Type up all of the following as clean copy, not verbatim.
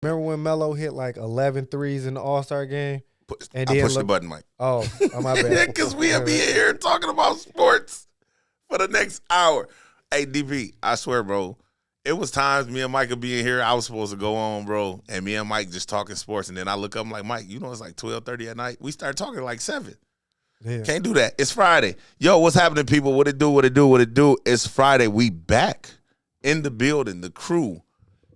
Remember when Melo hit like 11 threes in the All-Star game? And I then pushed the button, Mike. Oh, my bad. Because we'll be here talking about sports for the next hour. Hey, DP, I swear, bro, it was times me and Mike would be in here. I was supposed to go on, bro, and me and Mike just talking sports. And then I look up, I'm like, Mike, you know it's like 12:30 at night. We start talking at like 7. Yeah. Can't do that. It's Friday. Yo, what's happening, people? What it do, what it do, what it do? It's Friday. We back in the building. The crew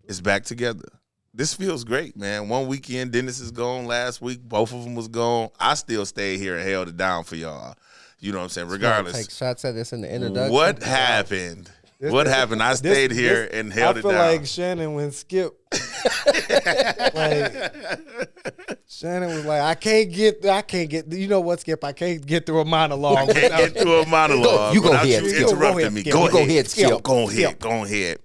is back together. This feels great, man. One weekend, Dennis is gone. Last week, both of them was gone. I still stayed here and held it down for y'all. You know what I'm saying? Regardless. Take shots at this in the introduction. What happened? What happened? I stayed here and held it down. I feel like Shannon when Skip. Like, Shannon was like, I can't get. You know what, Skip? I can't get through a monologue. I can't get through a monologue. You go without ahead. You interrupting me. Go ahead, Skip. Go ahead.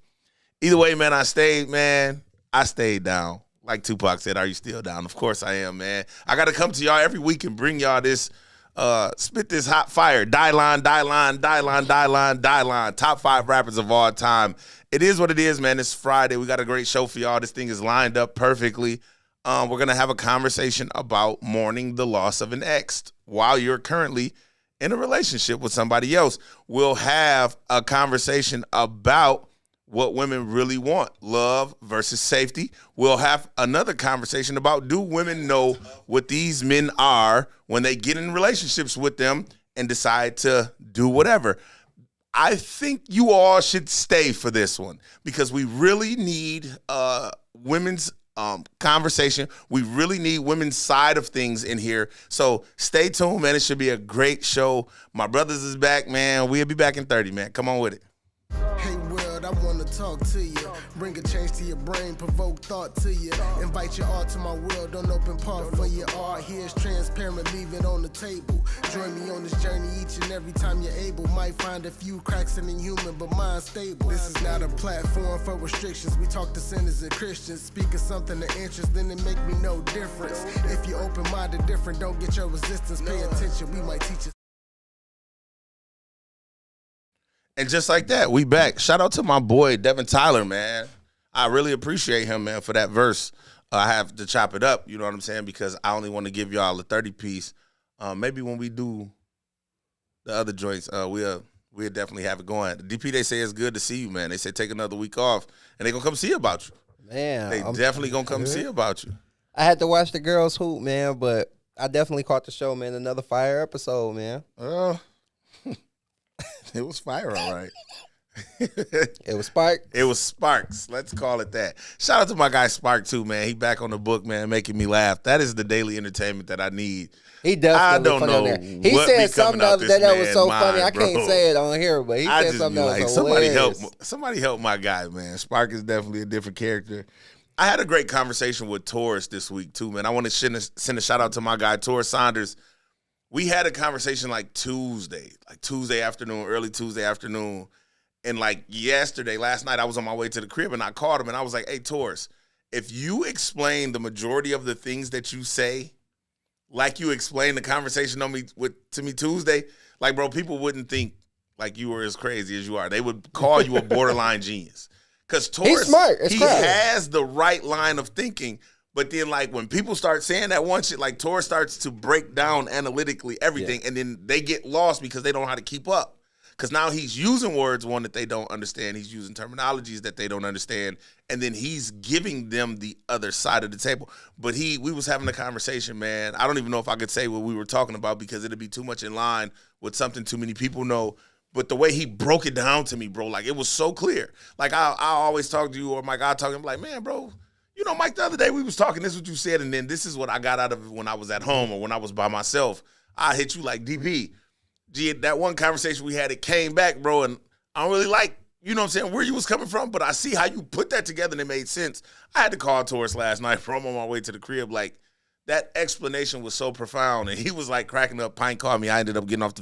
Either way, man, I stayed, man. I stayed down. Like Tupac said, are you still down? Of course I am, man. I got to come to y'all every week and bring y'all this, spit this hot fire. Die line. Top 5 rappers of all time. It is what it is, man. It's Friday. We got a great show for y'all. This thing is lined up perfectly. We're going to have a conversation about mourning the loss of an ex while you're currently in a relationship with somebody else. We'll have a conversation about what women really want, love versus safety. We'll have another conversation about, do women know what these men are when they get in relationships with them and decide to do whatever? I think you all should stay for this one because we really need women's conversation. We really need women's side of things in here. So stay tuned, man. It should be a great show. My brothers is back, man. We'll be back in 30, man. Come on with it. Hey, world, I wanna talk to you. Bring a change to your brain, provoke thought to you. Invite your art to my world, don't open part for your art. Here's transparent, leave it on the table. Join me on this journey each and every time you're able. Might find a few cracks in the human, but mine's stable. This is not a platform for restrictions. We talk to sinners and Christians. Speak of something of interest, then it make me no difference. If you're open-minded, different, don't get your resistance. Pay attention, we might teach you. And just like that, we back. Shout out to my boy, Devin Tyler, man. I really appreciate him, man, for that verse. I have to chop it up, you know what I'm saying, because I only want to give y'all a 30-piece. Maybe when we do the other joints, we'll definitely have it going. The DP, they say it's good to see you, man. They say take another week off, and they're going to come see about you. Man. They definitely going to come see about you. I had to watch the girls hoop, man, but I definitely caught the show, man. Another fire episode, man. It was fire, all right. It was Spark. It was Sparks. Let's call it that. Shout out to my guy Spark, too, man. He back on the book, man, making me laugh. That is the daily entertainment that I need. He definitely I don't know. He said something the other day that was so funny. I can't say it on here, but he said something that was hilarious. Somebody help my guy, man. Spark is definitely a different character. I had a great conversation with Taurus this week, too, man. I want to send a shout out to my guy, Taurus Saunders. We had a conversation like Tuesday afternoon, early Tuesday afternoon. And like last night, I was on my way to the crib and I called him and I was like, hey, Taurus, if you explain the majority of the things that you say, like you explained the conversation to me Tuesday, like, bro, people wouldn't think like you were as crazy as you are. They would call you a borderline genius. Because Taurus, he's smart. He has the right line of thinking. But then, like, when people start saying that one shit, like, Taurus starts to break down analytically everything, and then they get lost because they don't know how to keep up. Because now he's using words, one, that they don't understand. He's using terminologies that they don't understand, and then he's giving them the other side of the table. But we was having a conversation, man. I don't even know if I could say what we were talking about because it'd be too much in line with something too many people know. But the way he broke it down to me, bro, like, it was so clear. Like, I always talk to you or my guy talking, I'm like, man, bro, you know, Mike, the other day we was talking, this is what you said, and then this is what I got out of it when I was at home or when I was by myself. I hit you like, DP, G, that one conversation we had, it came back, bro, and I don't really like, you know what I'm saying, where you was coming from, but I see how you put that together and it made sense. I had to call Taurus last night from on my way to the crib. Like, that explanation was so profound, and he was like cracking up. Pine called me. I ended up getting off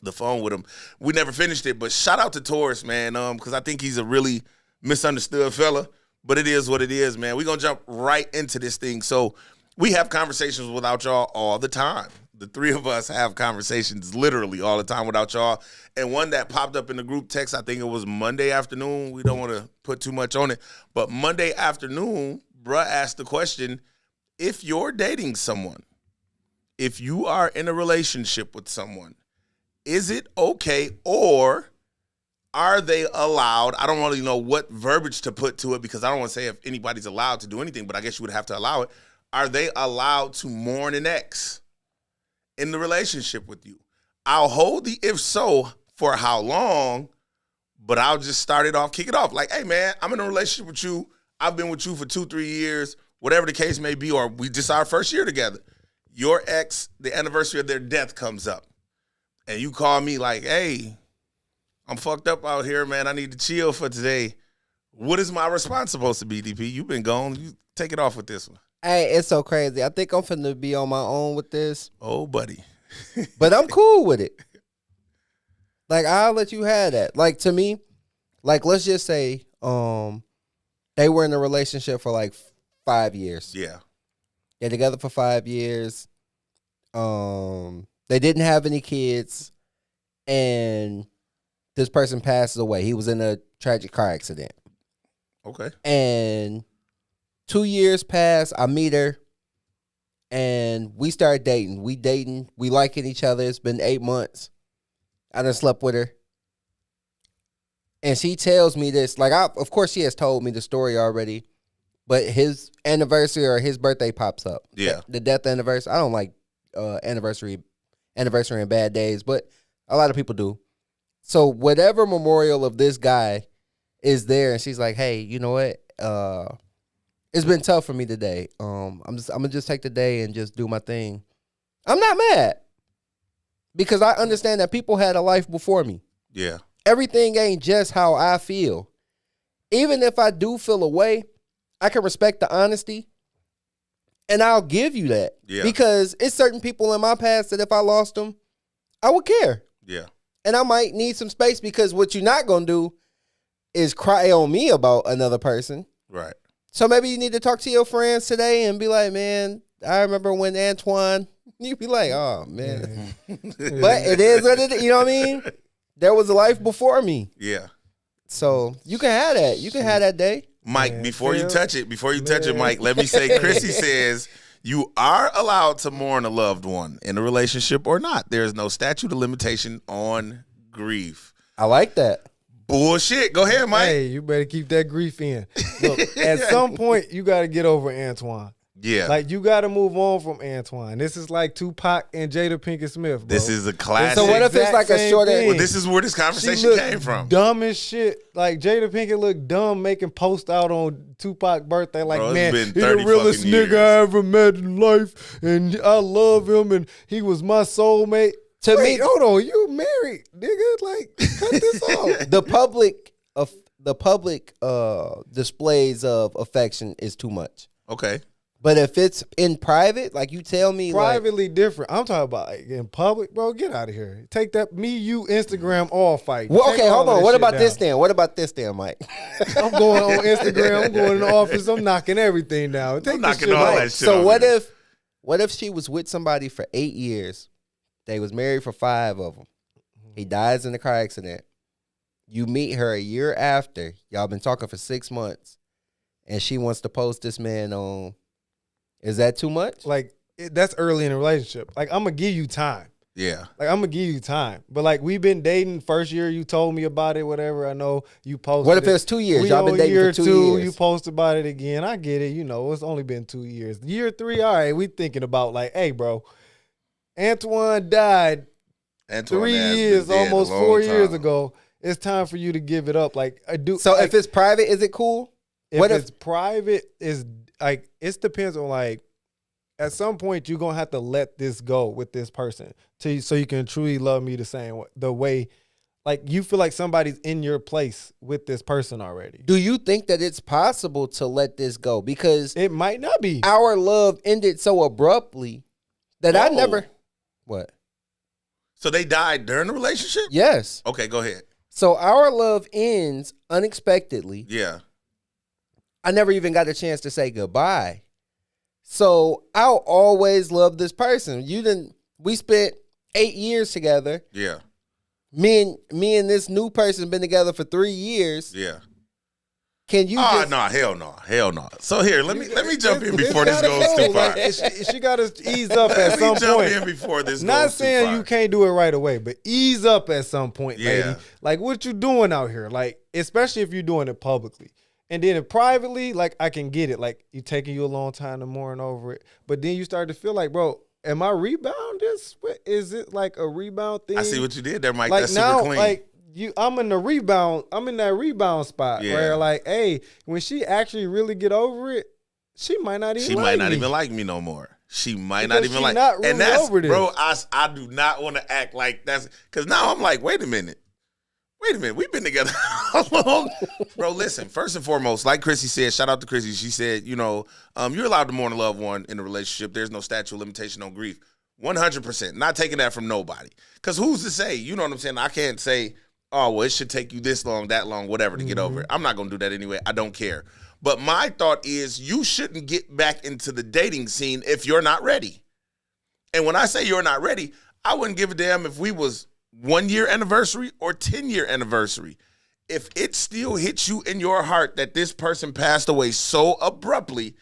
the phone with him. We never finished it, but shout out to Taurus, man, because I think he's a really misunderstood fella. But it is what it is, man. We're going to jump right into this thing. So we have conversations without y'all all the time. The three of us have conversations literally all the time without y'all. And one that popped up in the group text, I think it was Monday afternoon. We don't want to put too much on it. But Monday afternoon, bruh asked the question, if you're dating someone, if you are in a relationship with someone, is it okay or are they allowed? I don't really know what verbiage to put to it because I don't want to say if anybody's allowed to do anything, but I guess you would have to allow it. Are they allowed to mourn an ex in the relationship with you? I'll hold the if so for how long, but I'll just start it off, kick it off. Like, hey, man, I'm in a relationship with you. I've been with you for 2-3 years, whatever the case may be, or we just our first year together. Your ex, the anniversary of their death comes up, and you call me like, hey, I'm fucked up out here, man. I need to chill for today. What is my response supposed to be, DP? You've been gone. You take it off with this one. Hey, it's so crazy. I think I'm finna be on my own with this. Oh, buddy. But I'm cool with it. Like, I'll let you have that. Like, to me, like, let's just say they were in a relationship for like 5 years. Yeah. They're together for 5 years. They didn't have any kids, and this person passes away. He was in a tragic car accident. Okay. And 2 years pass. I meet her, and we start dating. We liking each other. It's been 8 months. I done slept with her. And she tells me this. Like, of course, she has told me the story already. But his anniversary or his birthday pops up. Yeah. The death anniversary. I don't like anniversary and bad days, but a lot of people do. So whatever memorial of this guy is there, and she's like, hey, you know what? It's been tough for me today. I'm gonna just take the day and just do my thing. I'm not mad. Because I understand that people had a life before me. Yeah. Everything ain't just how I feel. Even if I do feel a way, I can respect the honesty, and I'll give you that. Yeah. Because it's certain people in my past that if I lost them, I would care. Yeah. And I might need some space because what you're not going to do is cry on me about another person. Right. So maybe you need to talk to your friends today and be like, man, I remember when Antoine, you'd be like, oh, man. But it is what it is. You know what I mean? There was a life before me. Yeah. So you can have that. You can have that day. Mike, before you touch it, Mike, let me say, Chrissy says you are allowed to mourn a loved one in a relationship or not. There is no statute of limitation on grief. I like that. Bullshit. Go ahead, Mike. Hey, you better keep that grief in. Look, at some point, you got to get over Antoine. Yeah. Like, you got to move on from Antoine. This is like Tupac and Jada Pinkett Smith, bro. This is a classic. So what if it's like a shorter? Well, this is where this conversation came from. Dumb as shit. Like, Jada Pinkett looked dumb making posts out on Tupac's birthday. Like, bro, man, he's the realest nigga I ever met in life, and I love him, and he was my soulmate. Wait, hold on, you married, nigga? Like, cut this off. The public displays of affection is too much. Okay. But if it's in private, like you tell me, privately different. I'm talking about like, in public, bro. Get out of here. Take that you Instagram all fight. Well, okay, hold on. What about this then? What about this then, Mike? I'm going on Instagram. I'm going in the office. I'm knocking everything down. I'm knocking all that shit. So what if she was with somebody for 8 years? They was married for 5 of them. He dies in a car accident. You meet her a year after. Y'all been talking for 6 months, and she wants to post this man on. Is that too much? Like, that's early in a relationship. Like, I'm going to give you time. Yeah. Like, I'm going to give you time. But, like, we've been dating. First year, you told me about it, whatever. I know you posted What if it's 2 years? Y'all been dating for 2 years. You post about it again. I get it. You know, it's only been 2 years. Year 3, all right, we thinking about, like, hey, bro, Antoine died 3 years, almost 4 years ago. It's time for you to give it up. Like, I do. So, if it's private, is it cool? If it's private, is like, it depends on, like, at some point you're gonna have to let this go with this person so you can truly love me the way, like, you feel like somebody's in your place with this person already. Do you think that it's possible to let this go? Because it might not be. Our love ended so abruptly that I never. What? So they died during the relationship? Yes. Okay, go ahead. So our love ends unexpectedly. Yeah. I never even got a chance to say goodbye. So I'll always love this person. We spent 8 years together. Yeah. Me and this new person been together for 3 years. Yeah. Can you Oh just no, hell no. So here, let me jump in before this gotta goes go. too far. Like, she got to ease up at Let some me jump point. in before this Not goes too saying far. you can't do it right away, but ease up at some point, Yeah. lady. Like, what you doing out here? Like, especially if you're doing it publicly. And then if privately, like, I can get it. Like, you taking you a long time to mourn over it. But then you start to feel like, bro, am I rebound this? Is it like a rebound thing? I see what you did there, Mike. Like That's now, super clean. like I'm in the rebound. I'm in that rebound spot Yeah. where, like, hey, when she actually really get over it, she might not even. She like might not me. even like me no more. She might Because not even she like. not really and that's over this. bro. I do not want to act like that's because now I'm like, wait a minute. We've been together how long, bro? Listen, first and foremost, like Chrissy said, shout out to Chrissy. She said, you're allowed to mourn a loved one in a relationship. There's no statute of limitation on grief. 100%. Not taking that from nobody. Because who's to say? You know what I'm saying? I can't say, oh, well, it should take you this long, that long, whatever to get over it. I'm not going to do that anyway. I don't care. But my thought is you shouldn't get back into the dating scene if you're not ready. And when I say you're not ready, I wouldn't give a damn if we was 1 year anniversary or 10-year anniversary. If it still hits you in your heart that this person passed away so abruptly,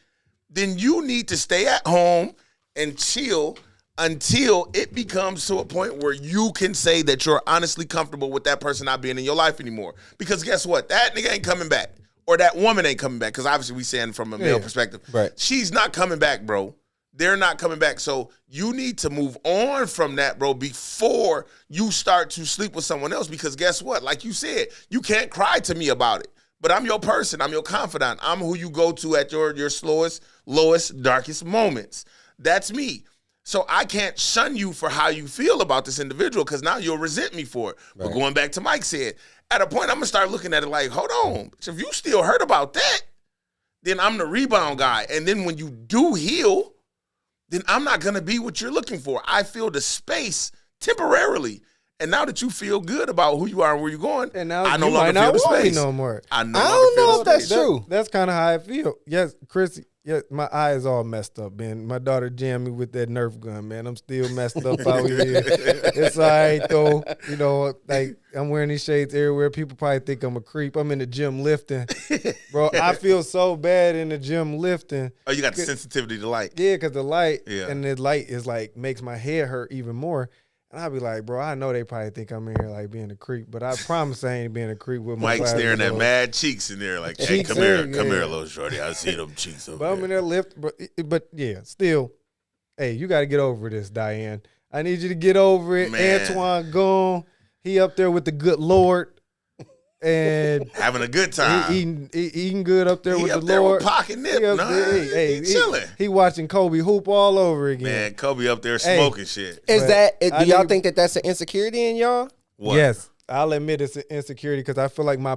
then you need to stay at home and chill until it becomes to a point where you can say that you're honestly comfortable with that person not being in your life anymore. Because guess what? That nigga ain't coming back. Or that woman ain't coming back. Because obviously we saying from a male perspective. Right. She's not coming back, bro. They're not coming back. So you need to move on from that, bro, before you start to sleep with someone else. Because guess what? Like you said, you can't cry to me about it. But I'm your person. I'm your confidant. I'm who you go to at your slowest, lowest, darkest moments. That's me. So I can't shun you for how you feel about this individual because now you'll resent me for it. Right. But going back to Mike said, at a point I'm going to start looking at it like, hold on. If you still hurt about that, then I'm the rebound guy. And then when you do heal, then I'm not going to be what you're looking for. I feel the space temporarily. And now that you feel good about who you are and where you're going, And now I no you longer might not feel the want me space. no more. I I don't know if that's That- true. That's kind of how I feel. Yes, Chrissy. Yeah, my eye is all messed up, man. My daughter jammed me with that Nerf gun, man. I'm still messed up out here. It's all right, though. You know, like, I'm wearing these shades everywhere. People probably think I'm a creep. I'm in the gym lifting. Bro, I feel so bad in the gym lifting. Oh, you got the sensitivity to light. Yeah, because the light, Yeah. and the light is like, makes my head hurt even more. And I'll be like, bro, I know they probably think I'm in here like being a creep, but I promise I ain't being a creep with my Mike glasses staring at on. mad cheeks in there like, hey, Cheeks come here, in, come here, yeah. little shorty. I see them cheeks over But I'm in there. there lift, but yeah, still, hey, you got to get over this, Diane. I need you to get over it. Man. Antoine gone. He up there with the good Lord, and Having a good time. eating good up there He with up the there Lord. with pocket nip. He up Nah, there, hey, he chilling. He watching Kobe hoop all over again. Man, Kobe up there Hey. smoking shit. Is But that? I Do y'all need- think that that's an insecurity in y'all? What? Yes, I'll admit it's an insecurity because I feel like my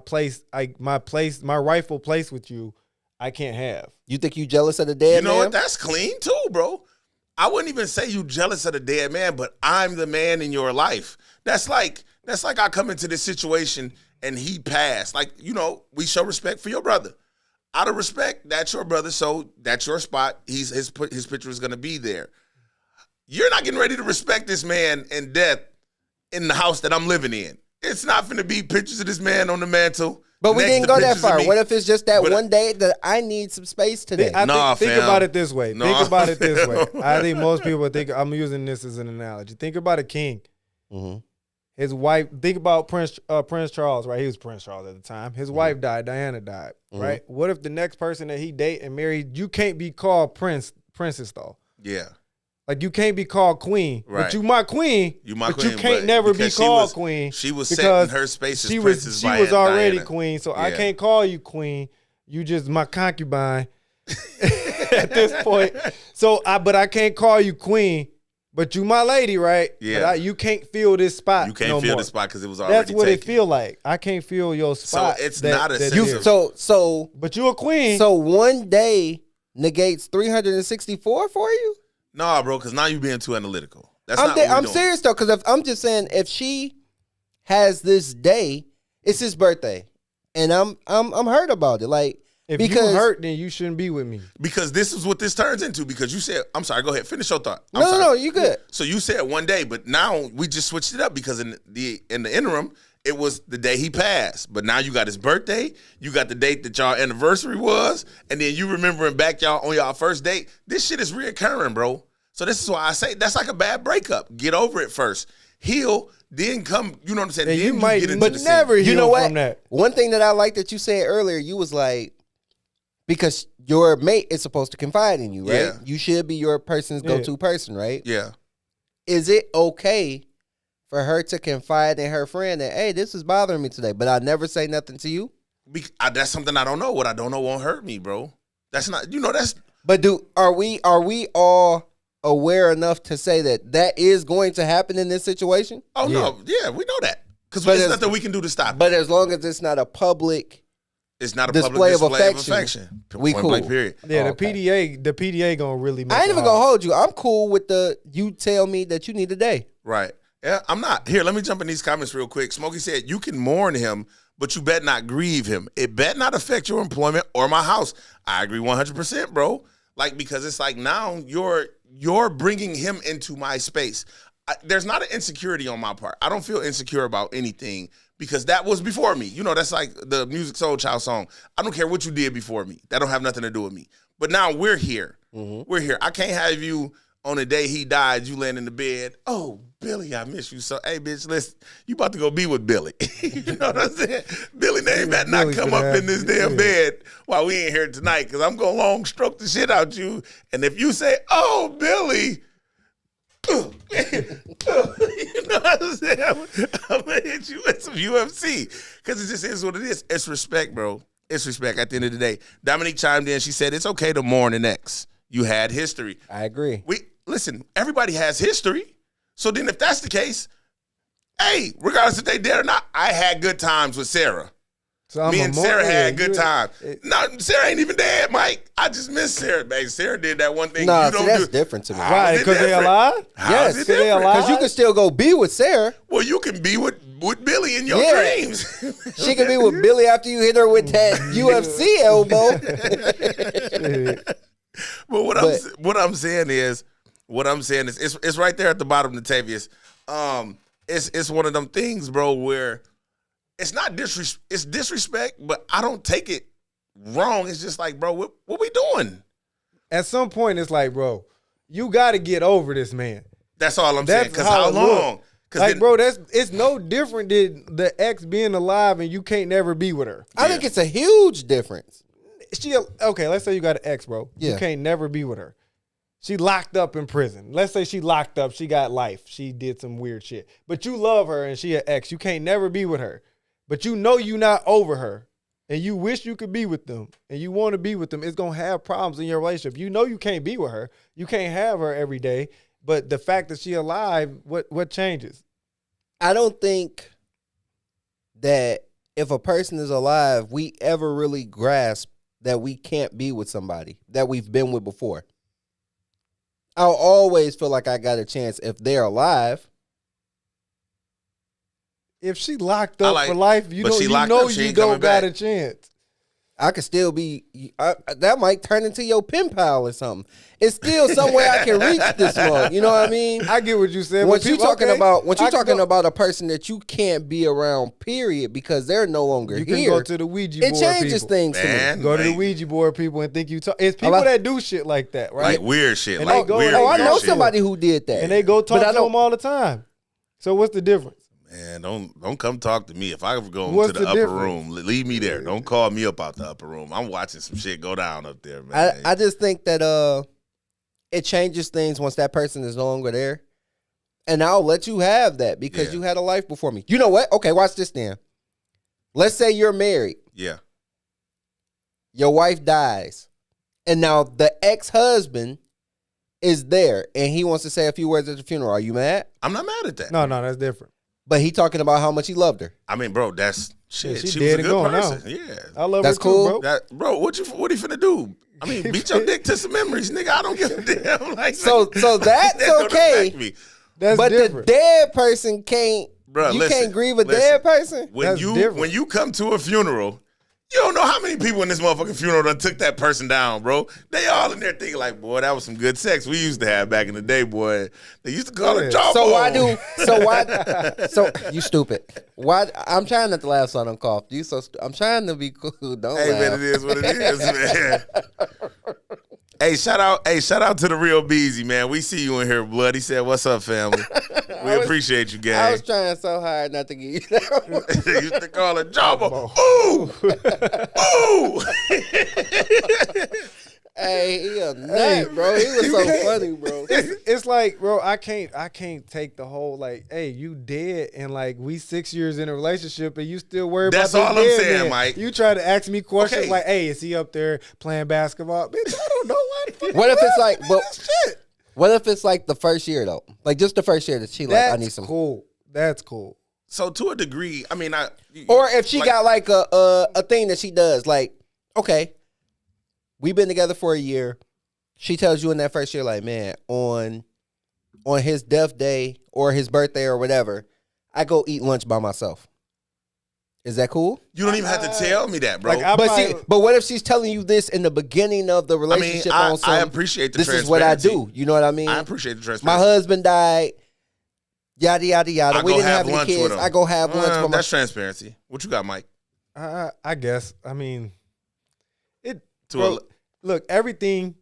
rightful place with you, I can't have. You think you jealous of the dead You know man? what? That's clean too, bro. I wouldn't even say you jealous of the dead man, but I'm the man in your life. That's like I come into this situation and he passed. Like, we show respect for your brother. Out of respect, that's your brother, so that's your spot. His picture is gonna be there. You're not getting ready to respect this man in death in the house that I'm living in. It's not gonna be pictures of this man on the mantle. But we next didn't to go that pictures of far. me. What if it's just that But- one day that I need some space today? Think fam. about it this way. Nah, Think about it this way. fam. I think most people think I'm using this as an analogy. Think about a king. Mhm. His wife. Think about Prince Charles, right? He was Prince Charles at the time. His wife died. Diana died, right? What if the next person that he date and married, you can't be called princess though? Yeah. Like you can't be called queen, Right. but you my queen. You my but queen, you can't but never be because she called was- queen. she was set because in her space as she princess was by already Diana. queen, so I Yeah. can't call you queen. You just my concubine at this point. But I can't call you queen. But you my lady, right? Yeah. But you can't feel this spot. You can't no feel more. the spot because it was already That's what it taken. feel like. I can't feel your spot. it's that- not a that sense is. of- So But you a queen. so one day negates 364 for you? Nah, bro, because now you're being too analytical. That's not I'm what we're I'm doing. serious though, because I'm just saying if she has this day, it's his birthday, and I'm hurt about it. Like if because you hurt, then you shouldn't be with me. Because this is what this turns into. Because you said, I'm sorry, go ahead, finish your thought. I'm no, sorry. no, you good. So you said one day, but now we just switched it up because in the interim, it was the day he passed. But now you got his birthday, you got the date that y'all anniversary was, and then you remembering back y'all on y'all first date. This shit is reoccurring, bro. So this is why I say that's like a bad breakup. Get over it first. Heal, then come, you know what I'm saying? And then you might get into the never scene. heal You know what? from that. One thing that I like that you said earlier, you was like, because your mate is supposed to confide in you, right? Yeah. You should be your person's go-to person, right? Yeah. Is it okay for her to confide in her friend that, hey, this is bothering me today, but I never say nothing to you? That's something I don't know. What I don't know won't hurt me, bro. That's not, that's. But are we all aware enough to say that is going to happen in this situation? Oh, no. Yeah, we know that. Because But there's it's- nothing we can do to stop it. But as long as it's not a public, It's not a display public of display of affection. affection. We Point cool. blank, period. Yeah, Oh, okay. the PDA gonna really make I ain't it even hard. gonna hold you. I'm cool with you tell me that you need a day. Right. Yeah, I'm not. Here, let me jump in these comments real quick. Smokey said, you can mourn him, but you bet not grieve him. It bet not affect your employment or my house. I agree 100%, bro. Like, because it's like now you're bringing him into my space. There's not an insecurity on my part. I don't feel insecure about anything because that was before me. That's like the Music Soul Child song. I don't care what you did before me. That don't have nothing to do with me. But now we're here. Mm-hmm. We're here. I can't have you on the day he died, you laying in the bed. Oh, Billy, I miss you so. Hey, bitch, listen, you about to go be with Billy. You know what I'm saying? Billy name better not Billy's come gonna up in have- this damn yeah. bed while we ain't here tonight because I'm going to long stroke the shit out you. And if you say, oh, Billy, you know what I'm saying? I'm going to hit you with some UFC because it just is what it is. It's respect, bro. It's respect at the end of the day. Dominique chimed in. She said, it's okay to mourn an ex. You had history. I agree. Listen, everybody has history. So then if that's the case, hey, regardless if they dead or not, I had good times with Sarah. So I'm Me a and more- Sarah yeah, had good you- times. No, Sarah ain't even dead, Mike. I just miss Sarah, baby. Sarah did that one thing Nah, you see, don't that's do. different to me. How Right, is it because they different? alive? How Yes, is it 'cause they different? alive. Because you can still go be with Sarah. Well, you can be with Billy in your Yeah. dreams. She can be with Billy after you hit her with that UFC elbow. But what I'm saying is it's right there at the bottom, Natavius. It's one of them things, bro, where it's not it's disrespect, but I don't take it wrong. It's just like, bro, what we doing? At some point, it's like, bro, you got to get over this man. That's all I'm saying. That's Because how how it long? look. Because Like, bro, it's no different than the ex being alive and you can't never be with her. I think it's a huge difference. Okay, let's say you got an ex, bro. Yeah. You can't never be with her. She locked up in prison. Let's say she locked up. She got life. She did some weird shit. But you love her and she an ex. You can't never be with her. But you know you not over her. And you wish you could be with them. And you want to be with them. It's going to have problems in your relationship. You know you can't be with her. You can't have her every day. But the fact that she alive, what changes? I don't think that if a person is alive, we ever really grasp that we can't be with somebody that we've been with before. I'll always feel like I got a chance if they're alive. If she locked up for life, you but know she you locked know up, she you ain't don't coming got back. a chance. I could still be, that might turn into your pen pal or something. It's still some way I can reach this one. You know what I mean? I get what you said. When but you're people- talking okay, about when I you're can talking go- about a person that you can't be around, period, because they're no longer you can here. go to the Ouija board. It changes people. things Man. to me. Go to the Like- Ouija board people and think you talk. It's people like- that do shit like that, right? like weird shit. And Like they go- weird, Oh, I weird know shit. somebody who did that, and they go talk But I to don't- them all the time. So what's the difference? Man, don't come talk to me. If I ever go What's to the the upper difference? room, leave me there. Don't call me up out the upper room. I'm watching some shit go down up there, man. I just think that it changes things once that person is no longer there. And I'll let you have that because Yeah. you had a life before me. You know what? Okay, watch this then. Let's say you're married. Yeah. Your wife dies. And now the ex-husband is there and he wants to say a few words at the funeral. Are you mad? I'm not mad at that. No, that's different. But he talking about how much he loved her. I mean, bro, that's shit. Yeah, she she dead was and a good gone now. person. Yeah. I love That's her cool. too, bro. Bro, what he finna do? I mean, beat your dick to some memories, nigga. I don't give a damn. Like, So that's that don't okay. affect me. That's But different. the dead person can't. Bruh, you listen, can't grieve a listen. dead person. When That's different. you come to a funeral, You don't know how many people in this motherfucking funeral done took that person down, bro. They all in there thinking like, boy, that was some good sex we used to have back in the day, boy. They used to call it jawbone. So you stupid. Why? I'm trying not to laugh so I don't cough. I'm trying to be cool. Don't Hey, laugh. man, it is what it is, man. Hey, shout out to the real Beezy, man. We see you in here, blood. He said, "What's up, family? We appreciate you, gang." I was trying so hard not to get you that one. They used to call it jawbone. Ooh, ooh. Hey, he a nut, bro. He was so funny, bro. It's like, bro, I can't take the whole like, hey, you dead and like we 6 years in a relationship and you still worried That's about this all I'm dead saying, man. Mike. You try to ask me questions Okay. like, hey, is he up there playing basketball? Bitch, I don't know what. What if it's like, but shit? what if it's like the first year though? Like just the first year that she like, I need some. Cool. That's cool. So to a degree, I mean, Or if she like- got like a thing that she does, like, okay, we've been together for a year. She tells you in that first year, like, man, on his death day or his birthday or whatever, I go eat lunch by myself. Is that cool? you don't even have to tell me that, bro. Like, But what if she's telling you this in the beginning of the relationship? on some, I appreciate the this transparency. is what I do. You know what I mean? I appreciate the transparency. My husband died. Yada yada yada. I We go didn't have have any lunch with kids. him. I go have lunch with my. That's transparency. What you got, Mike? I guess. I mean, To bro, look, everything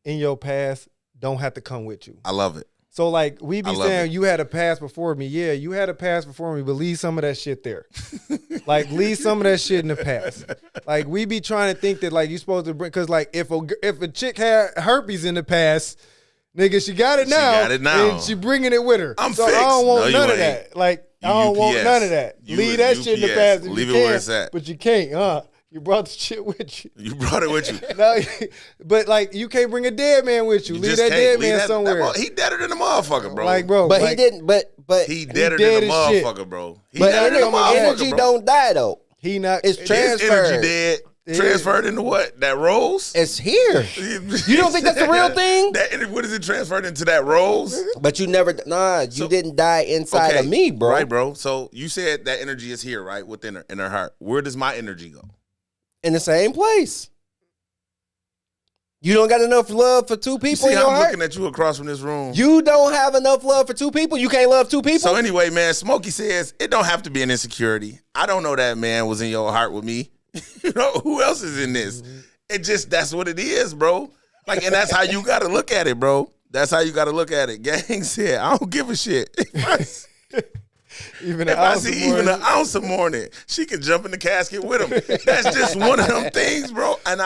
in your past don't have to come with you. I love it. So like we be I love saying, it. you had a past before me. Yeah, you had a past before me, but leave some of that shit there. Like leave some of that shit in the past. Like we be trying to think that like you supposed to bring, because like if a chick had herpes in the past, nigga, she got it now. got it now. And she bringing it with her. I'm so fixed. I don't want No, you none of ain't. that. Like I You don't want UPS. none of that. You Leave a that shit in the UPS. past. If Leave you it where can, it's at. but you can't, huh? You brought the shit with you. You brought it with you. No, but like you can't bring a dead man with you. You Leave just that can't dead leave man that- somewhere. he deader than a motherfucker, bro. Like, bro, But like, he didn't. But He deader dead than a as shit. motherfucker, bro. He but deader than a motherfucker, energy bro. don't die though. He not. It's His transferred. energy dead. It Transferred into what? That rose? It's here. You don't think that's the real thing? What is it transferred into that rose? But you never. You didn't die inside of me, bro. Right, bro. So you said that energy is here, right? Within her, in her heart. Where does my energy go? In the same place. You don't got enough love for two You people see in how your I'm heart. looking at you across from this room? You don't have enough love for two people. You can't love two people. So anyway, man, Smokey says it don't have to be an insecurity. I don't know that man was in your heart with me. You know, who else is in this? It just, that's what it is, bro. Like, and that's how you got to look at it, bro. That's how you got to look at it. Gang said, I don't give a shit. even If an I ounce see of even more- an ounce of mourning, she can jump in the casket with him. That's just one of them things, bro. And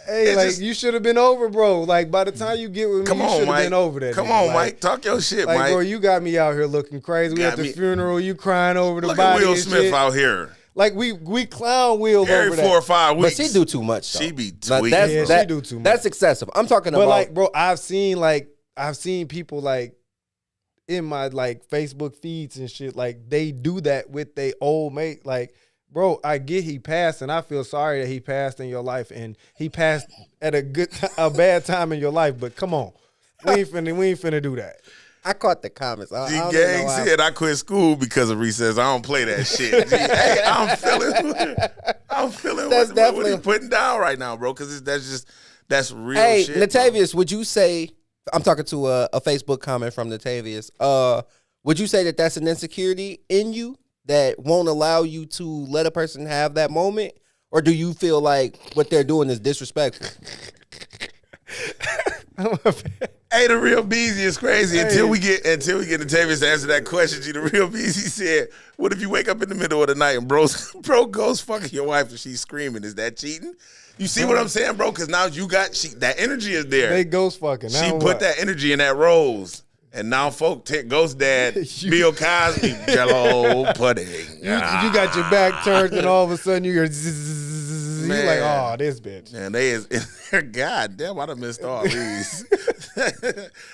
Hey, it's like just- you should have been over, bro. Like by the time you get with me, come you on, should have Mike. been over that. Come nigga. on, Like- Mike. Talk your shit, Like, Mike. bro, you got me out here looking crazy. We Got at the me- funeral, you crying over the Look body at Will and Smith shit. out here. Like we clown Will Every over 4 or that. 5 but weeks. she do too much. Though. She be Like, tweaking. that's, Yeah, bro. she do too much. That's excessive. I'm talking But about. like, bro, I've seen people like in my like Facebook feeds and shit. Like they do that with their old mate. Like, bro, I get he passed, and I feel sorry that he passed in your life, and he passed at a bad time in your life. But come on, we ain't finna do that. I caught the comments. I G don't Gang know how- said I quit school because of recess. I don't play that shit. G, hey, I'm feeling That's what definitely- he's putting down right now, bro. Because that's real Hey, shit. bro. Natavius, would you say? I'm talking to a Facebook comment from Natavius. Would you say that that's an insecurity in you that won't allow you to let a person have that moment, or do you feel like what they're doing is disrespectful? Hey, the real Beezy is crazy. Until we get Natavius to answer that question, G, the real Beezy said, "What if you wake up in the middle of the night and bro goes fucking your wife and she's screaming? Is that cheating?" You see what I'm saying, bro? Because now you got that energy is there. They ghost fucking. She Now put what? that energy in that rose. And now folk take Ghost Dad, Bill Cosby, Jello pudding. You got your back turned, and all of a sudden you hear zzz. You like, Man. oh, this bitch. And they is in there. God damn, I done missed all these.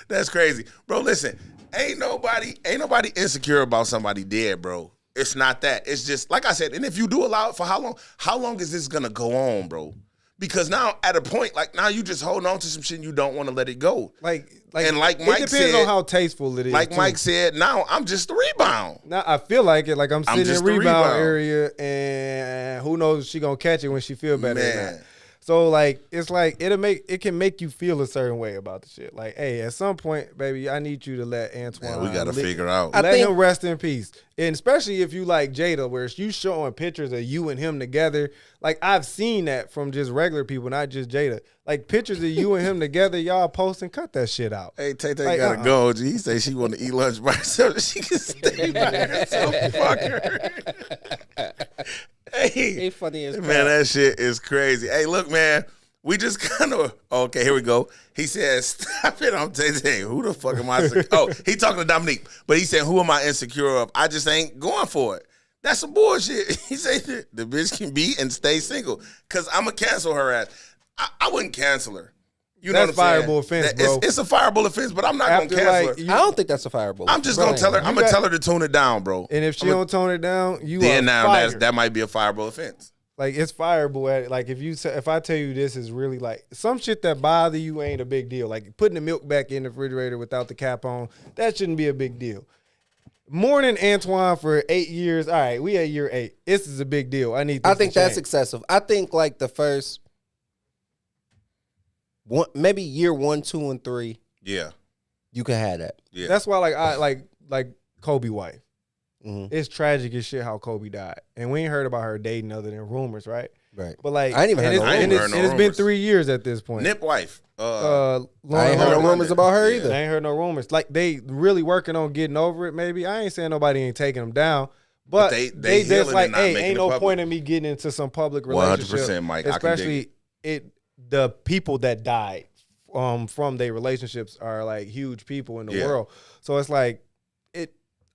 That's crazy. Bro, listen, ain't nobody insecure about somebody dead, bro. It's not that. It's just, like I said, and if you do allow it for how long is this gonna go on, bro? Because now at a point, like now you just holding on to some shit and you don't want to let it go. And like it Mike depends said, on how tasteful it is. like too. Mike said, now I'm just the rebound. Now I feel like it. Like I'm sitting in just the the rebound rebound. area, and who knows if she gonna catch it when she feel better or Man. not. So like it's like it can make you feel a certain way about the shit. Like, hey, at some point, baby, I need you to let Antoine. Man, we got to figure out. Let think- him rest in peace. And especially if you like Jada, where you showing pictures of you and him together. Like I've seen that from just regular people, not just Jada. Like pictures of you and him together, y'all posting, cut that shit out. Hey, Tay Like, gotta go. He say she want to eat lunch by herself. She can stay by herself. Fuck her. Hey, They funny as man, crap. that shit is crazy. Hey, look, man, we just kind of okay. Here we go. He says, "Stop it." I'm Tay. Who the fuck am I? Oh, he talking to Dominique, but he said, "Who am I insecure of? I just ain't going for it." That's some bullshit. He said the bitch can be and stay single because I'm gonna cancel her ass. I wouldn't cancel her. You know That's what I'm saying? fireable offense, That- bro. It's a fireable offense, but I'm not After, gonna cancel like, her. you- I don't think that's a fireable. I'm just gonna tell her. I'm gonna got- tell her to tune it down, bro. And if she I'ma- don't tone it down, you then are now fired. that might be a fireable offense. Like it's fireable at it. Like if I tell you this is really like some shit that bother you ain't a big deal. Like putting the milk back in the refrigerator without the cap on, that shouldn't be a big deal. Mourning Antoine for 8 years. All right, we at year 8. This is a big deal. I need. This I think to that's change. excessive. I think like the first one, maybe year 1, 2, and 3, Yeah, you can have that. yeah. That's why I like Kobe wife. Mhm. It's tragic as shit how Kobe died, and we ain't heard about her dating other than rumors, right? Right. But like, I ain't even heard and no it's- rumors. and it's- I ain't heard no and it's been rumors. 3 years at this point. Nip wife. Lauren I ain't heard no Hardy. rumors about her Yeah. either. I ain't heard no rumors. Like they really working on getting over it. Maybe I ain't saying nobody ain't taking them down, but they they healing just and like, not hey, making ain't it no public. point in me getting into some public 100%, relationship, Mike. I can dig especially the people that died from their relationships are like huge people in the Yeah. world. So it's like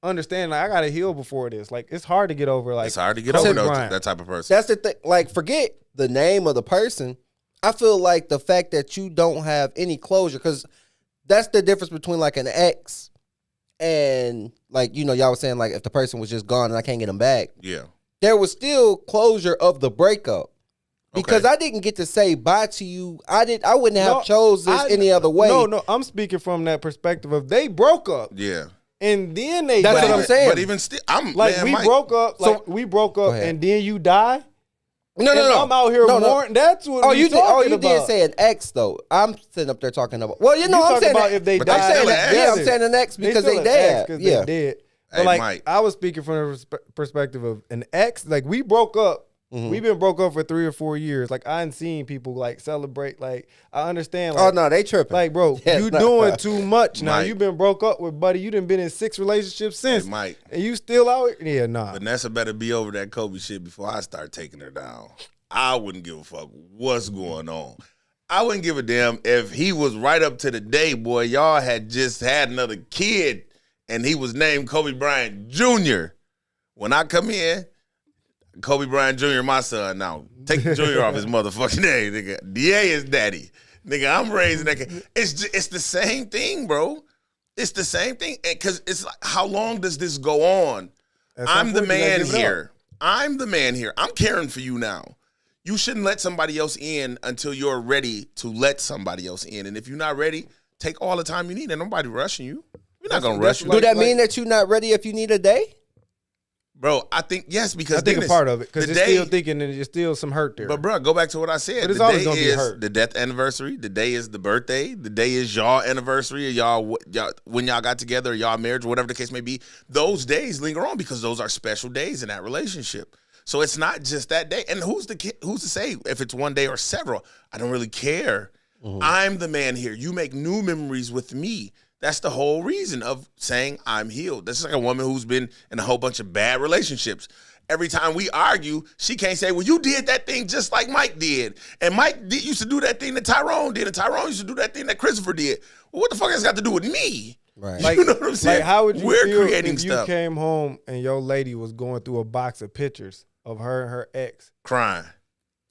understand. Like I gotta heal before this. Like it's hard to get over. Like It's hard to get Kobe over Bryant. that type of person. That's the thing. Like, forget the name of the person. I feel like the fact that you don't have any closure, because that's the difference between like an ex and like, you know, y'all was saying like if the person was just gone and I can't get them back, Yeah. there was still closure of the breakup. Because Okay. I didn't get to say bye to you. I wouldn't have No, chose this any other way. No, I'm speaking from that perspective of they broke up Yeah. and then they That's died. what I'm saying. But even still, I'm Like man, we Mike, broke up, So- we broke up, ahead. and then you die. No, And I'm out here mourning. That's what Oh, we you did. Oh, talking you did about. say an ex though. I'm sitting up there talking about. Well, you know, You I'm talking saying about that, if they But died. they I'm saying still that, an yeah, ex. I'm saying an ex because still they an dead. ex 'cause Yeah, they did. But Hey, like Mike. I was speaking from the perspective of an ex. Like we broke up. Mhm. We've been broke up for 3 or 4 years. Like I ain't seen people like celebrate. Like I understand. Oh Like, no, they tripping. like bro, Yeah, you no. doing too much now. Mike. You been broke up with buddy. You done been in 6 relationships since, Mike. and you still out. Yeah, nah. Vanessa better be over that Kobe shit before I start taking her down. I wouldn't give a fuck what's going on. I wouldn't give a damn if he was right up to the day, boy. Y'all had just had another kid and he was named Kobe Bryant Jr. When I come in, Kobe Bryant Jr. my son now. Take the Jr. off his motherfucking name, nigga. DA is daddy. Nigga, I'm raising that kid. It's the same thing, bro. It's the same thing. Because it's like, how long does this go on? At some I'm the point, you gotta man give it up. here. I'm the man here. I'm caring for you now. You shouldn't let somebody else in until you're ready to let somebody else in. And if you're not ready, take all the time you need. And nobody rushing you. We're not gonna rush you, Do that mean that you're not ready if you need a day? bro. I think yes, because I think a Dennis, part of it because the you're day- still thinking that there's still some hurt there. But bro, go back to what I said. But it's the always day gonna be is hurt. the death anniversary. The day is the birthday. The day is y'all anniversary. Y'all when y'all got together, y'all marriage, whatever the case may be. Those days linger on because those are special days in that relationship. So it's not just that day. And who's to say if it's one day or several? I don't really care. I'm the man here. You make new memories with me. That's the whole reason of saying I'm healed. That's like a woman who's been in a whole bunch of bad relationships. Every time we argue, she can't say, well, you did that thing just like Mike did. And used to do that thing that Tyrone did. And Tyrone used to do that thing that Christopher did. Well, what the fuck has got to do with me? Right. Like, You know what I'm saying? Like, how would you We're feel creating if you stuff. came home and your lady was going through a box of pictures of her and her ex Crying.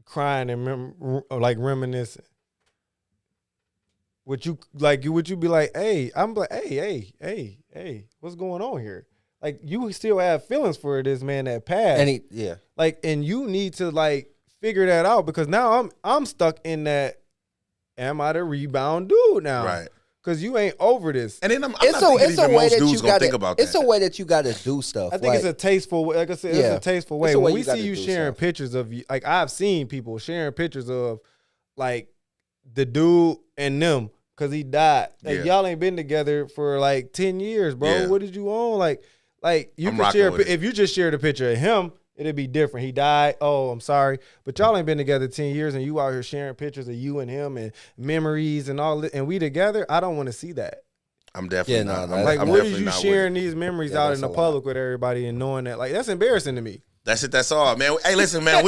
crying and reminiscing? Would you be like, hey, I'm like, hey, what's going on here? Like, you still have feelings for this man that passed. And yeah. Like, and you need to like figure that out because now I'm stuck in that. Am I the rebound dude now? Right. Because you ain't over this. And then I'm It's not a thinking even way most that dudes you gonna gotta think about It's that. a way that you got to do stuff. I think it's a tasteful way. Like I said, it's Yeah. a tasteful It's way. a way When you we gotta see you do sharing stuff. pictures of you, like I've seen people sharing pictures of like the dude and them because he died. Like y'all ain't been together for like 10 years, bro. Yeah. What did you own? Like you I'm can rocking share with it. if you just shared a picture of him, it'd be different. He died. Oh, I'm sorry. But y'all ain't been together 10 years and you out here sharing pictures of you and him and memories and all that, and we together. I don't want to see that. I'm definitely not. Like, I'm what definitely is you not with sharing it. these memories Yeah, out that's in the a lot. public with everybody and knowing that? Like, that's embarrassing to me. That's it. That's all, man. Hey, listen, man.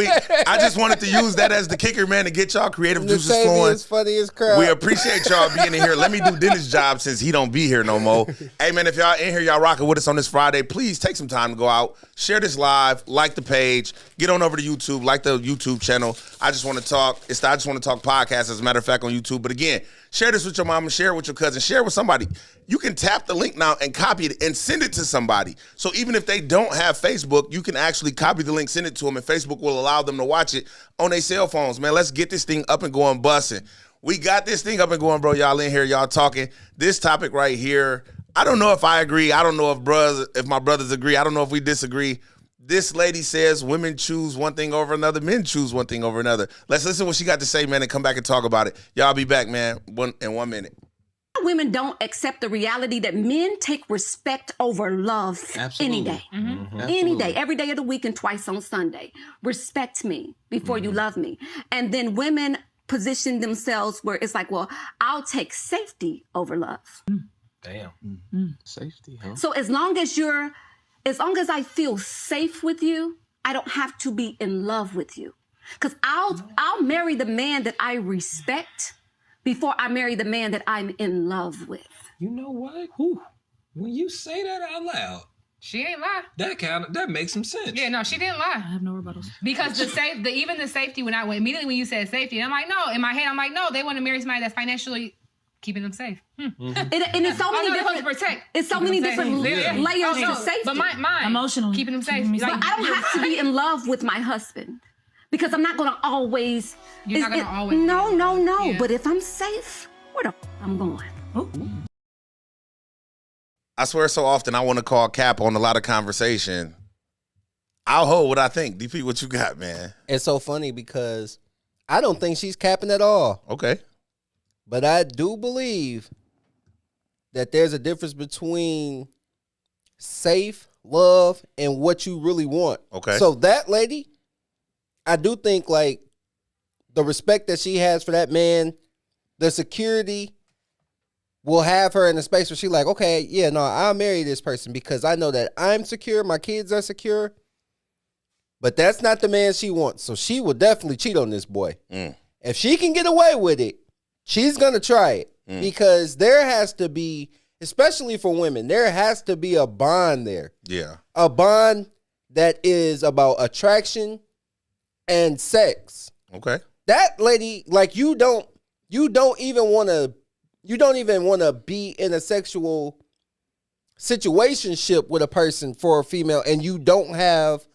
I just wanted to use that as the kicker, man, to get y'all creative juices flowing. Is funny as crap. We appreciate y'all being in here. Let me do Dennis' job since he don't be here no more. Hey, man, if y'all in here, y'all rocking with us on this Friday, please take some time to go out, share this live, like the page, get on over to YouTube, like the YouTube channel. I Just Want to Talk. It's the I Just Want to Talk podcast, as a matter of fact, on YouTube. But again, share this with your mama, share it with your cousin, share it with somebody. You can tap the link now and copy it and send it to somebody. So even if they don't have Facebook, you can actually copy the link, send it to them, and Facebook will allow them to watch it on their cell phones. Man, let's get this thing up and going, busting. We got this thing up and going, bro. Y'all in here, y'all talking. This topic right here, I don't know if I agree. I don't know if my brothers agree. I don't know if we disagree. This lady says women choose one thing over another. Men choose one thing over another. Let's listen to what she got to say, man, and come back and talk about it. Y'all be back, man, in 1 minute. Women don't accept the reality that men take respect over love any day. Any day, every day of the week and twice on Sunday. Respect me before you love me. And then women position themselves where it's like, well, I'll take safety over love. Damn. Safety, huh? So as long as I feel safe with you, I don't have to be in love with you. Because I'll marry the man that I respect before I marry the man that I'm in love with. You know what? Whew. When you say that out loud, She ain't lie. that makes some sense. Yeah, no, she didn't lie. I have no rebuttals. Because even the safety, immediately when you said safety, I'm like, no. In my head, I'm like, no. They want to marry somebody that's financially keeping them safe. And it's so many different protect. It's so many different layers to safety. But mine, Emotionally. keeping them safe. Keeping me Like, safe. I don't have to be in love with my husband because I'm not going to always. You're not gonna always No, be. no, no. Yeah. But if I'm safe, where the I'm going? I swear so often I want to call cap on a lot of conversation. I'll hold what I think. DP, what you got, man? It's so funny because I don't think she's capping at all. Okay. But I do believe that there's a difference between safe, love, and what you really want. Okay. So that lady, I do think like the respect that she has for that man, the security will have her in a space where she's like, okay, yeah, no, I'll marry this person because I know that I'm secure, my kids are secure. But that's not the man she wants. So she will definitely cheat on this boy. If she can get away with it, she's going to try it because there has to be, especially for women, there has to be a bond there. Yeah. A bond that is about attraction and sex. Okay. That lady, like you don't even want to be in a sexual situationship with a person for a female and you don't have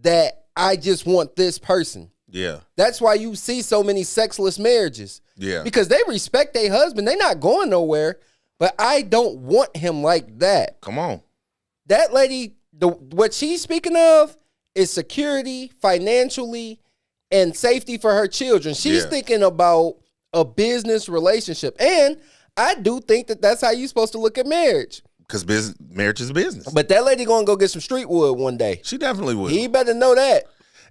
that I just want this person. Yeah. That's why you see so many sexless marriages. Yeah. Because they respect their husband. They're not going nowhere, but I don't want him like that. Come on. That lady, what she's speaking of is security, financially, and safety for her children. She's thinking about a business relationship. And I do think that that's how you're supposed to look at marriage. Because marriage is a business. But that lady gonna go get some street wood one day. She definitely would. He better know that.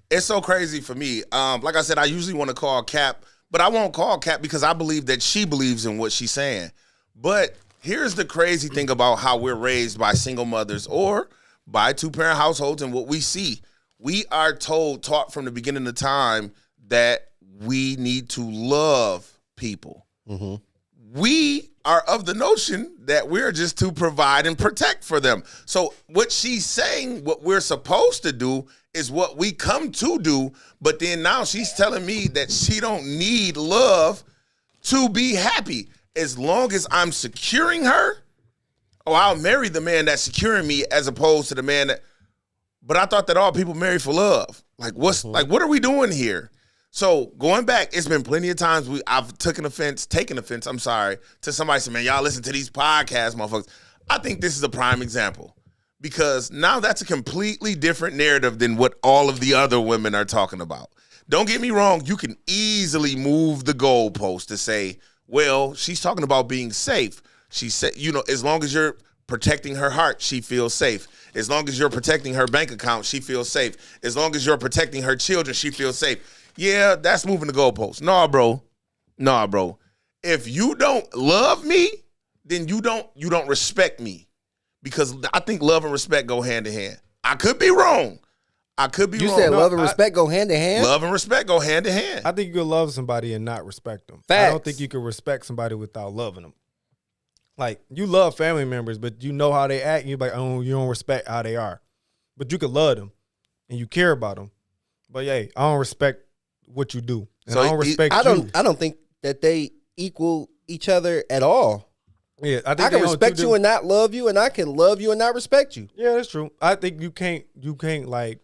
It's so crazy for me. Like I said, I usually want to call Cap, but I won't call Cap because I believe that she believes in what she's saying. But here's the crazy thing about how we're raised by single mothers or by two-parent households and what we see. We are taught from the beginning of time that we need to love people. We are of the notion that we're just to provide and protect for them. So what she's saying, what we're supposed to do is what we come to do, but then now she's telling me that she don't need love to be happy. As long as I'm securing her, I'll marry the man that's securing me as opposed to the man that, but I thought that all people marry for love. Like what are we doing here? So going back, it's been plenty of times I've taken offense, to somebody saying, man, y'all listen to these podcasts, motherfuckers. I think this is a prime example because now that's a completely different narrative than what all of the other women are talking about. Don't get me wrong. You can easily move the goalpost to say, well, she's talking about being safe. She said, as long as you're protecting her heart, she feels safe. As long as you're protecting her bank account, she feels safe. As long as you're protecting her children, she feels safe. Yeah, that's moving the goalpost. Nah, bro. If you don't love me, then you don't respect me. Because I think love and respect go hand in hand. I could be wrong. You said love and respect go hand in hand? Love and respect go hand in hand. I think you can love somebody and not respect them. Facts. I don't think you can respect somebody without loving them. Like, you love family members, but you know how they act, and you're like, oh, you don't respect how they are. But you can love them, and you care about them. But, hey, I don't respect what you do. And I don't respect you. I don't think that they equal each other at all. Yeah, I can respect you and not love you, and I can love you and not respect you. Yeah, that's true. I think you can't like.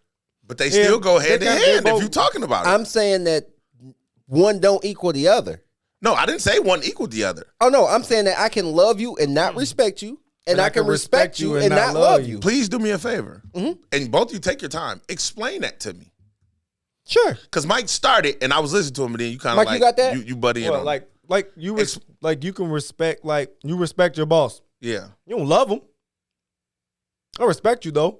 But they still go hand in hand if you're talking about it. I'm saying that one don't equal the other. No, I didn't say one equaled the other. Oh, no, I'm saying that I can love you and not respect you, and I can respect you and not love you. Please do me a favor. Mm-hmm. And both of you take your time. Explain that to me. Sure. Because Mike started, and I was listening to him, and then you kind of Mike, you got that? You buddy in on like you can respect, like, you respect your boss. Yeah. You don't love him. I respect you, though.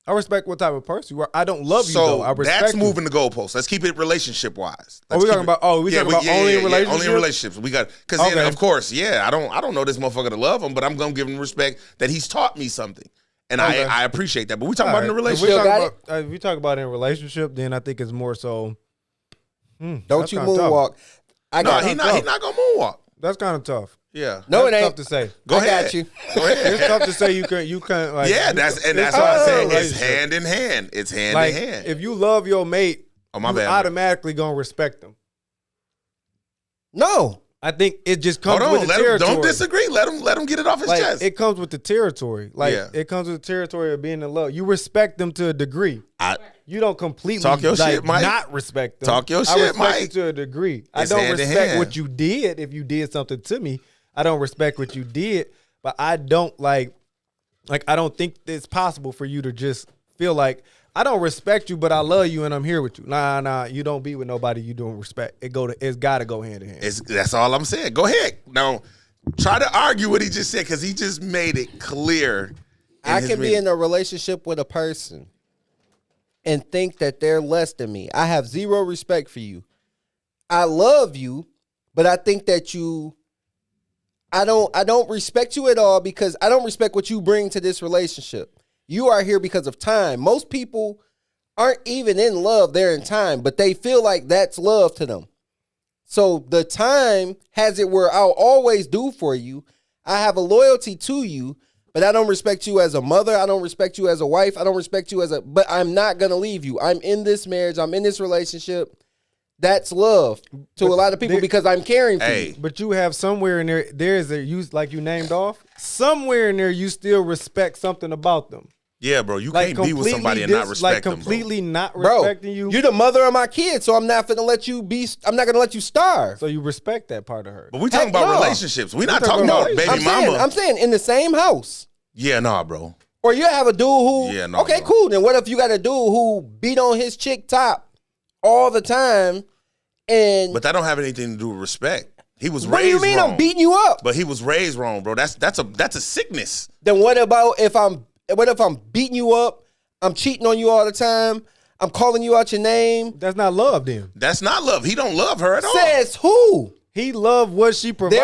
I respect what type of person you are. I don't love you, though. I respect that's you. moving the goalposts. Let's keep it relationship-wise. We talking about only in relationships? Only in relationships. We got, because then, of course, I don't know this motherfucker to love him, but I'm going to give him respect that he's taught me something. And I appreciate that. But we talking about in a relationship. If we talk about in a relationship, then I think it's more so. Don't you moonwalk. He's not going to moonwalk. That's kind of tough. Yeah. No, it ain't. Tough to say. Go ahead. Got you. Go ahead. It's tough to say you can't like. Yeah, that's why I say it's hand in hand. It's hand in hand. If you love your mate, my you bad, automatically gonna respect them. No. I think it just comes with the territory. Don't disagree. Let him get it off his chest. It comes with the territory. It comes with the territory of being in love. You respect them to a degree. You don't completely talk your shit, Mike. Not respect them. Talk your I shit, respect Mike. you to a degree. It's I don't hand in respect hand. what you did if you did something to me. I don't respect what you did, but I don't like I don't think it's possible for you to just feel like I don't respect you, but I love you and I'm here with you. Nah, you don't be with nobody you don't respect. It's got to go hand in hand. That's all I'm saying. Go ahead. Now, try to argue what he just said because he just made it clear. I can be in a relationship with a person and think that they're less than me. I have zero respect for you. I love you, but I think that I don't respect you at all because I don't respect what you bring to this relationship. You are here because of time. Most people aren't even in love. They're in time, but they feel like that's love to them. So the time has it where I'll always do for you. I have a loyalty to you, but I don't respect you as a mother. I don't respect you as a wife. I don't respect you but I'm not going to leave you. I'm in this marriage. I'm in this relationship. That's love to a lot of people because I'm caring for you. But you have somewhere in there is like you named off, somewhere in there you still respect something about them. Yeah, bro, you can't be with somebody and not respect them, completely not respecting you. You're the mother of my kids, so I'm not going to let you starve. So you respect that part of her. But we talking about relationships. We're not talking about baby mama. I'm saying in the same house. Yeah, nah, bro. Or you have a dude who, no. Cool. Then what if you got a dude who beat on his chick top all the time, but that don't have anything to do with respect. He was raised wrong. What do you mean I'm beating you up? But he was raised wrong, bro. That's a sickness. Then what if I'm beating you up? I'm cheating on you all the time. I'm calling you out your name. That's not love, then. That's not love. He don't love her at all. Says who? He loved what she provides.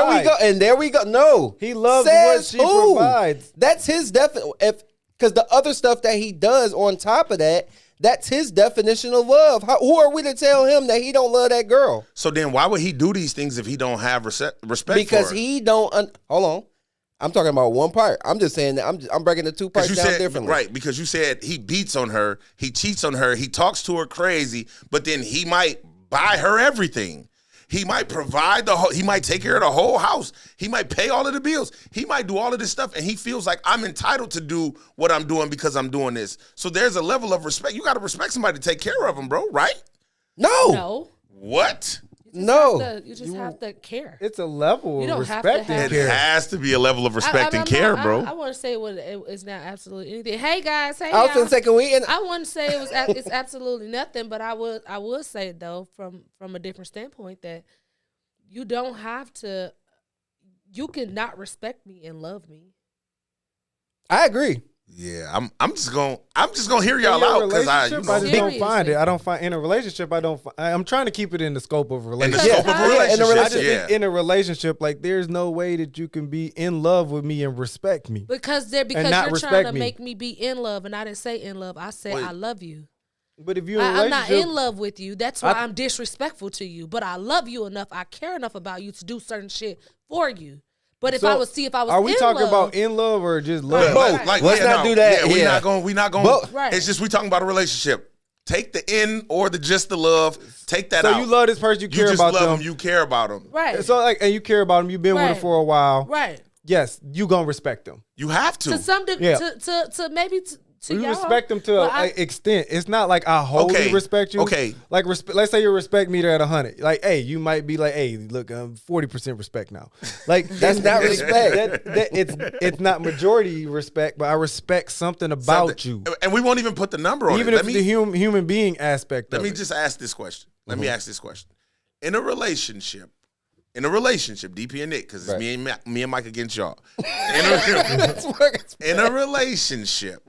There we go. No, he loves what she provides. That's his because the other stuff that he does on top of that. That's his definition of love. Who are we to tell him that he don't love that girl? So then why would he do these things if he don't have respect because for her? Because he don't hold on. I'm talking about one part. I'm just saying that I'm breaking the two parts down differently. Right, because you said he beats on her, he cheats on her, he talks to her crazy, but then he might buy her everything. He might provide he might take care of the whole house. He might pay all of the bills. He might do all of this stuff, and he feels like I'm entitled to do what I'm doing because I'm doing this. So there's a level of respect. You got to respect somebody to take care of them, bro, right? No. What? You just have to care. It's a level You of don't have to respect and have- It care. has to be a level of respect and care, bro. I want to say it's not absolutely anything. Hey guys, hey I was y'all. in second week, and I wouldn't say it's absolutely nothing, but I would say though from a different standpoint that you don't have to. You can not respect me and love me. I agree. Yeah, I'm just gonna hear In y'all your out because I relationship, I just Seriously. don't find it. I don't find in a relationship. I'm trying to keep it in the scope of a in the relationship. scope of a Yeah, in a relationship. I just Yeah. think in a relationship, like there's no way that you can be in love with me and respect me. Because not you're trying respect to me. make me be in love, and I didn't say in love. I said Wait. I love you. But if you're in a I'm not relationship, in love with you. That's why I'm disrespectful to you. But I love you enough. I care enough about you to do certain shit for you. But if So, I was are we in talking love, about in love or just love? Right, Both. right. Like, Let's not do that. Yeah, Yeah. we not going. Both. Right. It's just we talking about a relationship. Take the in or the just the love. Take that So out. you love this person, you You care just about love them. them. You care about them. right, So like, and you care about them. You've been with them Right. for a while. right. Yes, you gonna respect them. You have to. To some degree, Yeah. to maybe to You y'all, respect them to but an extent. It's not like I wholly Okay, respect you. okay. Like let's say your respect meter at 100. Like, hey, you might be like, hey, look, 40% respect now. Like That's not respect. It's not majority respect, but I respect something about you. And we won't even put the number on Even it. if the human being aspect Let of me it. just ask this question. Let me ask this question. In a relationship, DP and Nick, because it's Right. me and Mike against y'all. In a relationship,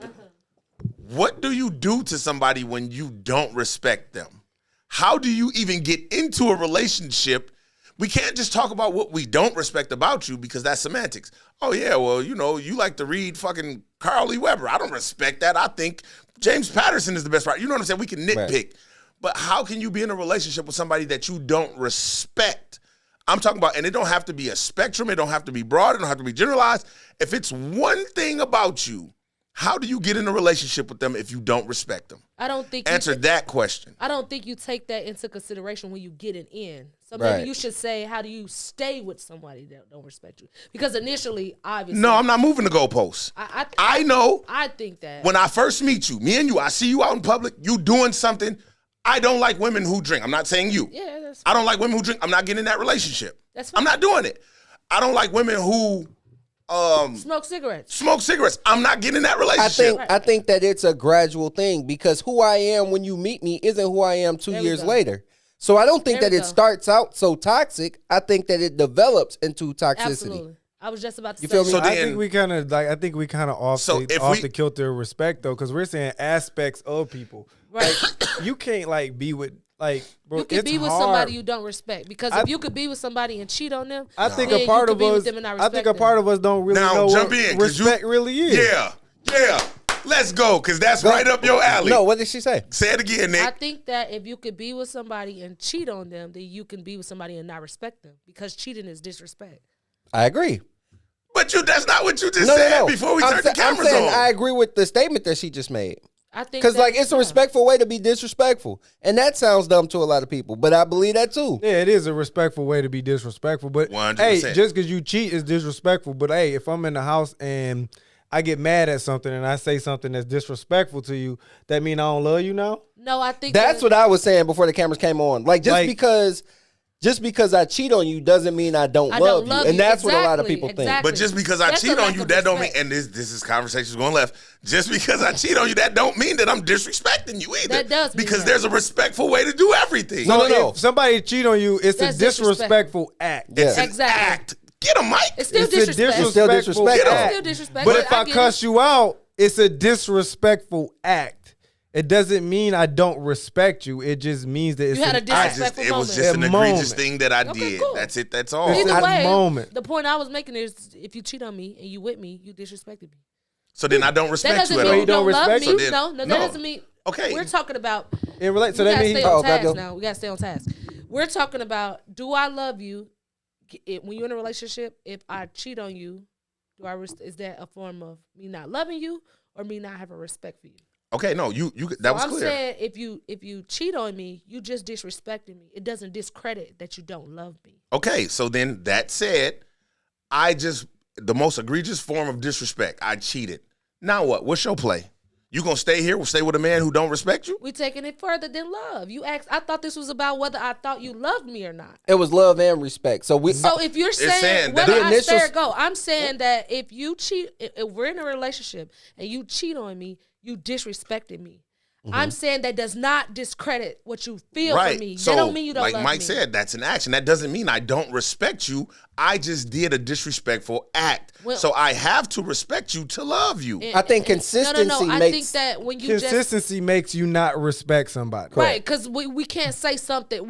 what do you do to somebody when you don't respect them? How do you even get into a relationship? We can't just talk about what we don't respect about you because that's semantics. Oh, yeah, well, you like to read fucking Carl Lee Weber. I don't respect that. I think James Patterson is the best writer. You know what I'm saying? We can nitpick. Right. But how can you be in a relationship with somebody that you don't respect? I'm talking about, and it don't have to be a spectrum. It don't have to be broad. It don't have to be generalized. If it's one thing about you, how do you get in a relationship with them if you don't respect them? I don't think Answer that question. I don't think you take that into consideration when you get it in. So Right. maybe you should say, how do you stay with somebody that don't respect you? Because initially, obviously, No, I'm not moving the goalposts. I know I think that when I first meet you, me and you, I see you out in public, you doing something. I don't like women who drink. I'm not saying you. yeah, that's I don't like women who drink. I'm not getting in that relationship. That's fine. I'm not doing it. I don't like women who smoke cigarettes. smoke cigarettes. I'm not getting in that relationship. I think that it's a gradual thing because who I am when you meet me isn't who I am 2 There we years go. later. So I don't think There that we it go. starts out so toxic. I think that it develops into toxicity. Absolutely. I was just about to You say feel me? So that. I then- think we kind of off So the, if off we- the kilter of respect though, because we're saying aspects of people. Right. You can't like be with like bro. You could it's be with hard. somebody you don't respect because I- if you could be with somebody and cheat on them, I think then a part you of could be with us. them and not I think respect a part them. of us don't really Now know jump what in. 'cause respect really is. Yeah. Let's go, because that's right up your alley. No, what did she say? Say it again, Nick. I think that if you could be with somebody and cheat on them, then you can be with somebody and not respect them because cheating is disrespect. I agree. But that's not what you just No, said no, no. before we I'm turned the I'm cameras saying on. I agree with the statement that she just made. I think Because, that- like, it's a yeah. respectful way to be disrespectful. And that sounds dumb to a lot of people, but I believe that too. Yeah, it is a respectful way to be disrespectful. But 100%. hey, just because you cheat is disrespectful. But hey, if I'm in the house and I get mad at something and I say something that's disrespectful to you, that mean I don't love you now? No, I think That's that, what I was saying before the cameras came on. Like, just because I cheat on you doesn't mean I don't love you. And that's what a lot of people think. Exactly. But just because I That's a cheat on lack you, of that don't mean, respect. and this is conversations going left. Just because I cheat on you, that don't mean that I'm disrespecting you either. That does mean because that. there's a respectful way to do everything. No, So no. if somebody cheat on you, it's That's a disrespectful act. Yeah. It's an Exactly. act. Get him, Mike. It's still It's a disrespect. It's still disrespectful disrespect. act. It's still disrespect. But if I get cuss it. you out, it's a disrespectful act. It doesn't mean I don't respect you. It just means that it's You had a an I act. just, disrespectful it was moment. just an A egregious moment. thing that I Okay, did. cool. That's it. That's all. It's Either at a way, moment. the point I was making is if you cheat on me and you with me, you disrespected me. So then I don't That respect doesn't you at mean all. you don't love respect me. you? So then- No, that no. doesn't mean. Okay. We're talking about. It relates. So we that gotta means stay Oh, on God, task no. now. We gotta stay on task. We're talking about: do I love you? When you're in a relationship, if I cheat on you, is that a form of me not loving you or me not having respect for you? Okay, no, you that was I'm clear. saying if you cheat on me, you just disrespecting me. It doesn't discredit that you don't love me. Okay, so then that said, the most egregious form of disrespect, I cheated. Now what? What's your play? You gonna stay with a man who don't respect you? We taking it further than love. You asked. I thought this was about whether I thought you loved me or not. It was love and respect. So if you're saying that whether I initial- stay or go, I'm saying that if you cheat, if we're in a relationship and you cheat on me, you disrespected me. I'm saying that does not discredit what you feel for me. So, that don't mean you don't like love Mike me. said, that's an action. That doesn't mean I don't respect you. I just did a disrespectful act. Well- so I have to respect you to love you. I think consistency No. I makes think that when you just Consistency makes you not respect somebody. right, because we can't say something.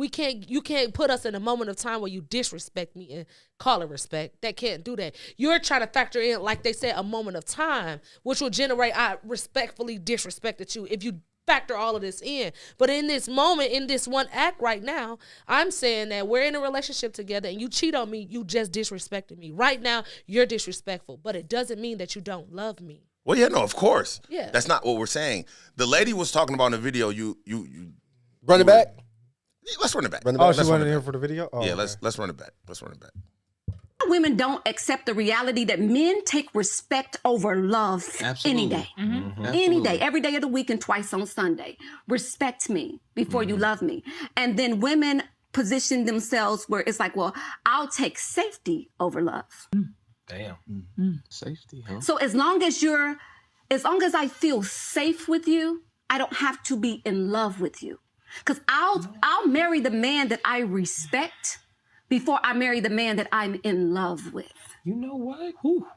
You can't put us in a moment of time where you disrespect me and call it respect. That can't do that. You're trying to factor in, like they said, a moment of time, which will generate I respectfully disrespected you if you factor all of this in. But in this moment, in this one act right now, I'm saying that we're in a relationship together and you cheat on me, you just disrespected me. Right now, you're disrespectful, but it doesn't mean that you don't love me. Well, yeah, no, of course. Yeah. That's not what we're saying. The lady was talking about in the video, you run it back. let's run it back. Run it Oh, back. she Let's run wasn't it here back. for the video? Oh, Yeah, okay. let's run it back. Let's run it back. Women don't accept the reality that men take respect over love any day. Any day, every day of the week and twice on Sunday. Respect me before you love me. And then women position themselves where it's like, well, I'll take safety over love. Damn. Safety, huh? So as long as I feel safe with you, I don't have to be in love with you. Because I'll marry the man that I respect before I marry the man that I'm in love with. You know what? Whew.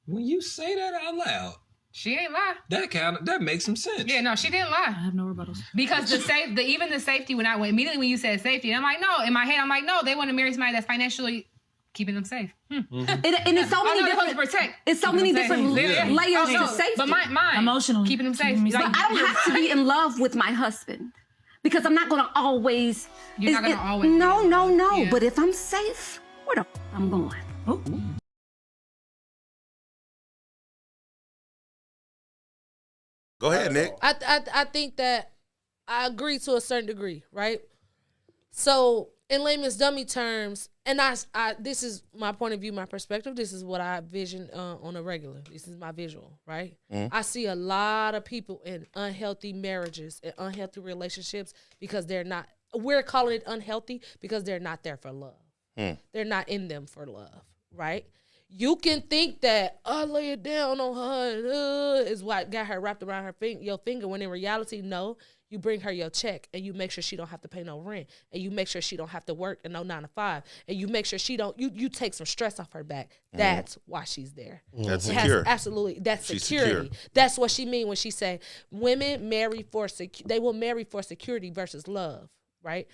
When you say that out loud, She ain't lie. that makes some sense. Yeah, no, she didn't lie. I have no rebuttals. Because even the safety when I went immediately when you said safety, I'm like, no. In my head, I'm like, no. They want to marry somebody that's financially keeping them safe. And it's so many no, they're supposed different to protect. It's so Keeping many them different safe. Yeah. layers Oh, no, to safety. But mine, Emotionally. keeping them safe. Keeping me Like, safe. I don't have to be in love with my husband because I'm not going to always. You're not gonna always No, be. no. Yeah. But if I'm safe, where the I'm going? Go ahead, Nick. I think that I agree to a certain degree, right? So in layman's dummy terms, and I this is my point of view, my perspective. This is what I vision on a regular. This is my visual, right? I see a lot of people in unhealthy marriages and unhealthy relationships because they're not. We're calling it unhealthy because they're not there for love. They're not in them for love, right? You can think that I lay it down on her is what got her wrapped around your finger. When in reality, no. You bring her your check and you make sure she don't have to pay no rent, and you make sure she don't have to work and no 9 to 5, and you make sure she don't. You take some stress off her back. That's why she's there. That's It has- secure. absolutely, that's She's security. secure. That's what she mean when she say women marry for they will marry for security versus love, right?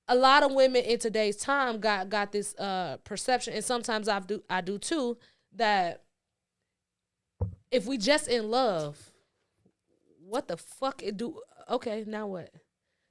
A lot of women in today's time got this perception, and sometimes I do too, that if we just in love, what the fuck it do? Okay, now what?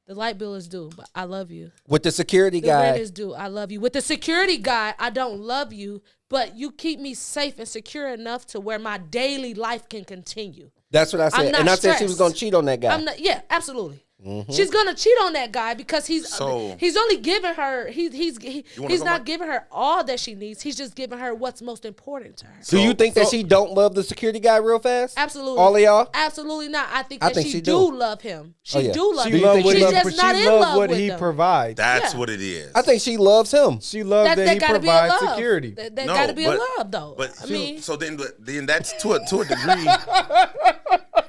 The light bill is due, but I love you. With the security The rent guy, is due. I love you. With the security guy, I don't love you, but you keep me safe and secure enough to where my daily life can continue. that's what I I'm said. not And I said she was stressed. going to cheat on that guy. I'm not. Yeah, absolutely. She's gonna cheat on that guy because he's only giving her he's wanna go not back? giving her all that she needs. He's just giving her what's most important to her. Do you think that she don't love the security guy real fast? Absolutely. All of y'all? Absolutely not. I think I that think she she do do. love him. She Oh, yeah. do love She Do him. you love think what she he, She's love- but just not she in love love what with he him. provides. That's Yeah. what it is. I think she loves him. She loves that he gotta be a provides love. security. That No, gotta be a but- love though. But I mean, so then that's to a degree.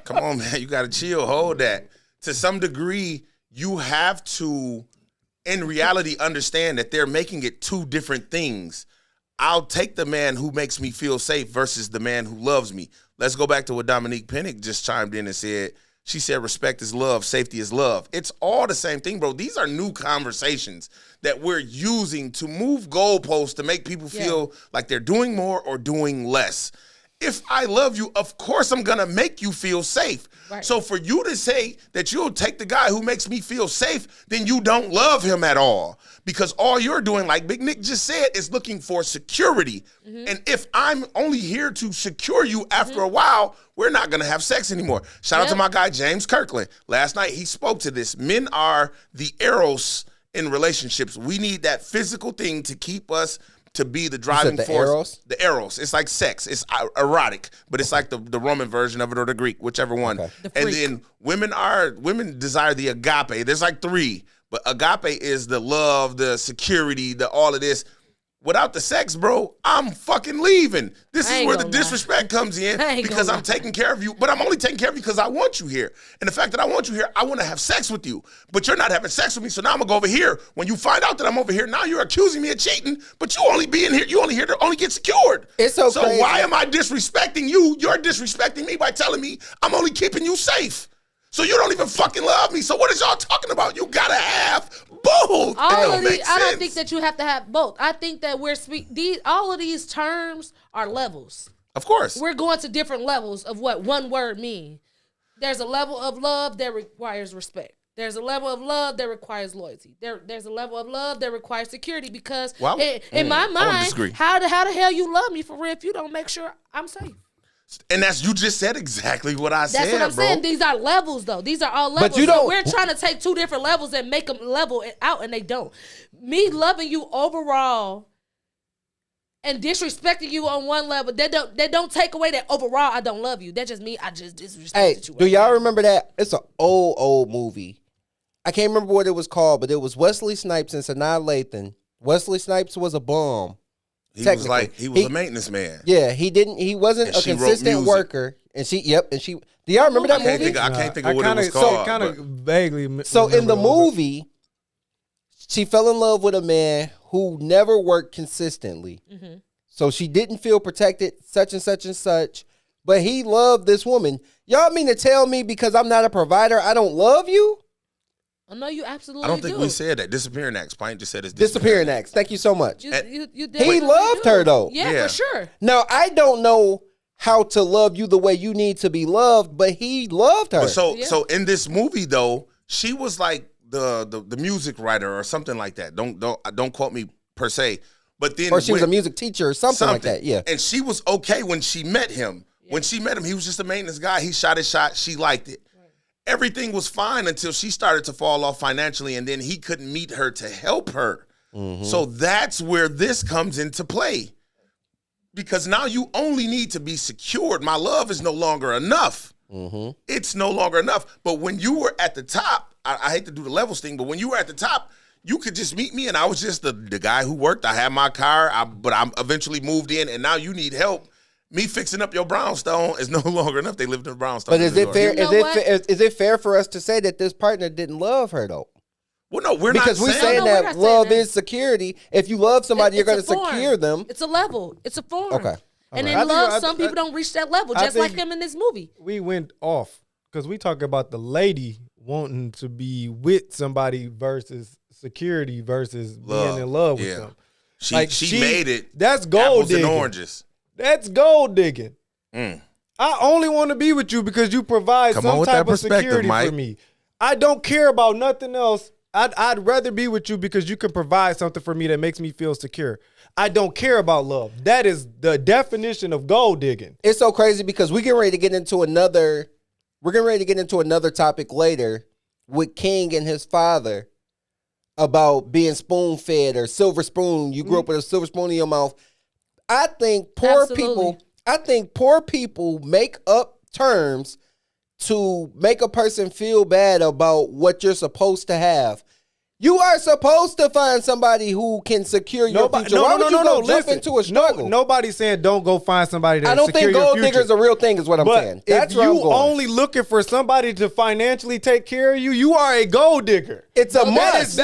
Come on, man, you gotta chill. Hold that. To some degree, you have to, in reality, understand that they're making it two different things. I'll take the man who makes me feel safe versus the man who loves me. Let's go back to what Dominique Pinnick just chimed in and said. She said, respect is love, safety is love. It's all the same thing, bro. These are new conversations that we're using to move goalposts to make people feel like they're doing more or doing less. If I love you, of course I'm going to make you feel safe. Right. So for you to say that you'll take the guy who makes me feel safe, then you don't love him at all. Because all you're doing, like Big Nick just said, is looking for security. And if I'm only here to secure you after a while, we're not going to have sex anymore. Shout out to my guy, James Kirkland. Last night, he spoke to this. Men are the eros in relationships. We need that physical thing to keep us to be the driving the force. eros? The eros. It's like sex. It's erotic, but it's like the Roman version of it or the Greek, whichever one. Okay. And then women desire the agape. There's like 3, but agape is the love, the security, the all of this. Without the sex, bro, I'm fucking leaving. This is where the disrespect comes in because I'm taking care of you, but I'm only taking care of you because I want you here. And the fact that I want you here, I want to have sex with you, but you're not having sex with me, so now I'm going to go over here. When you find out that I'm over here, now you're accusing me of cheating, but you only being here, you only here to only get secured. It's so crazy. why am I disrespecting you? You're disrespecting me by telling me I'm only keeping you safe. So you don't even fucking love me. So what is y'all talking about? You gotta have both. I don't think that you have to have both. I think that all of these terms are levels. Of course. We're going to different levels of what one word means. There's a level of love that requires respect. There's a level of love that requires loyalty. There's a level of love that requires security because in my mind, how the hell you love me for real if you don't make sure I'm safe? And you just said exactly what I said, That's what I'm bro. saying. These are levels, though. These are all levels. But you don't. We're trying to take 2 different levels and make them level it out, and they don't. Me loving you overall and disrespecting you on one level, that don't take away that overall I don't love you. That just means I just disrespected you. Do y'all remember that? It's an old movie. I can't remember what it was called, but it was Wesley Snipes and Sanaa Lathan. Wesley Snipes was a bum. He was a maintenance man. Yeah, he wasn't a consistent worker. And she. Do y'all remember that movie? I can't think of what it was called. Kind of vaguely. So in the movie, she fell in love with a man who never worked consistently. Mm-hmm. So she didn't feel protected, such and such and such. But he loved this woman. Y'all mean to tell me because I'm not a provider, I don't love you? Oh, no, you absolutely I don't think do. we said that. Disappearing acts. Pint just said it's Disappearing acts. Thank you so much. You He loved her, though. Yeah, for sure. Now, I don't know how to love you the way you need to be loved, but he loved her. But so in this movie, though, she was like the music writer or something like that. Don't quote me per se. But then or she was a music teacher or something like that. Yeah. And she was okay when she met him. Yeah. When she met him, he was just a maintenance guy. He shot his shot. She liked it. Everything was fine until she started to fall off financially, and then he couldn't meet her to help her. Mm-hmm. So that's where this comes into play. Because now you only need to be secured. My love is no longer enough. Mm-hmm. It's no longer enough. But when you were at the top, I hate to do the levels thing, but when you were at the top, you could just meet me, and I was just the guy who worked. I had my car, but I eventually moved in, and now you need help. Me fixing up your brownstone is no longer enough. They lived in a brownstone. But is it fair? Is it fair for us to say that this partner didn't love her though? Well, no, we're because not we're saying that love is security. If you love somebody, you're going to secure them. It's a level. It's a form. Okay. And in love, some people don't reach that level, just like him in this movie. We went off because we talk about the lady wanting to be with somebody versus security versus being in love with them. She made it. That's gold digging. Apples and oranges. That's gold digging. I only want to be with you because you provide some type of security for me. I don't care about nothing else. I'd rather be with you because you can provide something for me that makes me feel secure. I don't care about love. That is the definition of gold digging. It's so crazy because we're getting ready to get into another topic later with King and his father about being spoon fed or silver spoon. You grew up with a silver spoon in your mouth. I think poor people make up terms to make a person feel bad about what you're supposed to have. You are supposed to find somebody who can secure your future. Why would you go jump into a struggle? Nobody's saying don't go find somebody that secure your future. I don't think gold digger's a real thing is what I'm saying. That's if you only looking for somebody to financially take care of you, you are a gold digger. It's a must.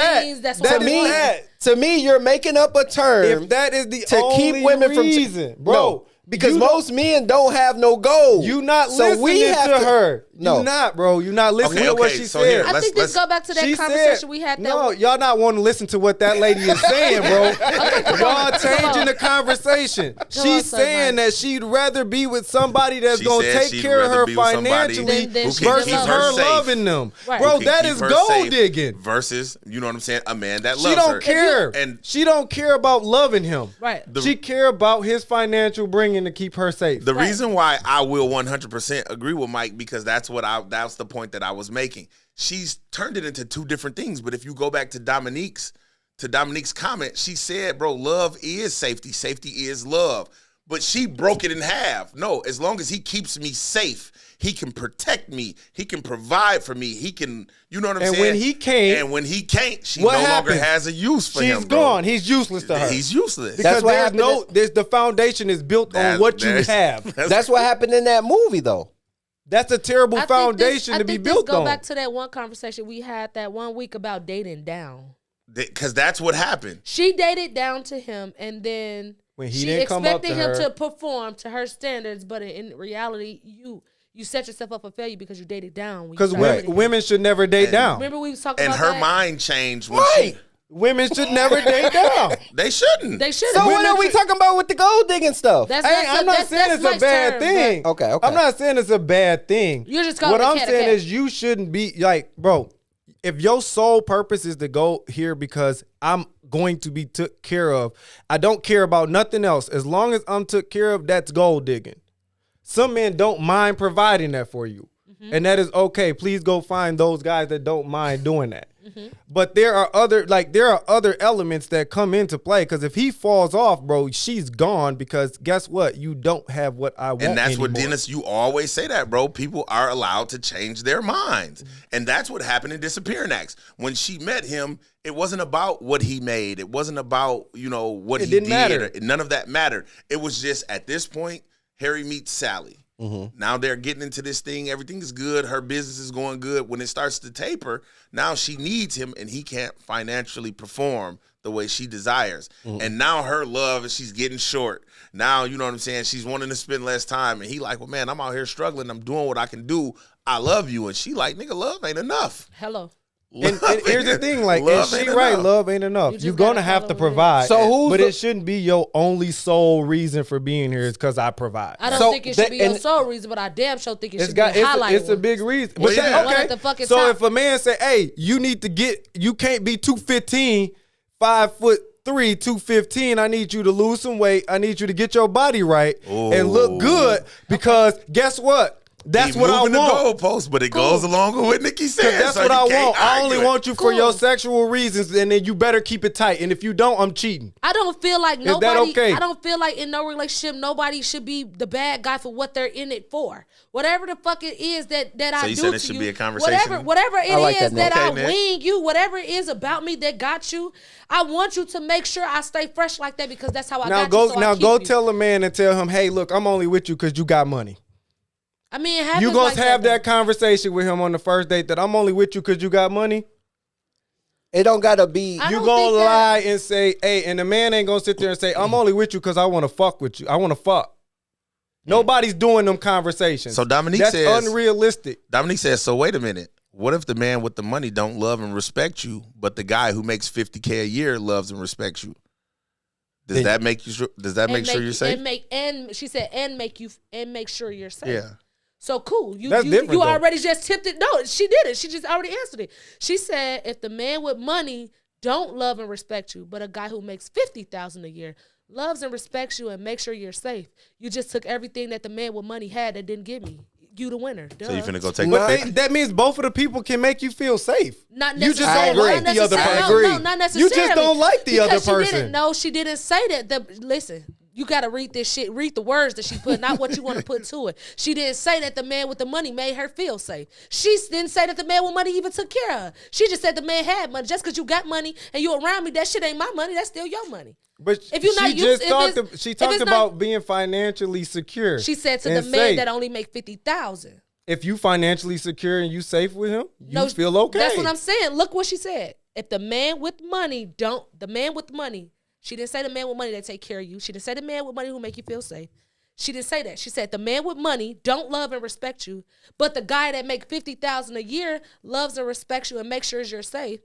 To me, you're making up a term if that is the to only keep women reason, from... Bro, because most men don't have no gold. You not listening to her. No. You not, bro. You not listening to what she said. I think let's go back to that conversation we had. No, y'all not want to listen to what that lady is saying, bro. Y'all changing the conversation. She's saying that she'd rather be with somebody that's going to take care of her financially versus her loving them. Bro, that is gold digging. Versus, you know what I'm saying, a man that loves her. She don't care. And she don't care about loving him. Right. She care about his financial bringing to keep her safe. The reason why I will 100% agree with Mike, because that's the point that I was making. She's turned it into two different things. But if you go back to Dominique's to Dominique's comment, she said, bro, love is safety. Safety is love. But she broke it in half. No, as long as he keeps me safe, he can protect me. He can provide for me. He can, you know what I'm saying? And when he can't, she no longer has a use for him. She's gone. He's useless to her. He's useless. Because the foundation is built on what you have. That's what happened in that movie, though. That's a terrible foundation to be built on. Go back to that one conversation we had that one week about dating down. Because that's what happened. She dated down to him, and then when he she didn't come up to expected him her to perform to her standards, but in reality, you set yourself up for failure because you dated down. Because women should never date down. Remember we was talking about that? And her mind changed when women should never date down. They shouldn't. They shouldn't. So what are we talking about with the gold digging stuff? I'm not saying it's a bad thing. Okay. I'm not saying it's a bad thing. You're just what I'm saying is you shouldn't be like, bro, if your sole purpose is to go here because I'm going to be took care of, I don't care about nothing else. As long as I'm took care of, that's gold digging. Some men don't mind providing that for you. Mm-hmm. And that is okay. Please go find those guys that don't mind doing that. Mm-hmm. But there are other elements that come into play, because if he falls off, bro, she's gone, because guess what? You don't have what I want And that's anymore. what, Dennis, you always say that, bro. People are allowed to change their minds. Mm-hmm. And that's what happened in Disappearing Acts. When she met him, it wasn't about what he made. It wasn't about, what he did. Matter. None of that mattered. It was just, at this point, Harry meets Sally. Mm-hmm. Now they're getting into this thing. Everything is good. Her business is going good. When it starts to taper, now she needs him, and he can't financially perform the way she desires. Mm-hmm. And now her love, she's getting short. Now, you know what I'm saying? She's wanting to spend less time. And he like, well, man, I'm out here struggling. I'm doing what I can do. I love you. And she like, nigga, love ain't enough. Hello. And here's the thing, like, is she right? Love ain't enough. You're gonna have to provide. But it shouldn't be your only sole reason for being here is because I provide. I don't think it should be your sole reason, but I damn sure think it should be a highlight. It's a big reason. But okay. So if a man say, "Hey, you can't be 215, 5'3", 215. I need you to lose some weight. I need you to get your body right and look good, because guess what? That's what I want. The goalpost, but it goes along with what Nikki said. That's what I want. I only want you for your sexual reasons, and then you better keep it tight. And if you don't, I'm cheating. I don't feel like Is that okay? I don't feel like in no relationship nobody should be the bad guy for what they're in it for. Whatever the fuck it is that I do to you. So you said it should be a conversation? Whatever it is that I wing you, whatever it is about me that got you, I want you to make sure I stay fresh like that, because that's how I got you. Now go tell a man and tell him, hey, look, I'm only with you because you got money. I mean, you gonna have that conversation with him on the first date that I'm only with you because you got money? It don't gotta be. You gonna lie and say, hey, and the man ain't gonna sit there and say, I'm only with you because I want to fuck with you. I want to fuck. Nobody's doing them conversations. So Dominique That's says unrealistic. Dominique says, so wait a minute. What if the man with the money don't love and respect you, but the guy who makes $50K a year loves and respects you? Does that make you? Does that make sure you're safe? She said, make sure you're safe. Yeah. So cool. You though. already just tipped it. No, she did it. She just already answered it. She said, if the man with money don't love and respect you, but a guy who makes $50,000 a year loves and respects you and makes sure you're safe, you just took everything that the man with money had that didn't give me. You the winner. Duh. So you finna go take the that means both of the people can make you feel safe. Not you just don't like the other person. No, not necessarily. You just don't like the other person. She didn't say that. Listen. You got to read this shit. Read the words that she put, not what you want to put to it. She didn't say that the man with the money made her feel safe. She didn't say that the man with money even took care of her. She just said the man had money. Just because you got money and you around me, that shit ain't my money. That's still your money. But if you're not she talked about being financially secure. She said to the man that only make $50,000. If you financially secure and you safe with him, you feel okay. That's what I'm saying. Look what she said. If the man with money she didn't say the man with money that take care of you. She didn't say the man with money who make you feel safe. She didn't say that. She said the man with money don't love and respect you, but the guy that make $50,000 a year loves and respects you and makes sure you're safe.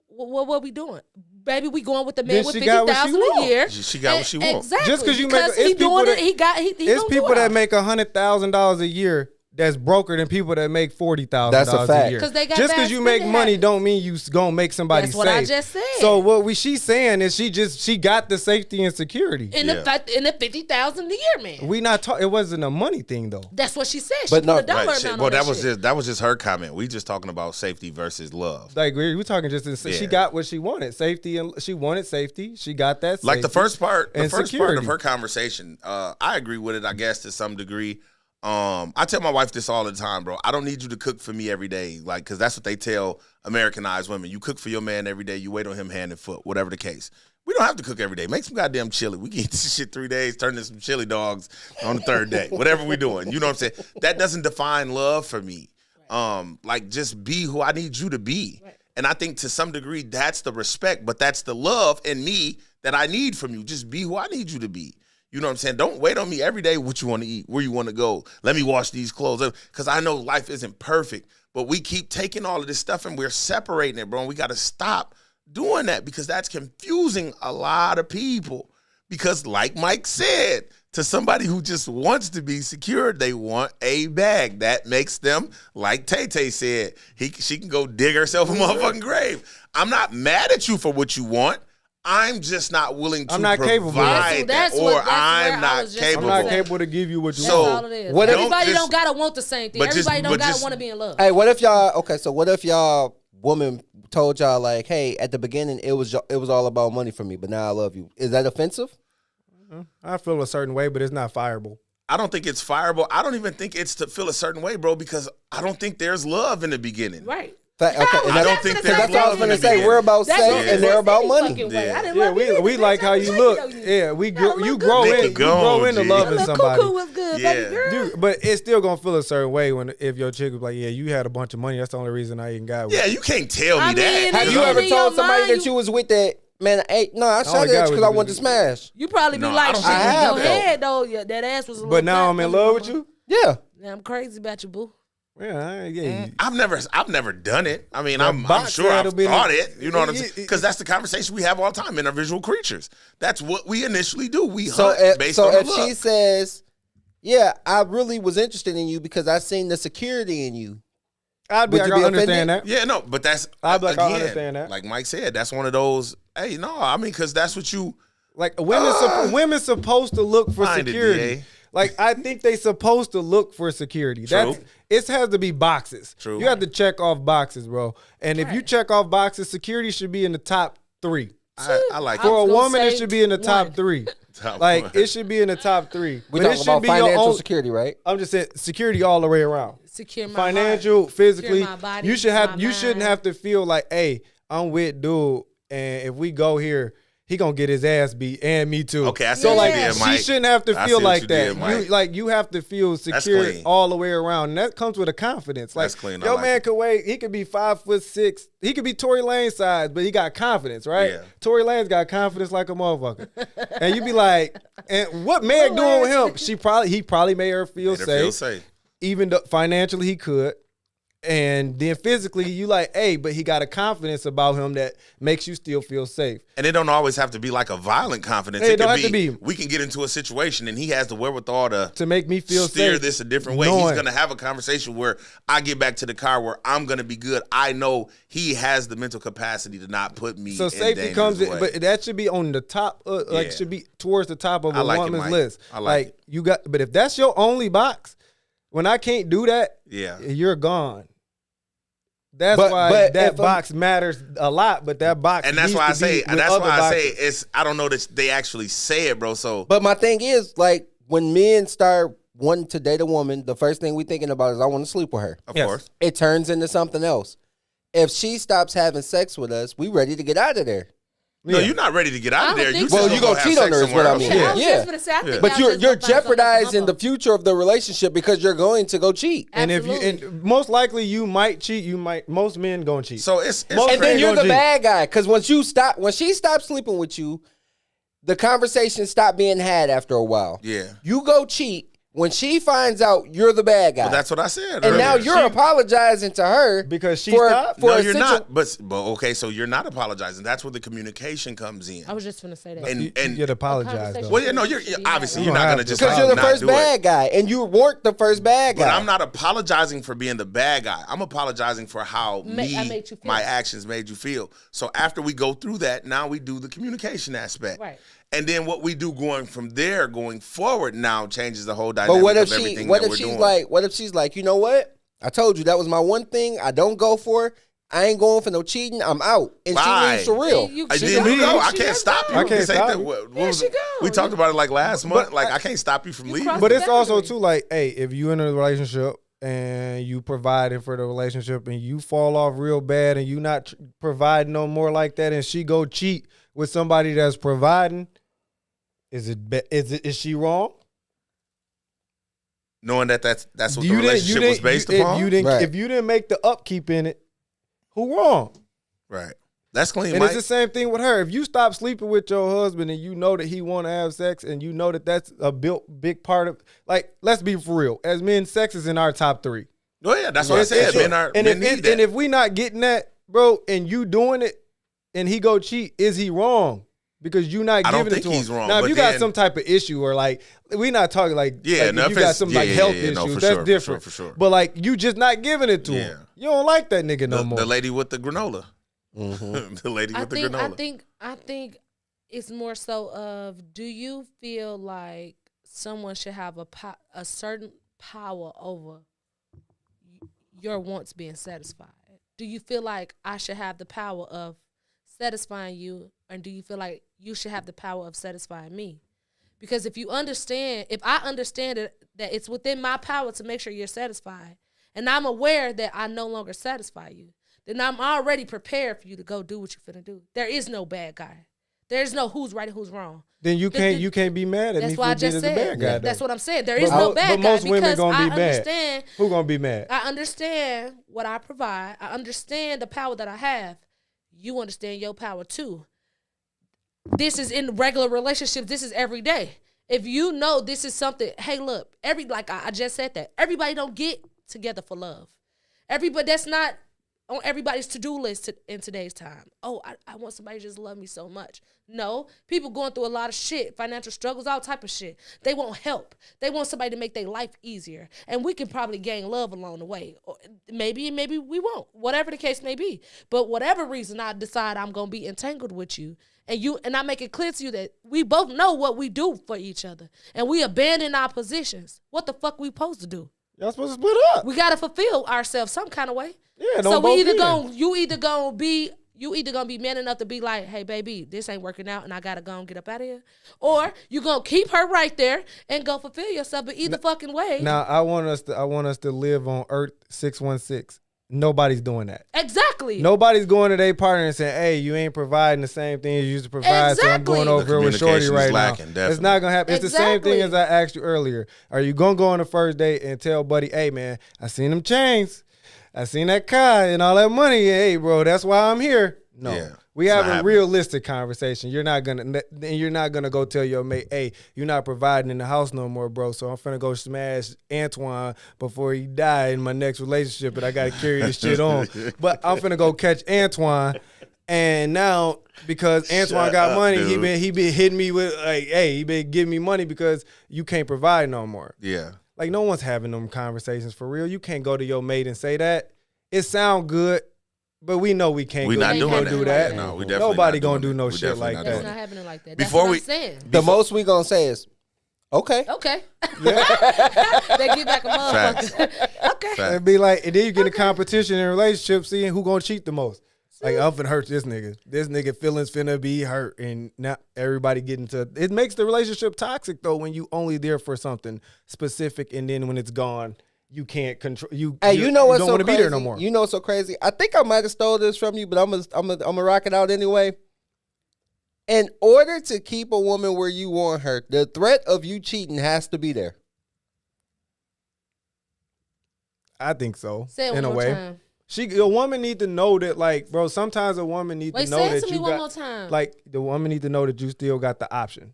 What we doing? Baby, we going with the man with $50,000 a year. She got what she wants. Exactly. Just because you make he doing it, he it's people that make $100,000 a year that's broker than people that make $40,000 That's a a fact. year. 'Cause they got just bad because you make spending money habits. don't mean you gonna make somebody That's safe. what I just said. So what she's saying is she got the safety and security. in the 50,000 a year, man. We not talking. It wasn't a money thing though. That's what she said. She But put no- a dollar Right, amount on well, that that shit. was just her comment. We just talking about safety versus love. Like we're talking just. Yeah. She got what she wanted, safety, and she wanted safety. She got that. Like the safety first part, and part security. of her conversation, I agree with it, I guess, to some degree. I tell my wife this all the time, bro. I don't need you to cook for me every day, like, because that's what they tell Americanized women. You cook for your man every day. You wait on him hand and foot, whatever the case. We don't have to cook every day. Make some goddamn chili. We can eat this shit 3 days, turn into some chili dogs on the third day. Whatever we doing, you know what I'm saying? That doesn't define love for me. Like, just be who I need you to be. Right. And I think to some degree that's the respect, but that's the love in me that I need from you. Just be who I need you to be. You know what I'm saying? Don't wait on me every day what you want to eat, where you want to go. Let me wash these clothes. Because I know life isn't perfect, but we keep taking all of this stuff and we're separating it, bro. And we got to stop doing that because that's confusing a lot of people. Because like Mike said, to somebody who just wants to be secure, they want a bag. That makes them, like Tay-Tay said, she can go dig herself a motherfucking grave. I'm not mad at you for what you want. I'm just not willing to I'm not capable. provide That's that, what- or that's where I I'm not was just I'm capable. not capable to give you what you That's So, want. all it is. what if- Everybody don't don't gotta want the same thing. but just- Everybody don't but gotta just- want to be in love. Hey, what if y'all woman told y'all like, hey, at the beginning it was all about money for me, but now I love you? Is that offensive? I feel a certain way, but it's not fireable. I don't think it's fireable. I don't even think it's to feel a certain way, bro, because I don't think there's love in the beginning. Right. Okay, and I don't think that's there's what I was love in gonna the say. beginning. We're about That's sex what and they're about any money. fucking way. Yeah. I didn't Yeah, love you we either, like bitch. how I you was look. like, yo, Yeah, we gotta grow. You look grow good. in. Make You it go, grow into G. loving That somebody. cuckoo was good, Yeah. baby girl. Dude, but it's still gonna feel a certain way when if your chick was like, "Yeah, you had a bunch of money. That's the only reason I even got." With Yeah, you." you can't tell me I that. mean, Have You you know? ever In told your somebody mind, that you was with that? Man, hey, no, I shot only at got you because I with wanted to you. smash. You probably be No, I like, don't shit, think I in have, your though. head though. Yeah, that ass was a little But now fat, I'm in little love with mama. you. Yeah. Yeah, I'm crazy about you, boo. Yeah, yeah. I've never done it. I mean, The I'm box sure I've that'll be thought like- it. You know what I'm Yeah, saying? it- Because that's the conversation we have all the time in our visual creatures. That's what we initially do. We So hunt if, based so on the if she look. says, "Yeah, I really was interested in you because I seen the security in you," I'd be Would like, you I be understand offended? that. Yeah, no, but that's I'd be like, I again, understand that. like Mike said, that's one of those. Hey, no, I mean, because that's what you. Like women supposed to look for Find it, security. DA. Like I think they supposed to look for security. True. It has to be boxes. True. You have to check off boxes, bro. And if you check off boxes, security should be in the top 3. I like For a was gonna woman, it say should be in the top one. 3. Top Like one. it should be in the top 3. we But it talking should about be your financial own. security, right? I'm just saying security all the way around. Secure my Financial, heart, physically. secure my body, You should have. my You shouldn't mind. have to feel like, hey, I'm with dude, and if we go here, he gonna get his ass beat, and me too. Okay, I see So what like, you did, she Mike. shouldn't have to I see feel what like you that. did, Mike. You have to feel secure clean. all the way around, and that comes with a confidence. Like That's clean. I your like man it. could wait. He could be 5'6". He could be Tory Lane size, but he got confidence, right? Yeah. Tory Lane's got confidence like a motherfucker, and you be like, and what Meg doing with him? He probably made her feel Made her safe. feel safe. Even though financially he could. And then physically, you like, hey, but he got a confidence about him that makes you still feel safe. And it don't always have to be like a violent confidence. Hey, it it don't could have to be. We can get into a situation and he has the wherewithal To make me feel steer safe. this a different way. Knowing- He's gonna have a conversation where I get back to the car where I'm gonna be good. I know he has the mental capacity to not put me. So in safety comes in, way. but that should be on the top, Yeah. should be towards the top of I a like it, woman's Mike. list. I like it. you got, but if that's your only box, when I can't do that, Yeah. you're gone. That's But why if that I'm- box matters a lot. But that box, And that's needs why I to be say. with And that's other why I say boxes. it's. I don't know that they actually say it, bro. So But my thing is, like, when men start wanting to date a woman, the first thing we thinking about is I want to sleep with her. of Yes. course. It turns into something else. If she stops having sex with us, we ready to get out of there. No, Yeah. you're not ready to get out I of don't there. think You so. Well, just you gonna gonna have cheat on sex her is what somewhere I else. mean. Yeah, I was Yeah. just gonna say, I think But y'all you're just gonna find something to jeopardizing hump the on. future of the relationship because you're going to go cheat. And if you, Absolutely. and most likely you might cheat. You might. Most men gonna cheat. So it's Most And then men you're gonna the cheat. bad guy because when she stops sleeping with you, the conversation stop being had after a while. Yeah. You go cheat. When she finds out you're the bad guy, Well, that's what I said. and now earlier. you're apologizing to her because she for, stopped. for No, a you're situ- not. But okay, so you're not apologizing. That's where the communication comes in. I was just gonna say that. And You gotta apologize conversation. though. well, yeah, no, you're obviously you're You not don't gonna have just to. because you're the not first do it. bad guy, and you weren't the first bad guy. But I'm not apologizing for being the bad guy. I'm apologizing for how I made you feel. my actions made you feel. So after we go through that, now we do the communication aspect. Right. And then what we do going from there, going forward, now changes the whole dynamic But what if of everything what that if we're she's doing. like, what if she's like, you know what? I told you that was my one thing. I don't go for. I ain't going for no cheating. I'm out, and Why? she leaves for real. And you- I she didn't gotta go. go. I She can't gotta stop go. you. I can't This ain't stop that- you. what There was she it? go. We talked about it like last month. Like I can't stop you from leaving. crossed But the it's also boundary. too like, hey, if you in a relationship and you providing for the relationship and you fall off real bad and you not providing no more like that, and she go cheat with somebody that's providing, is she wrong? Knowing that that's what You the relationship was based upon. Right. If you didn't make the upkeep in it, who wrong? Right. That's clean, And Mike. it's the same thing with her. If you stop sleeping with your husband and you know that he want to have sex and you know that that's a big part of, like, let's be for real. As men, sex is in our top 3. Oh yeah, that's what I said. Men need that. And if we not getting that, bro, and you doing it and he go cheat, is he wrong? Because you not I don't giving it think to he's him. wrong, Now, if but you got then- some type of issue or like, we not talking like, Yeah, like no, if you if got it's- some yeah, like yeah, health yeah, no, issues, for that's sure, for different. sure, for sure. But like, you just not giving it to Yeah. him. You don't like that nigga no more. the lady with the granola. Mm-hmm. The lady with the granola. I think it's more so of, do you feel like someone should have a certain power over your wants being satisfied? Do you feel like I should have the power of satisfying you, or do you feel like you should have the power of satisfying me? Because if I understand that it's within my power to make sure you're satisfied, and I'm aware that I no longer satisfy you, then I'm already prepared for you to go do what you're finna do. There is no bad guy. There's no who's right and who's wrong. Then you can't be mad at me That's for why I being just the bad said. guy. That's though. what I'm saying. There But is no mo- bad but guy most women because gonna be I mad. understand. Who gonna be mad? I understand what I provide. I understand the power that I have. You understand your power too. This is in regular relationships. This is every day. If you know this is something, hey, look, like I just said that. Everybody don't get together for love. Everybody, that's not on everybody's to-do list in today's time. Oh, I want somebody to just love me so much. No, people going through a lot of shit, financial struggles, all type of shit. They want help. They want somebody to make their life easier. And we can probably gain love along the way. Or maybe we won't, whatever the case may be. But whatever reason I decide I'm going to be entangled with you, and I make it clear to you that we both know what we do for each other, and we abandon our positions, what the fuck we supposed to do? Y'all supposed to split up. We gotta fulfill ourselves some kind of way. Yeah, so don't we both either in. you either gonna be man enough to be like, hey baby, this ain't working out and I gotta go and get up out of here. Or you gonna keep her right there and go fulfill yourself, but either fucking way. Now I want us to live on Earth 616. Nobody's doing that. Exactly. Nobody's going to their partner and saying, "Hey, you ain't providing the same thing you used to provide, so I'm going Exactly. over The here with Shorty communication right is lacking, now." It's definitely. not gonna happen. It's the same thing as Exactly. I asked you earlier. Are you gonna go on the first date and tell buddy, "Hey, man, I seen them chains, I seen that car and all that money. Hey, bro, that's why I'm here." No. Yeah, We it's have not a happening. realistic conversation. You're not gonna go tell your mate, "Hey, you're not providing in the house no more, bro. So I'm finna go smash Antoine before he die in my next relationship, and I gotta carry this shit on." But I'm finna go catch Antoine, and now because Antoine Shut got up, money, dude. he been hitting me with like, "Hey, he been giving me money because you can't provide no more." Yeah. Like no one's having them conversations for real. You can't go to your mate and say that. It sound good. But we know we can't. We go, not we doing can't that. do that. No, we definitely Nobody not gonna doing do it. no We shit definitely like not That's that. doing not happening like that. That's Before what we- I'm saying. The most we gonna say is, okay. Okay. They get back a motherfucker. Okay. Fact. It'd be like, and then you get a competition in relationships, seeing who gonna cheat the most. Like I'm finna hurt this nigga. This nigga feelings finna be hurt, and now everybody getting to. It makes the relationship toxic though when you only there for something specific, and then when it's gone, you can't control. Hey, you know what's don't so want to crazy? be there no more. You know what's so crazy? I think I might have stole this from you, but I'm gonna rock it out anyway. In order to keep a woman where you want her, the threat of you cheating has to be there. I think so. Say it in one a more way, time. a woman need to know that, like, bro. Sometimes a woman need Wait, to know say it that to you me one got, more time. like, the woman need to know that you still got the option.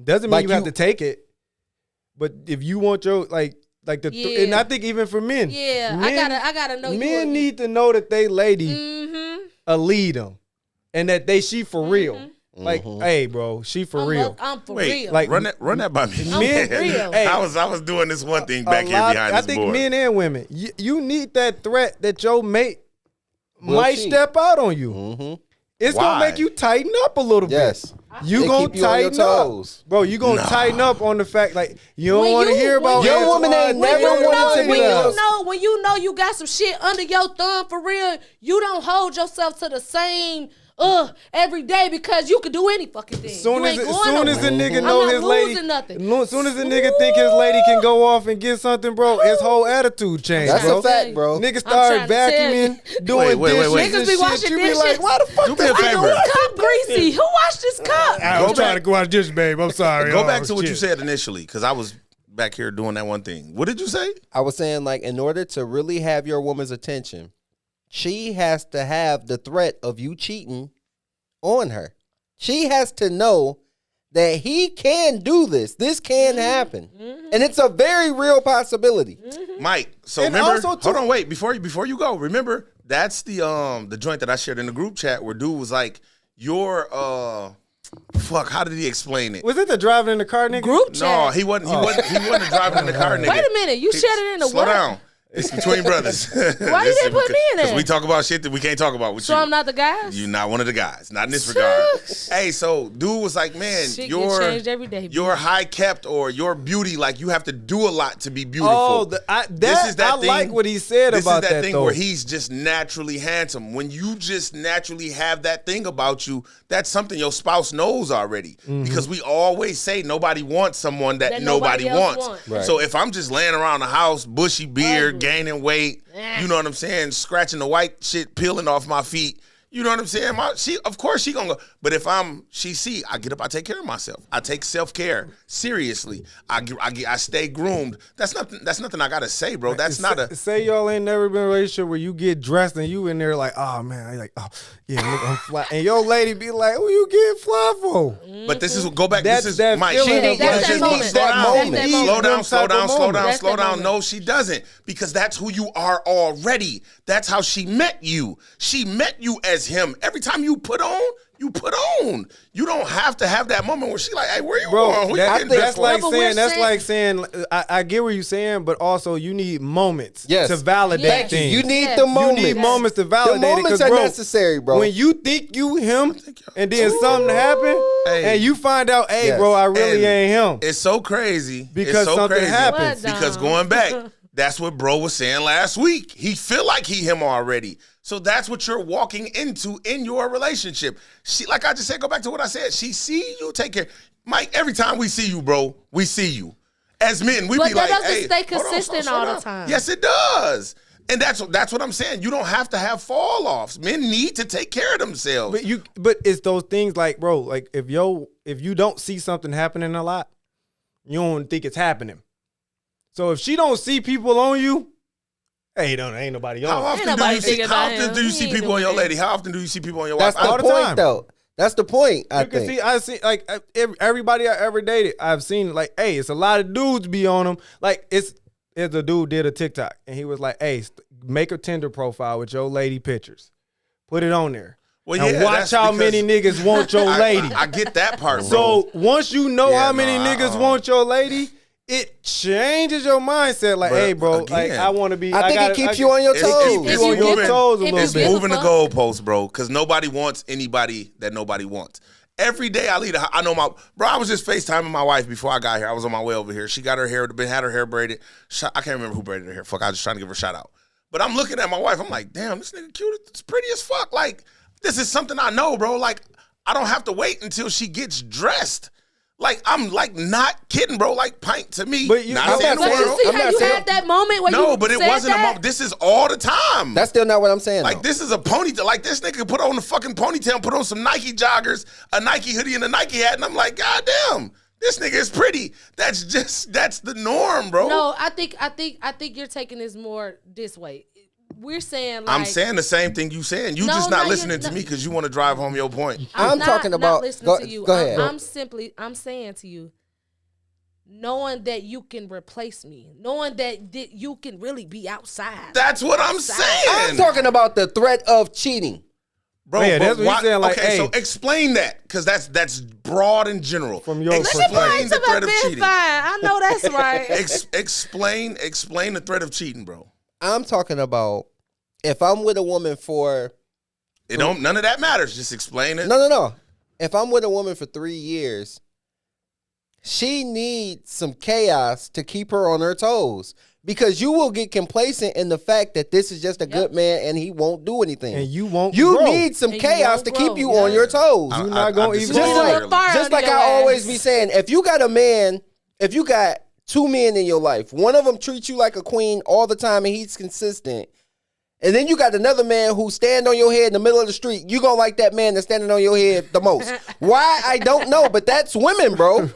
Doesn't mean Like you have you- to take it. But if you want your like the and I think even for men, Yeah, men, I gotta know. men need to know that they lady Mm-hmm. lead them, and that she for real. Like, hey, bro, she for real. I'm for Wait, real. Like, run that by me. men, for real. hey, I was doing this one thing back here lot- behind I this think board. men and women, you need that threat that your mate Will might cheat. step out on you. Mm-hmm. It's Why? gonna make you tighten up a little Yes. bit. You They gonna keep you on your tighten up, toes. bro. You gonna tighten up on the fact like you don't When want to you- hear when about you- Your woman ain't Antoine, never you wanted don't to wanna take hear it that. out. when you know you got some shit under your thumb for real, you don't hold yourself to the same every day because you could do any fucking thing. Soon you as ain't a going nigga nowhere. I'm know not his lady, losing nothing. soon as a nigga think his lady can go off and get something, bro, his whole attitude changed, That's bro. a fact, bro. Niggas trying start to tell you. vacuuming, doing Wait. dishes Niggas and be shit. washing You be dishes. like, why the fuck Do me a this favor. nigga wash Cup greasy. Who washed this cup? I'm trying to go out dishes, babe. I'm sorry. Go Oh, back to what you shit. said initially, because I was back here doing that one thing. What did you say? I was saying, like, in order to really have your woman's attention, she has to have the threat of you cheating on her. She has to know that he can do this. This can happen. And it's a very real possibility. Mike, so And remember, also, too- hold on, wait, before you go, remember, that's the joint that I shared in the group chat where dude was like, your how did he explain it? Was it the driving in the car, nigga? Group chat. No, he wasn't driving in the car, nigga. Wait a minute. You shared it in the Slow what? down. It's between brothers. Why you didn't put me in Because there? we talk about shit that we can't talk about with So you. I'm not the guys? You're not one of the guys. Not in this regard. Hey, so dude was like, man, Shit get you're changed every day, you're high kept or your beauty, like you have to do a lot to be beautiful. Oh, I like what he said this about is that thing though. where he's just naturally handsome. When you just naturally have that thing about you, that's something your spouse knows already. Mm-hmm. Because we always say nobody wants someone that nobody else wants. Right. So if I'm just laying around the house, bushy beard, gaining weight, you know what I'm saying, scratching the white shit peeling off my feet. You know what I'm saying? Of course she gonna go. But if I get up, I take care of myself. I take self-care seriously. I stay groomed. That's nothing I gotta say, bro. That's not a. Say y'all ain't never been in a relationship where you get dressed and you in there like, oh man, like, oh yeah, look, I'm fly, and your lady be like, who you getting fly for? But this is go back. That's this is that Mike. feeling of That's like, that moment. Slow That down. moment. That's that Slow moment. down, slow down, slow down, That's slow that down. moment. No, she doesn't, because that's who you are already. That's how she met you. She met you as him. Every time you put on, you put on. You don't have to have that moment where she like, hey, where you bro, going? Who you getting that's dressed for? like No, but we're saying that's saying- like saying I get what you're saying, but also you need moments Yes. to validate Yes. things. You need Yes. the You moments. You need moments to The validate it. moments 'cause, are bro, necessary, bro. When you think you him and then something happen Hey. and you find out, hey, Yes. bro, I really And ain't him. It's so crazy Because it's so something crazy. happens. What, Because Dom? going back, that's what bro was saying last week. He feel like he him already. So that's what you're walking into in your relationship. She, like I just said, go back to what I said. She see you take care. Mike, every time we see you, bro, we see you. As men, we But be that like, doesn't hey, stay hold on, consistent slow all the down. time. Yes, it does. And that's what I'm saying. You don't have to have fall offs. Men need to take care of themselves. But it's those things like, bro, like if you don't see something happening a lot, you don't think it's happening. So if she don't see people on you, hey, ain't nobody How on. often, Ain't do nobody you, see, thinking how about often him. do you He see ain't people on your doing that. lady? How often do you see people on your That's wife? the all the point, time. though. That's the point, I You can think. see, I see, like everybody I ever dated, I've seen like, hey, it's a lot of dudes be on them. Like it's a dude did a TikTok and he was like, hey, make a Tinder profile with your lady pictures, put it on there, Well, and yeah, watch that's how many because- niggas want your lady. I get that part, bro. So once you know Yeah, how many no, niggas want your lady, it changes your mindset. Like, But hey, bro, like again, I want to be. I think gotta- it keeps you on your It's- toes. it's You on your moving- toes a if little It's you give bit. a moving the fuck. goalposts, bro, because nobody wants anybody that nobody wants. Every day I leave the house, I know I was just FaceTiming my wife before I got here. I was on my way over here. She got her hair, had her hair braided. I can't remember who braided her hair. Fuck, I was just trying to give her a shout out. But I'm looking at my wife. I'm like, damn, this nigga cute. It's pretty as fuck. Like, this is something I know, bro. Like, I don't have to wait until she gets dressed. Like, I'm like not kidding, bro. Like, pint to me. But you- not I'm saying not the But you world. see I'm how not you saying- had that moment where you No, but it said wasn't a that? moment. This is all the time. That's still not what I'm saying, Like, though. this is a ponytail. Like, this nigga put on the fucking ponytail, put on some Nike joggers, a Nike hoodie, and a Nike hat. And I'm like, God damn, this nigga is pretty. That's the norm, bro. No, I think you're taking this more this way. We're saying like I'm saying the same thing you saying. You No, just no, not you're listening to not- me because you want to drive home your point. I'm talking about- listening go- to you. go ahead. I'm saying to you, knowing that you can replace me, knowing that you can really be outside. That's what I'm saying. I'm talking about the threat of cheating. Bro, Yeah, but that's what he's saying, like, okay, hey. so explain that, because that's broad and general. From your explain perspective. the threat of cheating. Fine. I know that's right. Explain the threat of cheating, bro. I'm talking about if I'm with a woman for None of that matters. Just explain it. no. If I'm with a woman for 3 years, she needs some chaos to keep her on her toes. Because you will get complacent in the fact that this is just a good man and he won't do anything. And you won't You grow. need some And you chaos won't to grow, keep you yeah. on your toes. You're not going to just evolve. Just a little fire Just under like your I always ass. be saying, if you got a man, if you got 2 men in your life, one of them treats you like a queen all the time and he's consistent, and then you got another man who stand on your head in the middle of the street, you gonna like that man that's standing on your head the most. Why? I don't know, but that's women, bro.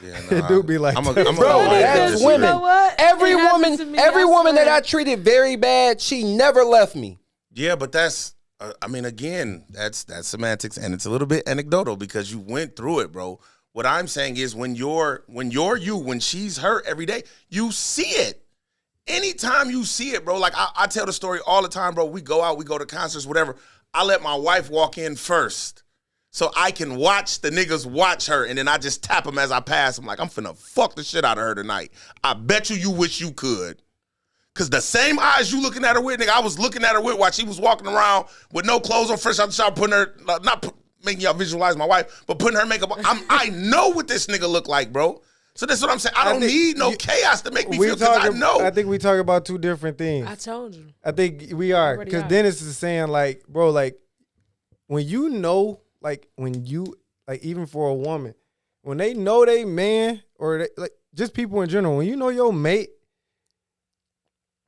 Yeah, It do be like I'm that. a Bro, that's You women. know what? Every It happened woman, to me, every I woman that swear. I treated very bad, she never left me. Yeah, but that's. I mean, again, that's semantics, and it's a little bit anecdotal because you went through it, bro. What I'm saying is, when she's hurt every day, you see it. Anytime you see it, bro. Like I tell the story all the time, bro. We go out, we go to concerts, whatever. I let my wife walk in first, so I can watch the niggas watch her, and then I just tap them as I pass. I'm like, I'm finna fuck the shit out of her tonight. I bet you wish you could. Cause the same eyes you looking at her with, nigga, I was looking at her with while she was walking around with no clothes on, fresh out the shower, putting her, making y'all visualize my wife, but putting her makeup on. I know what this nigga look like, bro. So that's what I'm saying. I don't need no chaos to make me feel, because I know. I think we talk about two different things. I told you. I think we are, Already because are. Dennis is saying, like, bro, like, when you know, like, even for a woman, when they know they man, or they, like, just people in general, when you know your mate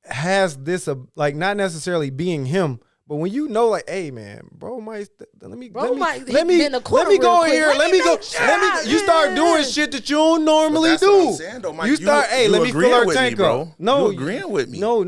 has this, like, not necessarily being him, but when you know, like, hey, man, bro, might let me Bro might let me hit in the corner real go in quick. here, Let let me me go, make sure. you start doing Yeah. shit that you don't normally But that's do. what I'm saying, though, Mike. You start, hey, you let me fill agreeing her with me, tank bro. up. No, You agreeing with me. No.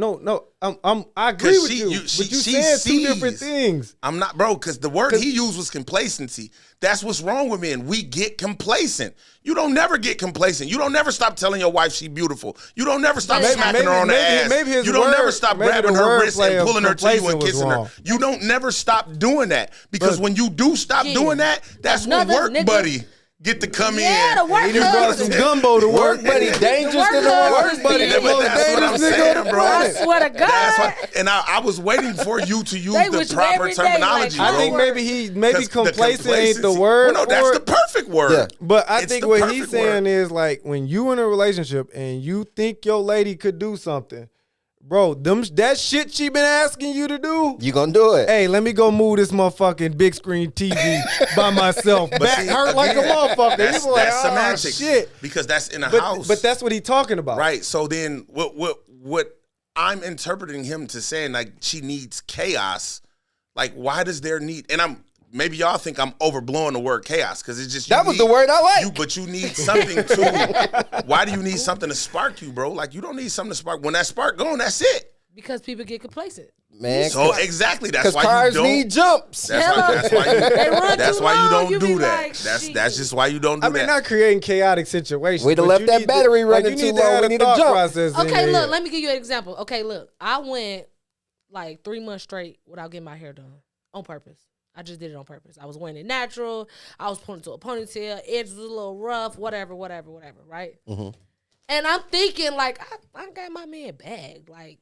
I agree 'Cause with she- you, you- but she- you she saying two sees. different things. I'm not, bro, because the word he used was complacency. That's what's wrong with men. We get complacent. You don't never get complacent. You don't never stop telling your wife she beautiful. You don't never stop Maybe- smacking her on the ass. maybe his you don't word- never stop maybe grabbing the her wrist wordplay and of pulling her to you and complacent was kissing her. wrong. You don't never stop doing that, because But- when you do stop Yeah. doing that, that's when Another work nigga- buddy get to come Yeah, in. the work He just brought husband. some gumbo to work, Work buddy, dangerous than the work work husband. buddy. Yeah, The but most that's what I'm dangerous nigga saying, on the bro. I planet. swear to God. That's why, and I was waiting for you to use They the wish proper every day, terminology, like, bro. I think maybe 'Cause the complacent ain't the complacency- word. Well, no, that's for the it. perfect word. Yeah. But I It's think the what perfect he's saying word. is, like, when you in a relationship and you think your lady could do something, bro, that shit she been asking you to do. You gonna do it. Hey, let me go move this motherfucking big screen TV by myself. Back see, hurt like a again, motherfucker. That's, You be like, that's oh, semantics, shit. because that's in a house. But that's what he talking about. right. So then, what I'm interpreting him to saying, like, she needs chaos. Like, why does there need? And maybe y'all think I'm overblowing the word chaos, because it's just That was the word I like. But you need something to. Why do you need something to spark you, bro? Like, you don't need something to spark. When that spark gone, that's it. Because people get complacent. Man, So exactly, that's because why cars you don't. need jumps. That's why you. They run That's too why you long, don't you do be that. like, That's shit. just why you don't do I mean, that. not creating chaotic situations. We'd have but left you that need battery to, running you too need to long. have We a need to thought jump. process in Okay, your look, head. let me give you an example. Okay, look, I went like 3 months straight without getting my hair done on purpose. I just did it on purpose. I was wearing it natural. I was putting it to a ponytail. Edge was a little rough, whatever, right? Mm-hmm. And I'm thinking, like, I got my man bagged. Like,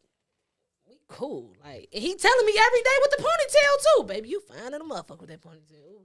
we cool. Like, and he telling me every day with the ponytail, too. Baby, you fine in a motherfucker with that ponytail. Ooh.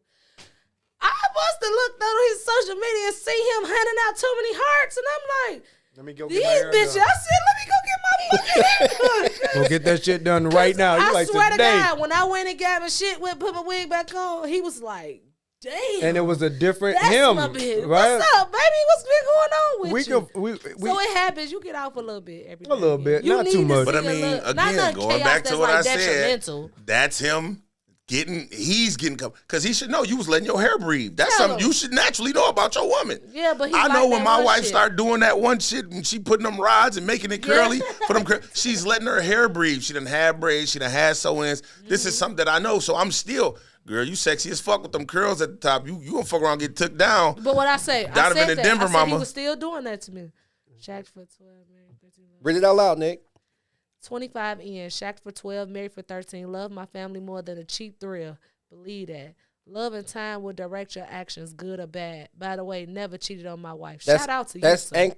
I must have looked on his social media and see him handing out too many hearts. And I'm like, Let me go these get my hair bitches. done. I said, let me go get my fucking hair done. Go get that shit done right now. You I like swear today. to God, when I went and got my shit, put my wig back on, he was like, damn. And it was a different That's him, my bitch. right? What's up, baby? What's been going on with We you? can, we So it happens. You get off a little bit every A little day. bit, You not need too to much. see But I a mean, little- not again, no going chaos back to that's what like I said, detrimental. that's him he's getting, because he should know you was letting your hair breathe. That's Tell something him. you should naturally know about your woman. Yeah, but he I know like when that my one wife shit. started doing that one shit and she putting them rods and making it curly for them, she's letting her hair breathe. She done had braids, she done had sew-ins. This is something that I know, so I'm still girl, you sexy as fuck with them curls at the top. You gonna fuck around and get took down. But what I say, Donovan I said in that. Denver, I said mama. he was still doing that to me. Shaq for 12, married 13. Read it out loud, Nick. 25 in. Shaq for 12, married for 13. Love my family more than a cheap thrill. Believe that. Love and time will direct your actions, good or bad. By the way, never cheated on my wife. Shout out to you. That's sir.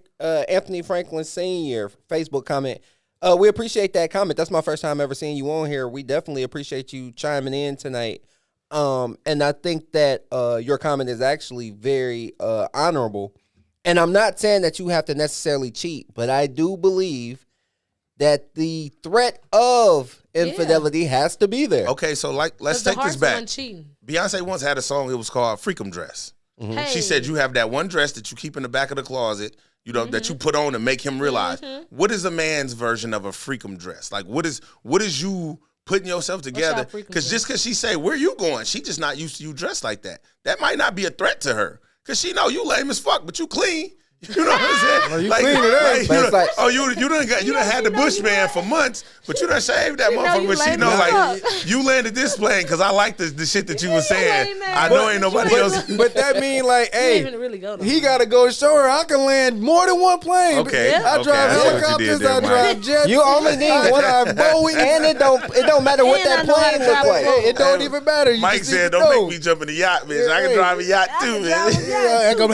Anthony Franklin Sr. Facebook comment. We appreciate that comment. That's my first time ever seeing you on here. We definitely appreciate you chiming in tonight. And I think that your comment is actually very honorable. And I'm not saying that you have to necessarily cheat, but I do believe that the threat of infidelity has to be there. Okay, so let's 'Cause the take this heart's back. one cheating. Beyonce once had a song. It was called "Freakum Dress." Hey. She said you have that one dress that you keep in the back of the closet, you know, that you put on to make him realize. What is a man's version of a freakum dress? Like, what is you putting yourself together? freakum Because dress? just because she say, where you going? She just not used to you dressed like that. That might not be a threat to her. Because she know you lame as fuck, but you clean. You know what I'm saying? Well, you clean today. But it's like- you done had the Bushman for months, but you done shaved that She know motherfucker. you But she lame know as like fuck. you landed this plane because I like the shit that you was saying. lame, man. I know ain't nobody else. But that mean like, You hey, didn't even really go though. he gotta go show her I can land more than one plane. Okay, I okay, drive I see what you helicopters, did there, I drive Mike. jets. You only need I one drive Boeing. And it don't matter what And that I know how plane to look drive a like. boat. Hey, it don't even matter. You Mike just said, need to "Don't know. make me jump in the yacht, bitch. I Yeah, can drive a yacht I too, can man." drive a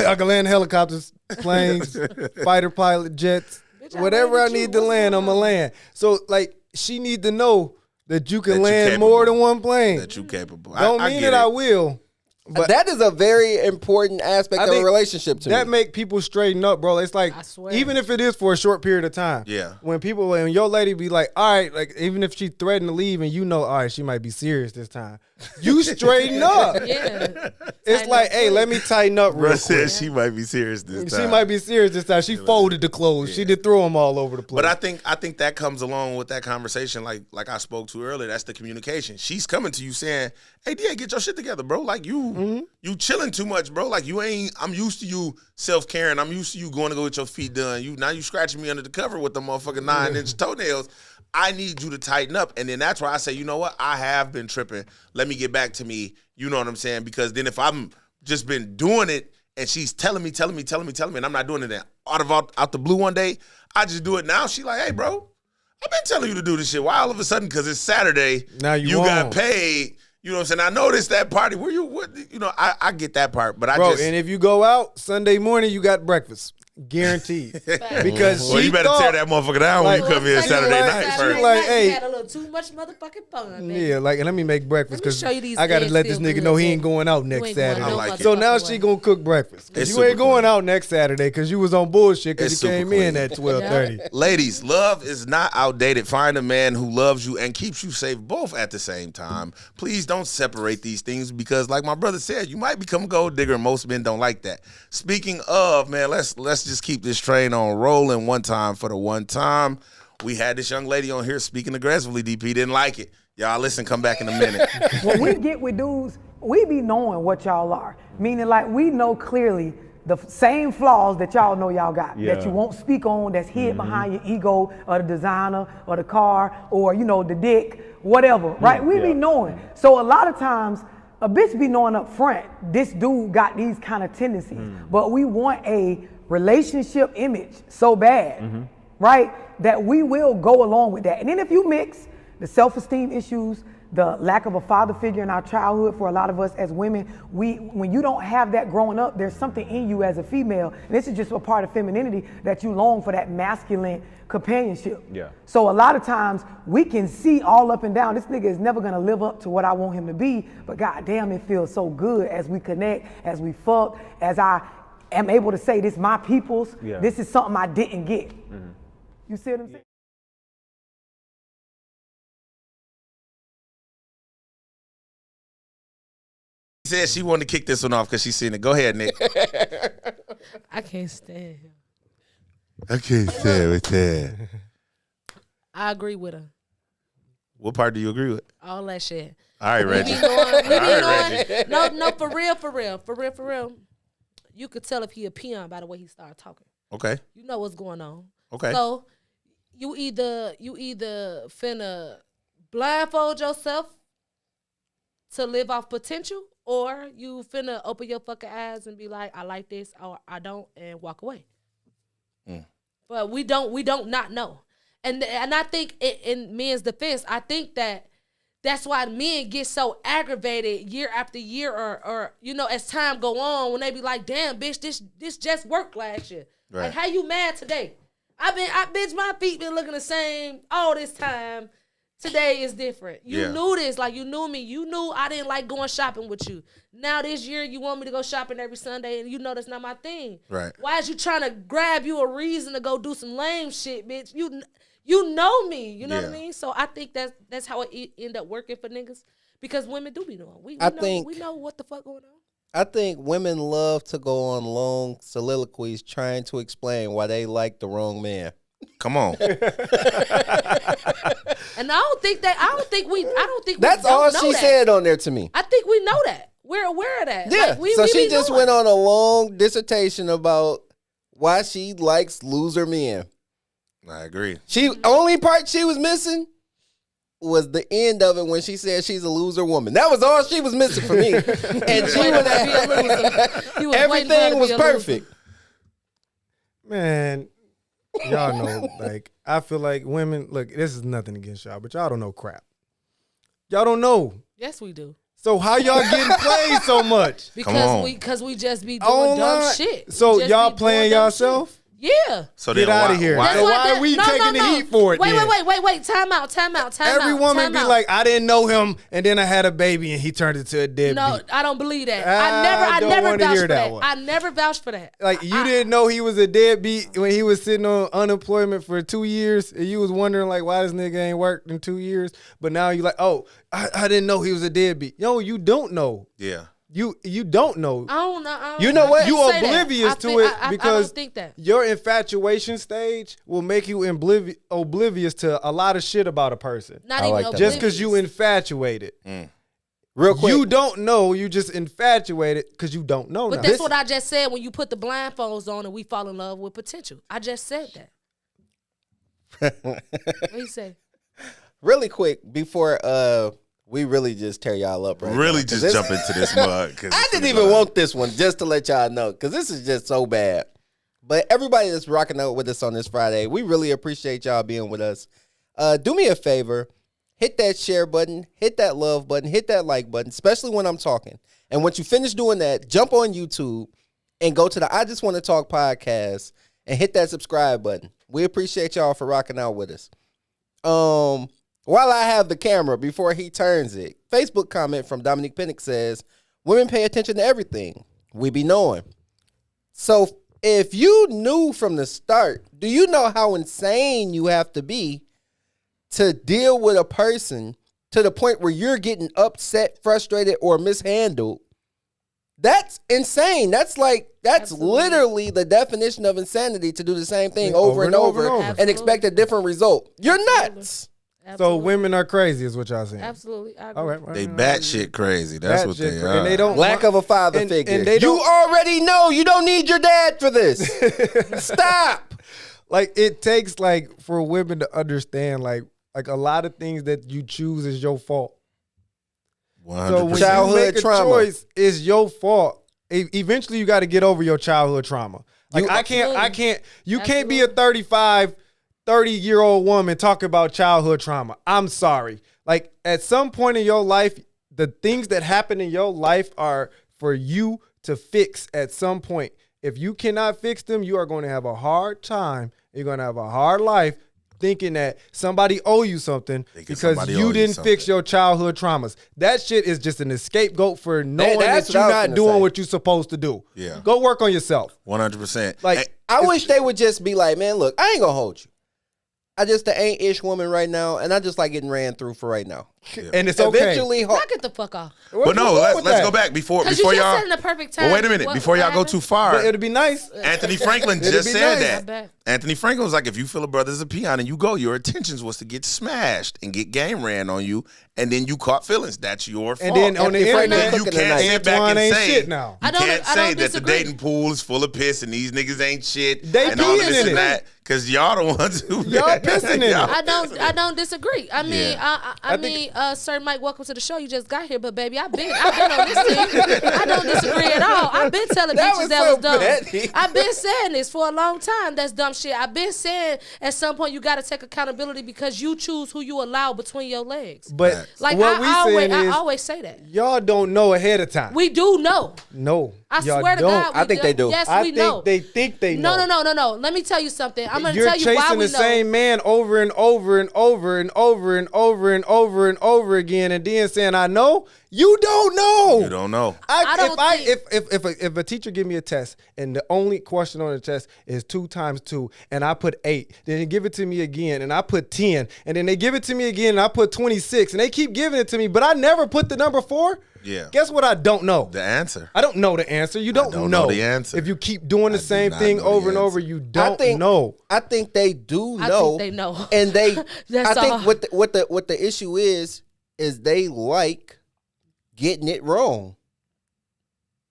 Yeah, I can land helicopters, planes, fighter pilot jets, Bitch, I whatever I landed you. need to What's land, going I'ma on? land. So like, she need to know that you can That you land capable. more than one plane. That you capable. Don't I mean get that I it. will. But That is a very important aspect I of a think relationship to that me. make people straighten up, bro. It's like, I swear. even if it is for a short period of time. Yeah. When your lady be like, all right, like even if she threatened to leave and you know, all right, she might be serious this time. You straighten up. Yeah. It's Tighten like, up hey, quick. let me tighten up real Bro quick. said she might be serious this time. She might be serious this time. She folded the clothes. She did throw them all over the place. But I think that comes along with that conversation, like I spoke to earlier. That's the communication. She's coming to you saying, "Hey, DA, get your shit together, bro. Like you chilling too much, bro. Like you ain't. I'm used to you self caring. I'm used to you going to go get your feet done. You scratching me under the cover with the motherfucking 9-inch toenails. I need you to tighten up." And then that's why I say, you know what? I have been tripping. Let me get back to me. You know what I'm saying? Because then if I'm just been doing it and she's telling me, and I'm not doing it then out the blue one day, I just do it now. She like, "Hey, bro, I've been telling you to do this shit. Why all of a sudden, because it's Saturday, Now you got won't. paid." You know what I'm saying? I noticed that party. Where you, what, you know, I get that part, but I bro, just. and if you go out Sunday morning, you got breakfast. Guaranteed. Because Well, she you better thought, tear that motherfucker down when you like- come here She Saturday like- night she first. like, hey. You had a little too much motherfucking fun, man. Yeah, like, and let me make breakfast Let me because show you these I got to eggs let this still nigga good, know he baby. ain't going out You next ain't going Saturday. no I like it. So now motherfucking she way. gonna cook breakfast. 'Cause It's you super ain't going clean. out next Saturday because you was on bullshit because It's you super came in clean. at 12:30. Ladies, love is not outdated. Find a man who loves you and keeps you safe both at the same time. Please don't separate these things because, like my brother said, you might become a gold digger, and most men don't like that. Speaking of, man, let's just keep this train on rolling one time for the one time. We had this young lady on here speaking aggressively. DP didn't like it. Y'all listen, come back in a minute. When we get with dudes, we be knowing what y'all are. Meaning, like, we know clearly the same flaws that y'all know y'all got, that you won't speak on, that's hid behind your ego or the designer or the car or, you know, the dick, whatever, right? We be knowing. So a lot of times, a bitch be knowing up front, this dude got these kind of tendencies, but we want a relationship image so bad, right? That we will go along with that. And then if you mix the self-esteem issues, the lack of a father figure in our childhood for a lot of us as women, when you don't have that growing up, there's something in you as a female, and this is just a part of femininity, that you long for that masculine companionship. Yeah. So a lot of times we can see all up and down, this nigga is never gonna live up to what I want him to be, but goddamn, it feels so good as we connect, as we fuck, as I am able to say, this my people's, this is something I didn't get. You see what I'm saying? She said she wanted to kick this one off because she's seen it. Go ahead, Nick. I can't stand him. I can't say with that. I agree with her. What part do you agree with? All that shit. All right, We Reggie. be knowing, All right, Reggie. no, for real. You could tell if he a peon by the way he started talking. Okay. You know what's going on. Okay. So you either finna blindfold yourself to live off potential, or you finna open your fucking eyes and be like, I like this, or I don't, and walk away. But we don't not know. And I think in men's defense, I think that's why men get so aggravated year after year, or as time go on, when they be like, damn, bitch, this just worked last year. Right. Like, how you mad today? Bitch, my feet been looking the same all this time. Today is different. You knew this, like you knew me. You knew I didn't like going shopping with you. Now this year you want me to go shopping every Sunday, and you know that's not my thing. Right. Why is you trying to grab you a reason to go do some lame shit, bitch? You know me. You know what I mean? So I think that's how it end up working for niggas, because women do be knowing. We know what the fuck going on. I think women love to go on long soliloquies trying to explain why they like the wrong man. Come on. And I don't think That's we all don't she know that. said on there to me. I think we know that. We're aware of that. Yeah. Like, So we she be just knowing. went on a long dissertation about why she likes loser men. I agree. Only part she was missing was the end of it when she said she's a loser woman. That was all she was missing for me. And she was everything was perfect. Man, y'all know, like, I feel like women, look, this is nothing against y'all, but y'all don't know crap. Y'all don't know. Yes, we do. So how y'all getting played so much? Because we just be doing dumb shit. So Just y'all be playing doing dumb yourself? shit. Yeah. So Get out of here. So why are we taking the heat for it? Wait, then? wait. Time out. Every woman be like, I didn't know him, and then I had a baby, and he turned into a deadbeat. No, I don't believe that. I I don't never wanna vouched hear for that that. one. I never vouched for that. Like, you didn't know he was a deadbeat when he was sitting on unemployment for 2 years, and you was wondering, like, why this nigga ain't worked in 2 years, but now you like, oh, I didn't know he was a deadbeat. Yo, you don't know. Yeah. You don't know. I don't know. You know what? You oblivious to it because I don't think that. your infatuation stage will make you oblivious to a lot of shit about a person. Not I even like that. oblivious. Just because you infatuated. Real quick. You don't know. You just infatuated because you don't know. But now. that's what I just said when you put the blindfolds on and we fall in love with potential. I just said that. What you say? Really quick before we really just tear y'all up right Really now, just jump into this mug. I didn't even want this one, just to let y'all know, because this is just so bad. But everybody that's rocking out with us on this Friday, we really appreciate y'all being with us. Do me a favor, hit that share button, hit that love button, hit that like button, especially when I'm talking. And once you finish doing that, jump on YouTube and go to the I Just Want to Talk podcast and hit that subscribe button. We appreciate y'all for rocking out with us. While I have the camera, before he turns it, Facebook comment from Dominique Pinnock says, women pay attention to everything. We be knowing. So if you knew from the start, do you know how insane you have to be to deal with a person to the point where you're getting upset, frustrated, or mishandled? That's insane. That's literally the definition of insanity, to do the same thing over and over and expect a different result. You're nuts. So women are crazy, is what y'all saying? Absolutely. I agree. All right. They batshit crazy. That's what they are. And they don't Lack of a father and figure. they You don't- already know. You don't need your dad for this. Stop. Like, it takes, like, for women to understand, like a lot of things that you choose is your fault. 100%. So when Childhood you make a trauma. choice, it's your fault. Eventually, you got to get over your childhood trauma. Like, you can't be a 30-year-old woman talking about childhood trauma. I'm sorry. Like, at some point in your life, the things that happen in your life are for you to fix at some point. If you cannot fix them, you are going to have a hard time. You're going to have a hard life thinking that somebody owe you something because you didn't fix your childhood traumas. That shit is just an scapegoat for knowing that you're not doing what you're supposed to do. Yeah. Go work on yourself. 100%. Like, I wish they would just be like, man, look, I ain't gonna hold you. I just an ain't-ish woman right now, and I just like getting ran through for right now. And it's okay. Eventually, Knock it the fuck off. But no, let's go back before Because you just y'all. said in the perfect time. Well, wait a minute. Before y'all go too far, But it'll be nice. Anthony Franklin It'd just be said nice. I that. bet. Anthony Franklin was like, if you feel a brother's a peon and you go, your intentions was to get smashed and get game ran on you, and then you caught feelings. That's your fault. And then on the Anthony Franklin internet, you cooking can't tonight. sit back Antoine and ain't say shit now. You I don't can't say that the disagree. dating pool is full of piss and these niggas ain't shit They and all of peeing this in and it. that because y'all the ones who Y'all pissing in it. I don't disagree. I mean, Yeah. I think mean, mean, Sir Mike, welcome to the show. You just got here, but baby, I've been on this team. I don't disagree at all. I've been telling bitches that was dumb. petty. I've been saying this for a long time. That's dumb shit. I've been saying at some point you got to take accountability because you choose who you allow between your legs. But Like what I always say that. y'all don't know ahead of time. We do know. No, I y'all swear to don't. God, we I think they do. Yes, I we think know. they think they know. No. Let me tell you something. I'm going to You're tell you why chasing we the know. same man over and over and over and over and over and over and over again, and then saying, "I know." You don't know. You don't know. If a teacher give me a test and the only question on the test is 2 times 2 and I put 8, then they give it to me again and I put 10, and then they give it to me again and I put 26, and they keep giving it to me, but I never put the number 4. Yeah. Guess what? I don't know The answer. I don't know the answer. You don't, know the answer. If you keep doing the same not thing know the over and over, answer. you don't know. I think they do I know. think they know. And they That's I think all. what the issue is they like getting it wrong.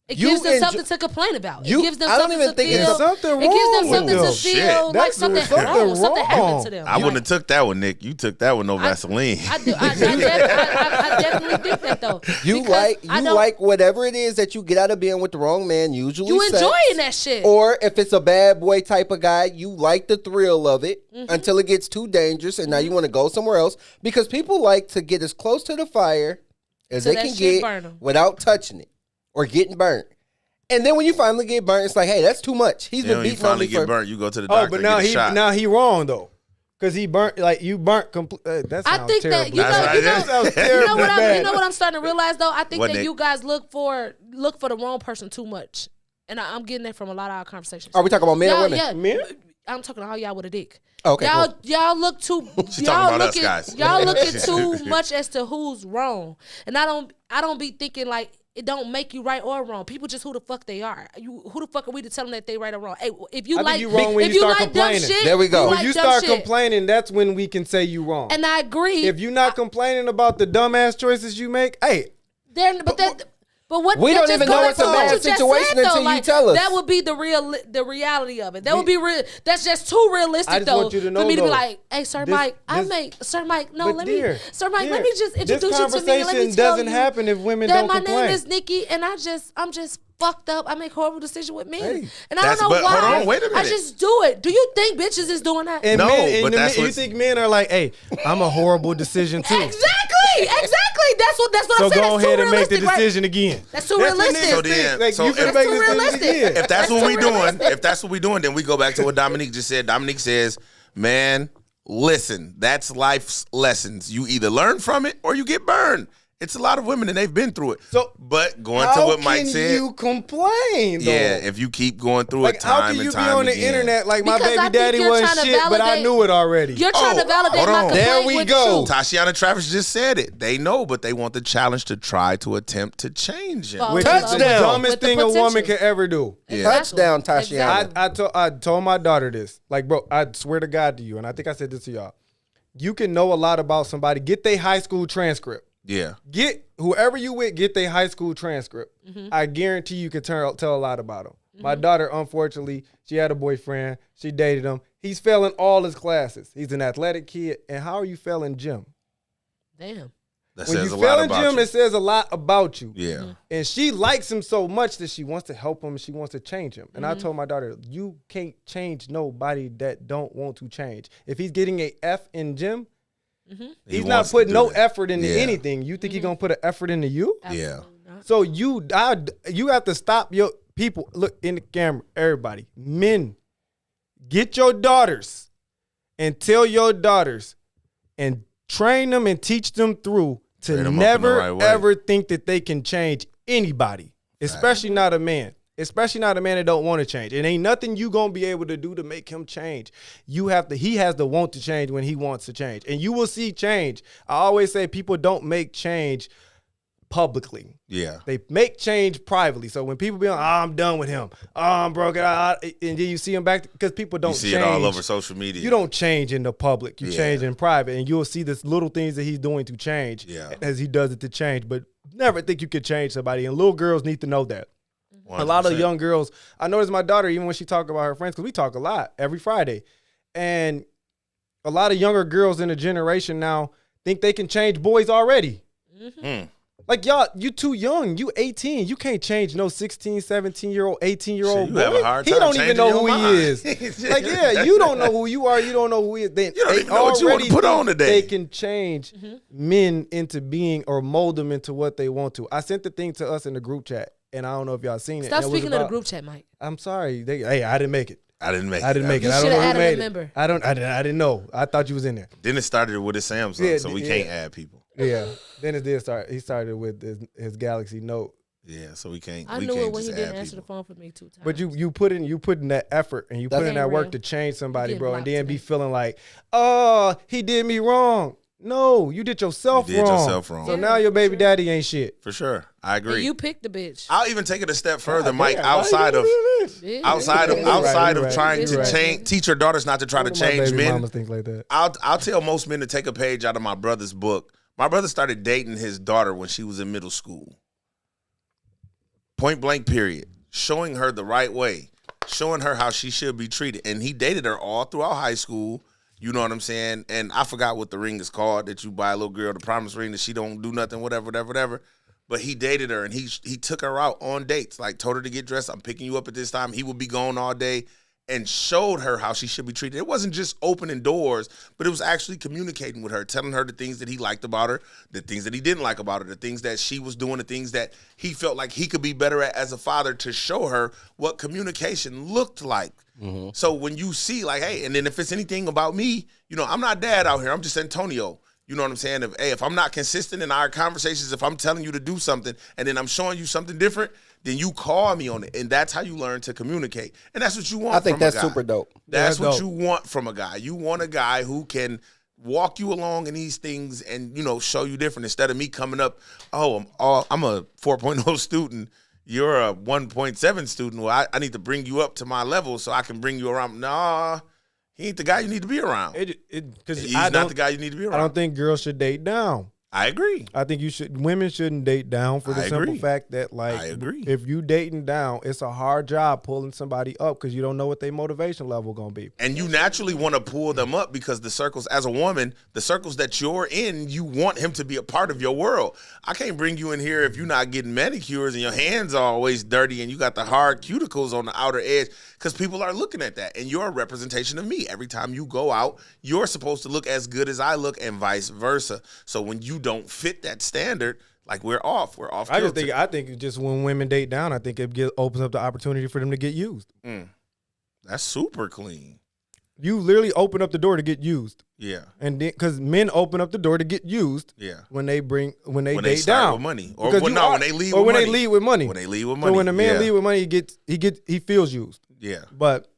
It You gives them enjoy- something to complain about. You- It gives them I don't something even to think feel. it's something It gives them wrong with something them. to feel like That's something something wrong. Something happened wrong. to them. I wouldn't have took that one, Nick. You took that one, no Vaseline. I do. I definitely think that though. You Because I don't- like whatever it is that you get out of being with the wrong man, usually you sex. enjoying that shit. Or if it's a bad boy type of guy, you like the thrill of it until it gets too dangerous and now you want to go somewhere else. Because people like to get as close to the fire as Till they that can shit get burn 'em. without touching it or getting burnt. And then when you finally get burnt, it's like, hey, that's too much. He's Then been when you beating on finally me get for... burnt, you go to the Oh, doctor but and get a shot. he wrong though, because he burnt that that I sounds think terrible. that you know, That's you right. know, That sounds you know terrible what bad. you know what I'm starting to realize though. I think What, that Nick? you guys look for the wrong person too much, and I'm getting that from a lot of our conversations. Are we talking about men or Y'all- women? Yeah, Men? I'm talking to all y'all with a dick. Okay, y'all, cool. y'all look too. She y'all talking about us, looking, guys. y'all looking too much as to who's wrong, and I don't be thinking like. It don't make you right or wrong. People just who the fuck they are. Who the fuck are we to tell them that they right or wrong? Hey, if you I think like, you wrong when if you you start like dumb complaining. shit, There we go. you When like you dumb start shit. complaining, that's when we can say you wrong. And I agree. If you're not complaining about the dumbass choices you make, hey, But what We that don't just even know goes it's a to what bad you just situation said, though. until you Like, tell us. That would be the reality of it. That would be real. That's just too realistic, I just though, want you to know, for me to be though, like, "Hey, Sir this- Mike, Sir Mike, no, but let dear, me, Sir Mike, dear, let me just this introduce you to me. And let me conversation tell doesn't you happen if women that don't my complain. name is Nikki, and I'm just fucked up. I make horrible decisions with men, Hey, and I don't know but why. hold on, wait a I minute. just do it. Do you think bitches is doing that? And No, men, but that's you what's- think men are like, hey, I'm a horrible decision too. Exactly. That's what So I'm saying. go That's ahead too and make the realistic, right? decision again. That's too what realistic. niggas So think. then- Like, so you if- finna That's make too this decision realistic. again. If that's That's what too we doing, realistic. if that's what we doing, then we go back to what Dominique just said. Dominique says, "Man, listen, that's life's lessons. You either learn from it or you get burned." It's a lot of women and they've been through it. So, but going to How what Mike can said, you complain, though? yeah, if you keep going through Like, it how time can you and be time on the again. internet like my Because I baby think daddy you're wasn't trying to shit, but I validate- knew it already? You're trying to validate hold my on. complaint There we with go. you. Tashiana Travis just said it. They know, but they want the challenge to try to attempt to change it. Fall Which in is love the Touchdown. dumbest with the thing a woman potential. can ever do. Yeah. Touchdown, Tashiana. Exactly. I told my daughter this. Like, bro, I swear to God to you, and I think I said this to y'all. You can know a lot about somebody. Get their high school transcript. Yeah. Get whoever you with, get their high school transcript. I guarantee you can tell a lot about them. My daughter, unfortunately, she had a boyfriend. She dated him. He's failing all his classes. He's an athletic kid. And how are you failing gym? Damn. That When says you a fail lot in about gym, you. it says a lot about you. Yeah. And she likes him so much that she wants to help him and she wants to change him. And I told my daughter, you can't change nobody that don't want to change. If he's getting a F in gym, He he's not wants to putting do no that. effort into Yeah. anything. You think he's gonna put an effort into you? Yeah. So you have to stop your people. Look in the camera, everybody. Men, get your daughters and tell your daughters and train them and teach them through Train to 'em up in the never right way. ever think that they can change anybody, especially not a man. Especially not a man that don't want to change. It ain't nothing you gonna be able to do to make him change. He has to want to change when he wants to change. And you will see change. I always say people don't make change publicly. Yeah. They make change privately. So when people be like, I'm done with him. I'm broken. And then you see him back because people don't You see change. it all over social media. You don't change in the public. You Yeah. change in private. And you'll see this little things that he's doing to change as he does it to change. But never think you could change somebody. And little girls need to know that. 100%. A lot of young girls, I notice my daughter, even when she talk about her friends, because we talk a lot every Friday. And a lot of younger girls in the generation now, think they can change boys already. Mm. Like, y'all, you too young. You 18. You can't change no 16, 17-year-old, 18-year-old Shit, you boy. have a hard He time don't even changing know your who mind. he is. Like, yeah, you don't know who you are. You don't know who he is. Then You don't they even know what you want to already put think on today. They can change men into being or mold them into what they want to. I sent the thing to us in the group chat, and I don't know if y'all seen it. Stop And it was speaking of the about- group chat, Mike. I'm sorry. Hey, I didn't make it. I didn't make it. I didn't make it. You I don't know shoulda who added a made it. member. I didn't know. I thought you was in there. Then it started with his Samsung, Yeah, so we yeah. can't add people. Yeah. Then it did start. He started with his Galaxy Note. Yeah, so we can't. I we knew can't it when he just didn't add answer the people. phone for me 2 times. But you put in that effort and you put in that ain't work real. to change somebody, You bro, get and then blocked be today. feeling like, oh, he did me wrong. No, you did yourself You did wrong. yourself wrong. So Yeah, now your baby daddy ain't shit. For sure, I agree. And you picked the bitch. I'll even take it a step further, God Mike. damn, why Outside you of do this? Yeah. outside of You're right, outside you're of right, trying you're to right. change, teach your daughters not to try to One of my change baby men. mamas think like that. I'll tell most men to take a page out of my brother's book. My brother started dating his daughter when she was in middle school. Point blank, period. Showing her the right way, showing her how she should be treated. And he dated her all throughout high school. You know what I'm saying? And I forgot what the ring is called that you buy a little girl, the promise ring that she don't do nothing, whatever. But he dated her and he took her out on dates, like told her to get dressed. I'm picking you up at this time. He would be gone all day and showed her how she should be treated. It wasn't just opening doors, but it was actually communicating with her, telling her the things that he liked about her, the things that he didn't like about her, the things that she was doing, the things that he felt like he could be better at as a father, to show her what communication looked like. So when you see like, hey, and then if it's anything about me, you know, I'm not dad out here. I'm just Antonio. You know what I'm saying? If I'm not consistent in our conversations, if I'm telling you to do something and then I'm showing you something different, then you call me on it. And that's how you learn to communicate. And that's what you want I think from that's a guy. super dope. That's Yeah, what dope. you want from a guy. You want a guy who can walk you along in these things and, you know, show you different, instead of me coming up, I'm a 4.0 student. You're a 1.7 student. Well, I need to bring you up to my level so I can bring you around. Nah, he ain't the guy you need to be around. Because He's not the guy you need to be around. I don't think girls should date down. I agree. I think women shouldn't date down for the I simple agree. fact that, like, I agree. if you dating down, it's a hard job pulling somebody up because you don't know what their motivation level gonna be. And you naturally want to pull them up because the circles, as a woman, the circles that you're in, you want him to be a part of your world. I can't bring you in here if you're not getting manicures and your hands are always dirty and you got the hard cuticles on the outer edge, because people are looking at that. And you're a representation of me. Every time you go out, you're supposed to look as good as I look and vice versa. So when you don't fit that standard, like, we're off. We're off. I think just when women date down, I think it opens up the opportunity for them to get used. That's super clean. You literally open up the door to get used. Yeah. And then, because men open up the door to get used, Yeah. when they When they date start down with money. Or Because when they leave with money. they leave with money. When they leave with So money. when a man yeah. leave with money, he feels used. Yeah. But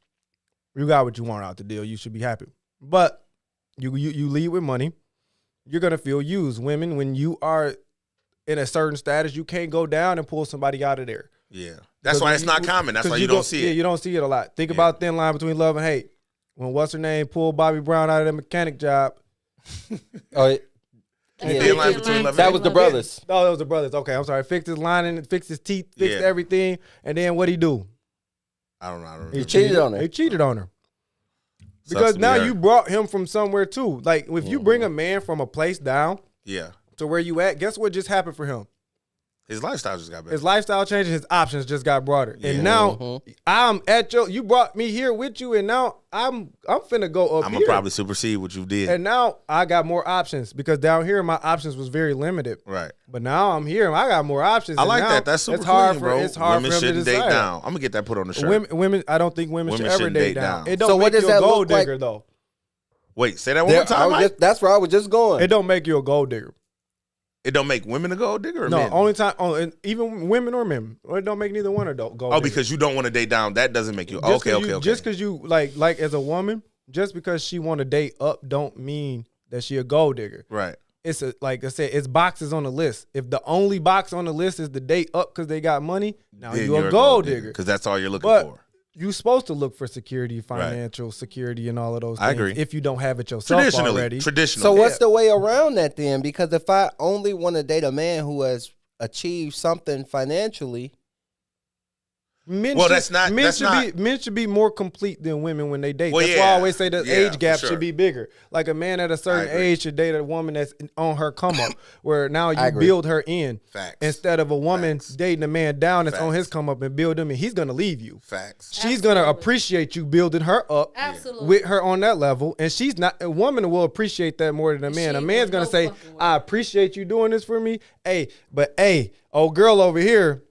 you got what you want out the deal. You should be happy. But you leave with money, you're gonna feel used. Women, when you are in a certain status, you can't go down and pull somebody out of there. Yeah. That's why it's not common. That's why you don't see Yeah, it. you don't see it a lot. Think about thin line between love and hate. When what's her name pulled Bobby Brown out of the mechanic job. Oh, yeah. Thin line between love and That hate. was the brothers. Oh, that was the brothers. Okay, I'm sorry. Fixed his lining, fixed his teeth, fixed Yeah. everything, and then what'd he do? I don't know. He cheated on her. He cheated on her. Sucks Because to be now her. you brought him from somewhere too. Like, if you bring a man from a place down Yeah. to where you at, guess what just happened for him? His lifestyle just got better. His lifestyle changed, his options just got broader. Yeah. And now I'm at you brought me here with you, and now I'm finna go up I'm here. gonna probably supersede what you did. And now I got more options, because down here my options was very limited. Right. But now I'm here and I got more options. I and like now that. That's super it's hard clean, for, bro. It's hard Women for him to shouldn't date decide. down. I'm gonna get that put on the shirt. Women, I don't think women should ever shouldn't date down. It don't So make what does you a that gold look like? digger though. Wait, say that one more time, Mike. That's where I was just going. It don't make you a gold digger. It don't make women a gold digger or No, men? only time, and even women or men. It don't make neither one a gold digger. Oh, because you don't want to date down. That doesn't make you. Just Okay. Just because you like as a woman, just because she want to date up, don't mean that she a gold digger. Right. It's like I said, it's boxes on the list. If the only box on the list is the date up because they got money, now Then you're you're a gold digger. because that's all you're looking But for. you're supposed to look for security, financial security, and all of those things. I agree. If you don't have it yourself already. Traditionally. So what's the way around that then? Because if I only want to date a man who has achieved something financially, Men Well, should, that's not- Men that's should not- be men should be more complete than women when they date. Well, that's why I yeah. always say the Yeah, age gap for sure. should be bigger. Like a man at a certain agree. age should date a woman that's on her come up, where now you agree. build her in. Facts. Instead of a woman Facts. dating a man down that's on Facts. his come up and build him, and he's gonna leave you. Facts. She's gonna Absolutely. appreciate you building her up Absolutely. with her on that level, and she's not. A woman will appreciate that more than a man. She A man's will gonna no say, fucking way. "I appreciate you doing this for me." Hey, but hey, old girl over here,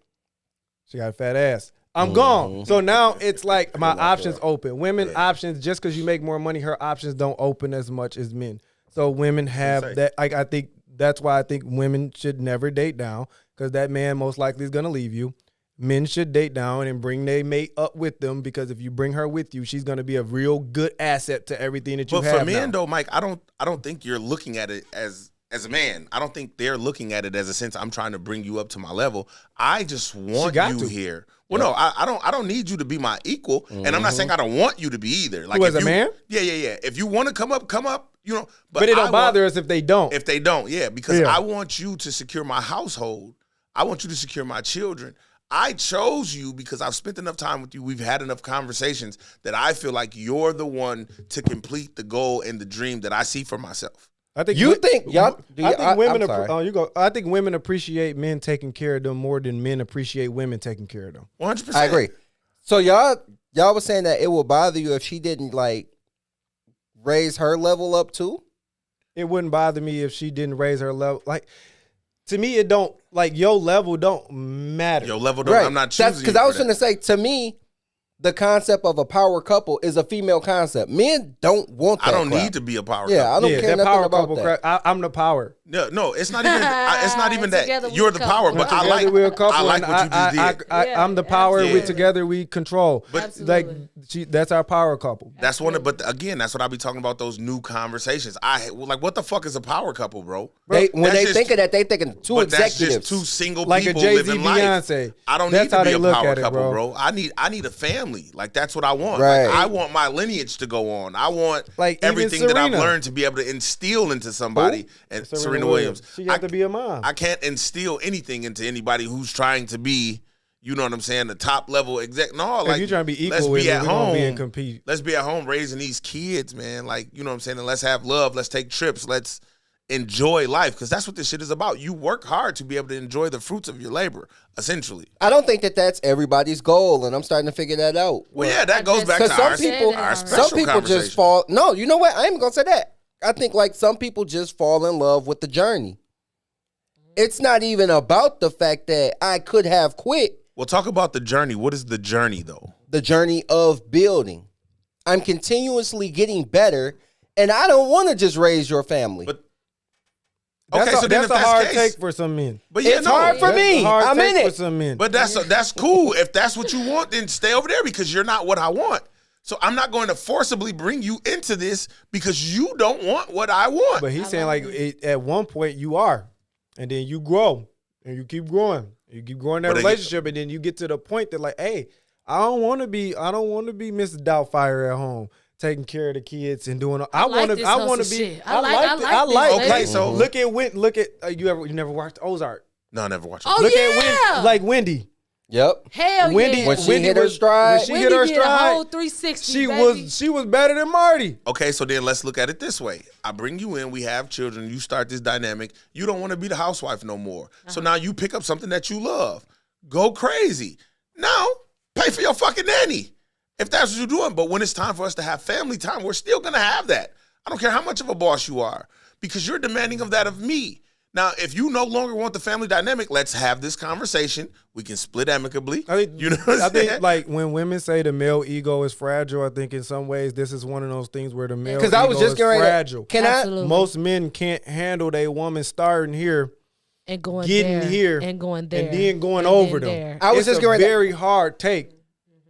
she got a fat ass. I'm gone. So now it's like my options open. Women options, just because you make more money, her options don't open as much as men. So women have that. I think that's why I think women should never date down, because that man most likely is gonna leave you. Men should date down and bring their mate up with them, because if you bring her with you, she's gonna be a real good asset to everything that you But have. for men, now. though, Mike, I don't think you're looking at it as a man. I don't think they're looking at it as a sense I'm trying to bring you up to my level. I just want got you to. here. Well, no, I don't need you to be my equal, and I'm not saying I don't want you to be either. Like Who, as if a you- man? Yeah. If you want to come up. You know, But it don't I bother want- us if they don't. If they don't, yeah, because Yeah. I want you to secure my household. I want you to secure my children. I chose you because I've spent enough time with you. We've had enough conversations that I feel like you're the one to complete the goal and the dream that I see for myself. I think You think y'all? I think women. I'm sorry. You go. I think women appreciate men taking care of them more than men appreciate women taking care of them. 100%. I agree. So y'all was saying that it would bother you if she didn't like raise her level up too? It wouldn't bother me if she didn't raise her level. Like, to me, it don't, like, your level don't matter. Your level, I'm not choosing. Because I was going to say, to me, the concept of a power couple is a female concept. Men don't want that. I don't crap. need to be a power Yeah, couple. I don't Yeah, care that nothing power about couple that. crap. I'm the power. No, it's not even. It's not even Together that. we You're the couple. power, but I Together like. we're a couple, I like and what you just did. Yeah, I'm the power. absolutely. Together we control. But- like, Absolutely. that's our power couple. That's one. But again, that's what I be talking about. Those new conversations. Like, what the fuck is a power couple, bro? When That's they just- think of that, they thinking two But that's executives. just two single Like a people Jay-Z, living life. Beyonce. I don't That's need to how be they a look power at it, couple, bro. I need a family. Like, that's what I want. Right. Like, I want my lineage to go on. I want Like, even everything that I've Serena. learned to be able to instill into somebody. And Serena Williams. She got to be a mom. I can't instill anything into anybody who's trying to be, you know what I'm saying, the top level exec. No, If like, you trying to be let's equal with be me, at we gonna be home and compete. Let's be at home raising these kids, man. Like, you know what I'm saying? And let's have love. Let's take trips. Let's enjoy life, because that's what this shit is about. You work hard to be able to enjoy the fruits of your labor, essentially. I don't think that that's everybody's goal, and I'm starting to figure that out. Well, yeah, that goes back to Because our special some people conversation. just fall. No, you know what? I ain't even gonna say that. I think like some people just fall in love with the journey. It's not even about the fact that I could have quit. Well, talk about the journey. What is the journey, though? The journey of building. I'm continuously getting better, and I don't want to just raise your family. But That's okay, a, so then that's if a that's hard the case, take for some men. but yeah, It's no, hard for That's me. a hard I'm take in for it. some men. But that's cool. If that's what you want, then stay over there, because you're not what I want. So I'm not going to forcibly bring you into this because you don't want what I want. But he's saying like at one point you are, and then you grow, and you keep growing. You keep growing that But again- relationship, and then you get to the point that like, hey, I don't want to be Mrs. Doubtfire at home, taking care of the kids and doing. I like want this to. I want to hustle be. shit. I I like. like Okay, this, baby. so look at you never watched Ozark? No, I never watched it. Oh, Look yeah. at Wendy, like Wendy. Yep. Hell Wendy, yeah. When she Wendy hit her was- stride- when she Wendy hit her did a stride, whole 360, she baby. she was better than Marty. Okay, so then let's look at it this way. I bring you in, we have children, you start this dynamic. You don't want to be the housewife no more. So now you pick up something that you love. Go crazy. Now, pay for your fucking nanny, if that's what you're doing. But when it's time for us to have family time, we're still going to have that. I don't care how much of a boss you are, because you're demanding of that of me. Now, if you no longer want the family dynamic, let's have this conversation. We can split amicably. I think, you know what I I'm saying? think like when women say the male ego is fragile, I think in some ways this is one of those things where the male Because ego I was just is getting ready. fragile. Can Absolutely. Most men can't handle a woman starting here, and going getting there, here, and going there, and then going and over then them. there. I was It's just a getting ready. very hard take.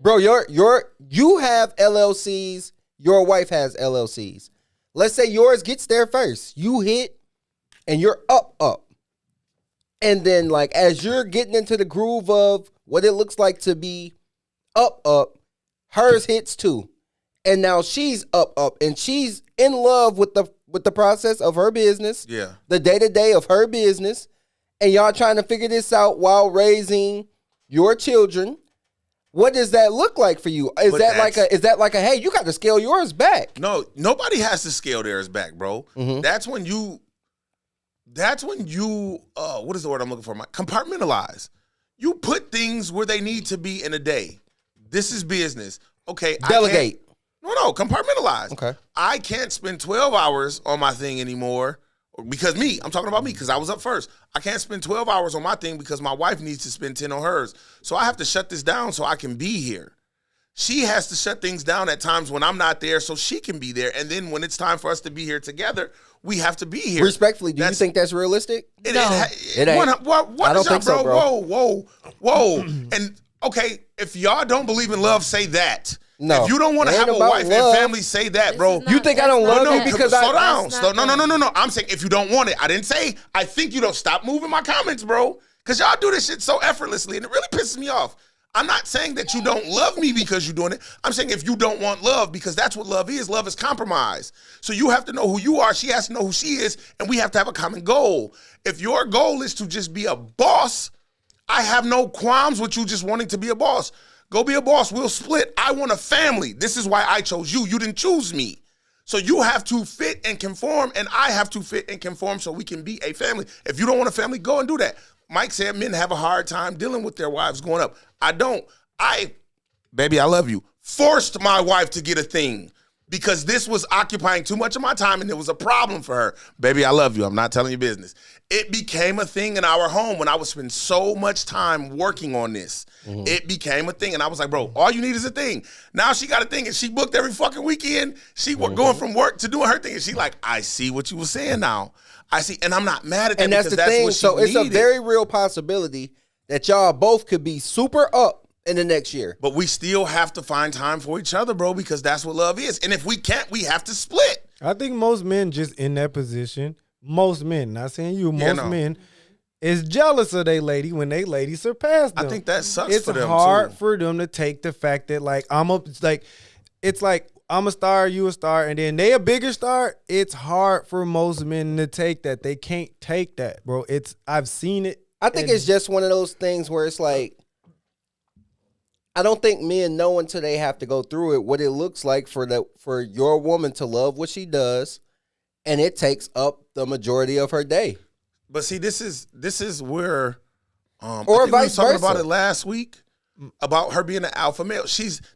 Bro, you have LLCs. Your wife has LLCs. Let's say yours gets there first. You hit, and you're up. And then, like, as you're getting into the groove of what it looks like to be up, hers hits too. And now she's up, and she's in love with the process of her business. Yeah. The day-to-day of her business. And y'all trying to figure this out while raising your children. What does that look like for you? Is But that like a hey, you got to scale yours back? No, nobody has to scale theirs back, bro. That's when you what is the word I'm looking for? compartmentalize. You put things where they need to be in a day. This is business. Okay. Delegate. No, compartmentalize. Okay. I can't spend 12 hours on my thing anymore because I'm talking about me because I was up first. I can't spend 12 hours on my thing because my wife needs to spend 10 on hers. So I have to shut this down so I can be here. She has to shut things down at times when I'm not there so she can be there. And then when it's time for us to be here together, we have to be here. Respectfully, do you think that's realistic? It ain't. What I don't is think so, bro. Whoa. And okay, if y'all don't believe in love, say that. No. If you don't want to It ain't have a about wife love. and family, say that, bro. You think I don't love you because slow I down. No. I'm saying if you don't want it. I didn't say I think you don't. Stop moving my comments, bro. Because y'all do this shit so effortlessly and it really pisses me off. I'm not saying that you don't love me because you're doing it. I'm saying if you don't want love, because that's what love is. Love is compromise. So you have to know who you are. She has to know who she is. And we have to have a common goal. If your goal is to just be a boss, I have no qualms with you just wanting to be a boss. Go be a boss. We'll split. I want a family. This is why I chose you. You didn't choose me. So you have to fit and conform, and I have to fit and conform so we can be a family. If you don't want a family, go and do that. Mike said men have a hard time dealing with their wives going up. I don't. Baby, I love you. Forced my wife to get a thing because this was occupying too much of my time and it was a problem for her. Baby, I love you. I'm not telling you business. It became a thing in our home when I would spend so much time working on this. It became a thing. And I was like, bro, all you need is a thing. Now she got a thing and she booked every fucking weekend. She was going from work to doing her thing. And she like, I see what you were saying now. I see. And I'm not mad at that and that's because the thing. what she So it's needed. a very real possibility that y'all both could be super up in the next year. But we still have to find time for each other, bro, because that's what love is. And if we can't, we have to split. I think most men just in that position, most men, not saying you, most men, is jealous of their lady when they lady surpass them. I think that sucks it's for them, hard too. for them to take the fact that like I'm a star, you a star, and then they a bigger star. It's hard for most men to take that. They can't take that, bro. I've seen it. I think it's just one of those things where it's like, I don't think men know until they have to go through it what it looks like for your woman to love what she does, and it takes up the majority of her day. But see, this is where or I think we vice were talking versa. about it last week about her being an alpha male.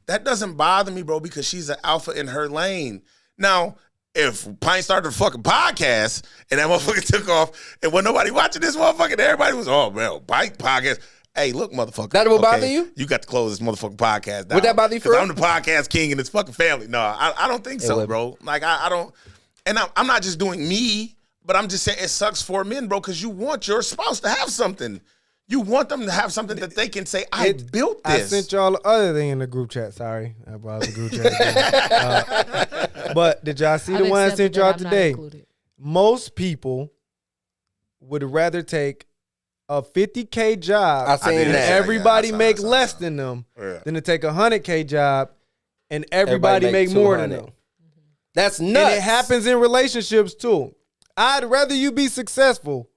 That doesn't bother me, bro, because she's an alpha in her lane. Now, if Pine started a fucking podcast and that motherfucker took off and when nobody watching this motherfucker, everybody was, oh man, Pike podcast. Hey, look, motherfucker. That would bother you? You got to close this motherfucking podcast down. Would that bother you for Because real? I'm the podcast king and it's fucking family. No, I don't think so, wouldn't. bro. Like, I don't. And I'm not just doing me, but I'm just saying it sucks for men, bro, because you want your spouse to have something. You want them to have something that they can say, I built this. I sent y'all the other thing in the group chat. Sorry, I brought the group chat again. But did y'all see the one I sent y'all today? Most people would rather take a 50K job I seen and that. everybody Yeah, I saw make that. less than them Yeah. than to take a 100K job and everybody make more than 200. them. That's nuts. And it happens in relationships too. I'd rather you be successful,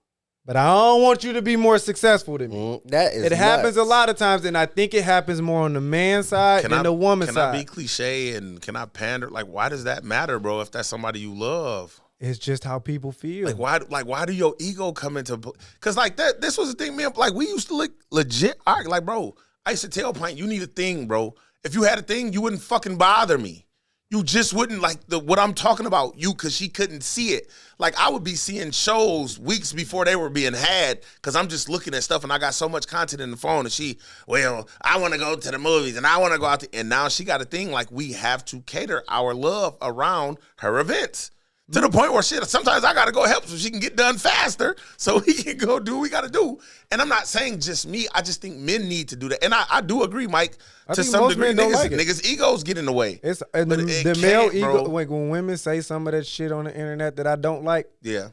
but I don't want you to be more successful than me. That is It happens a nuts. lot of times, and I think it happens more on the man side than the woman Can side. I be cliche and can I pander? Like, why does that matter, bro, if that's somebody you love? It's just how people feel. Why do your ego come into? Because like that, this was the thing, man. Like we used to look legit. Like, bro, I used to tell Pint, you need a thing, bro. If you had a thing, you wouldn't fucking bother me. You just wouldn't like what I'm talking about. Because she couldn't see it. Like I would be seeing shows weeks before they were being had. Because I'm just looking at stuff and I got so much content in the phone. And I want to go to the movies and I want to go out. And now she got a thing. Like we have to cater our love around her events. To the point where sometimes I gotta go help so she can get done faster so we can go do what we gotta do. And I'm not saying just me, I just think men need to do that. And I do agree, Mike, to think some most degree, men don't like it. niggas' egos get in the way. It's But the it male can't, ego. bro. Like when women say some of that shit on the internet that I don't like, Yeah.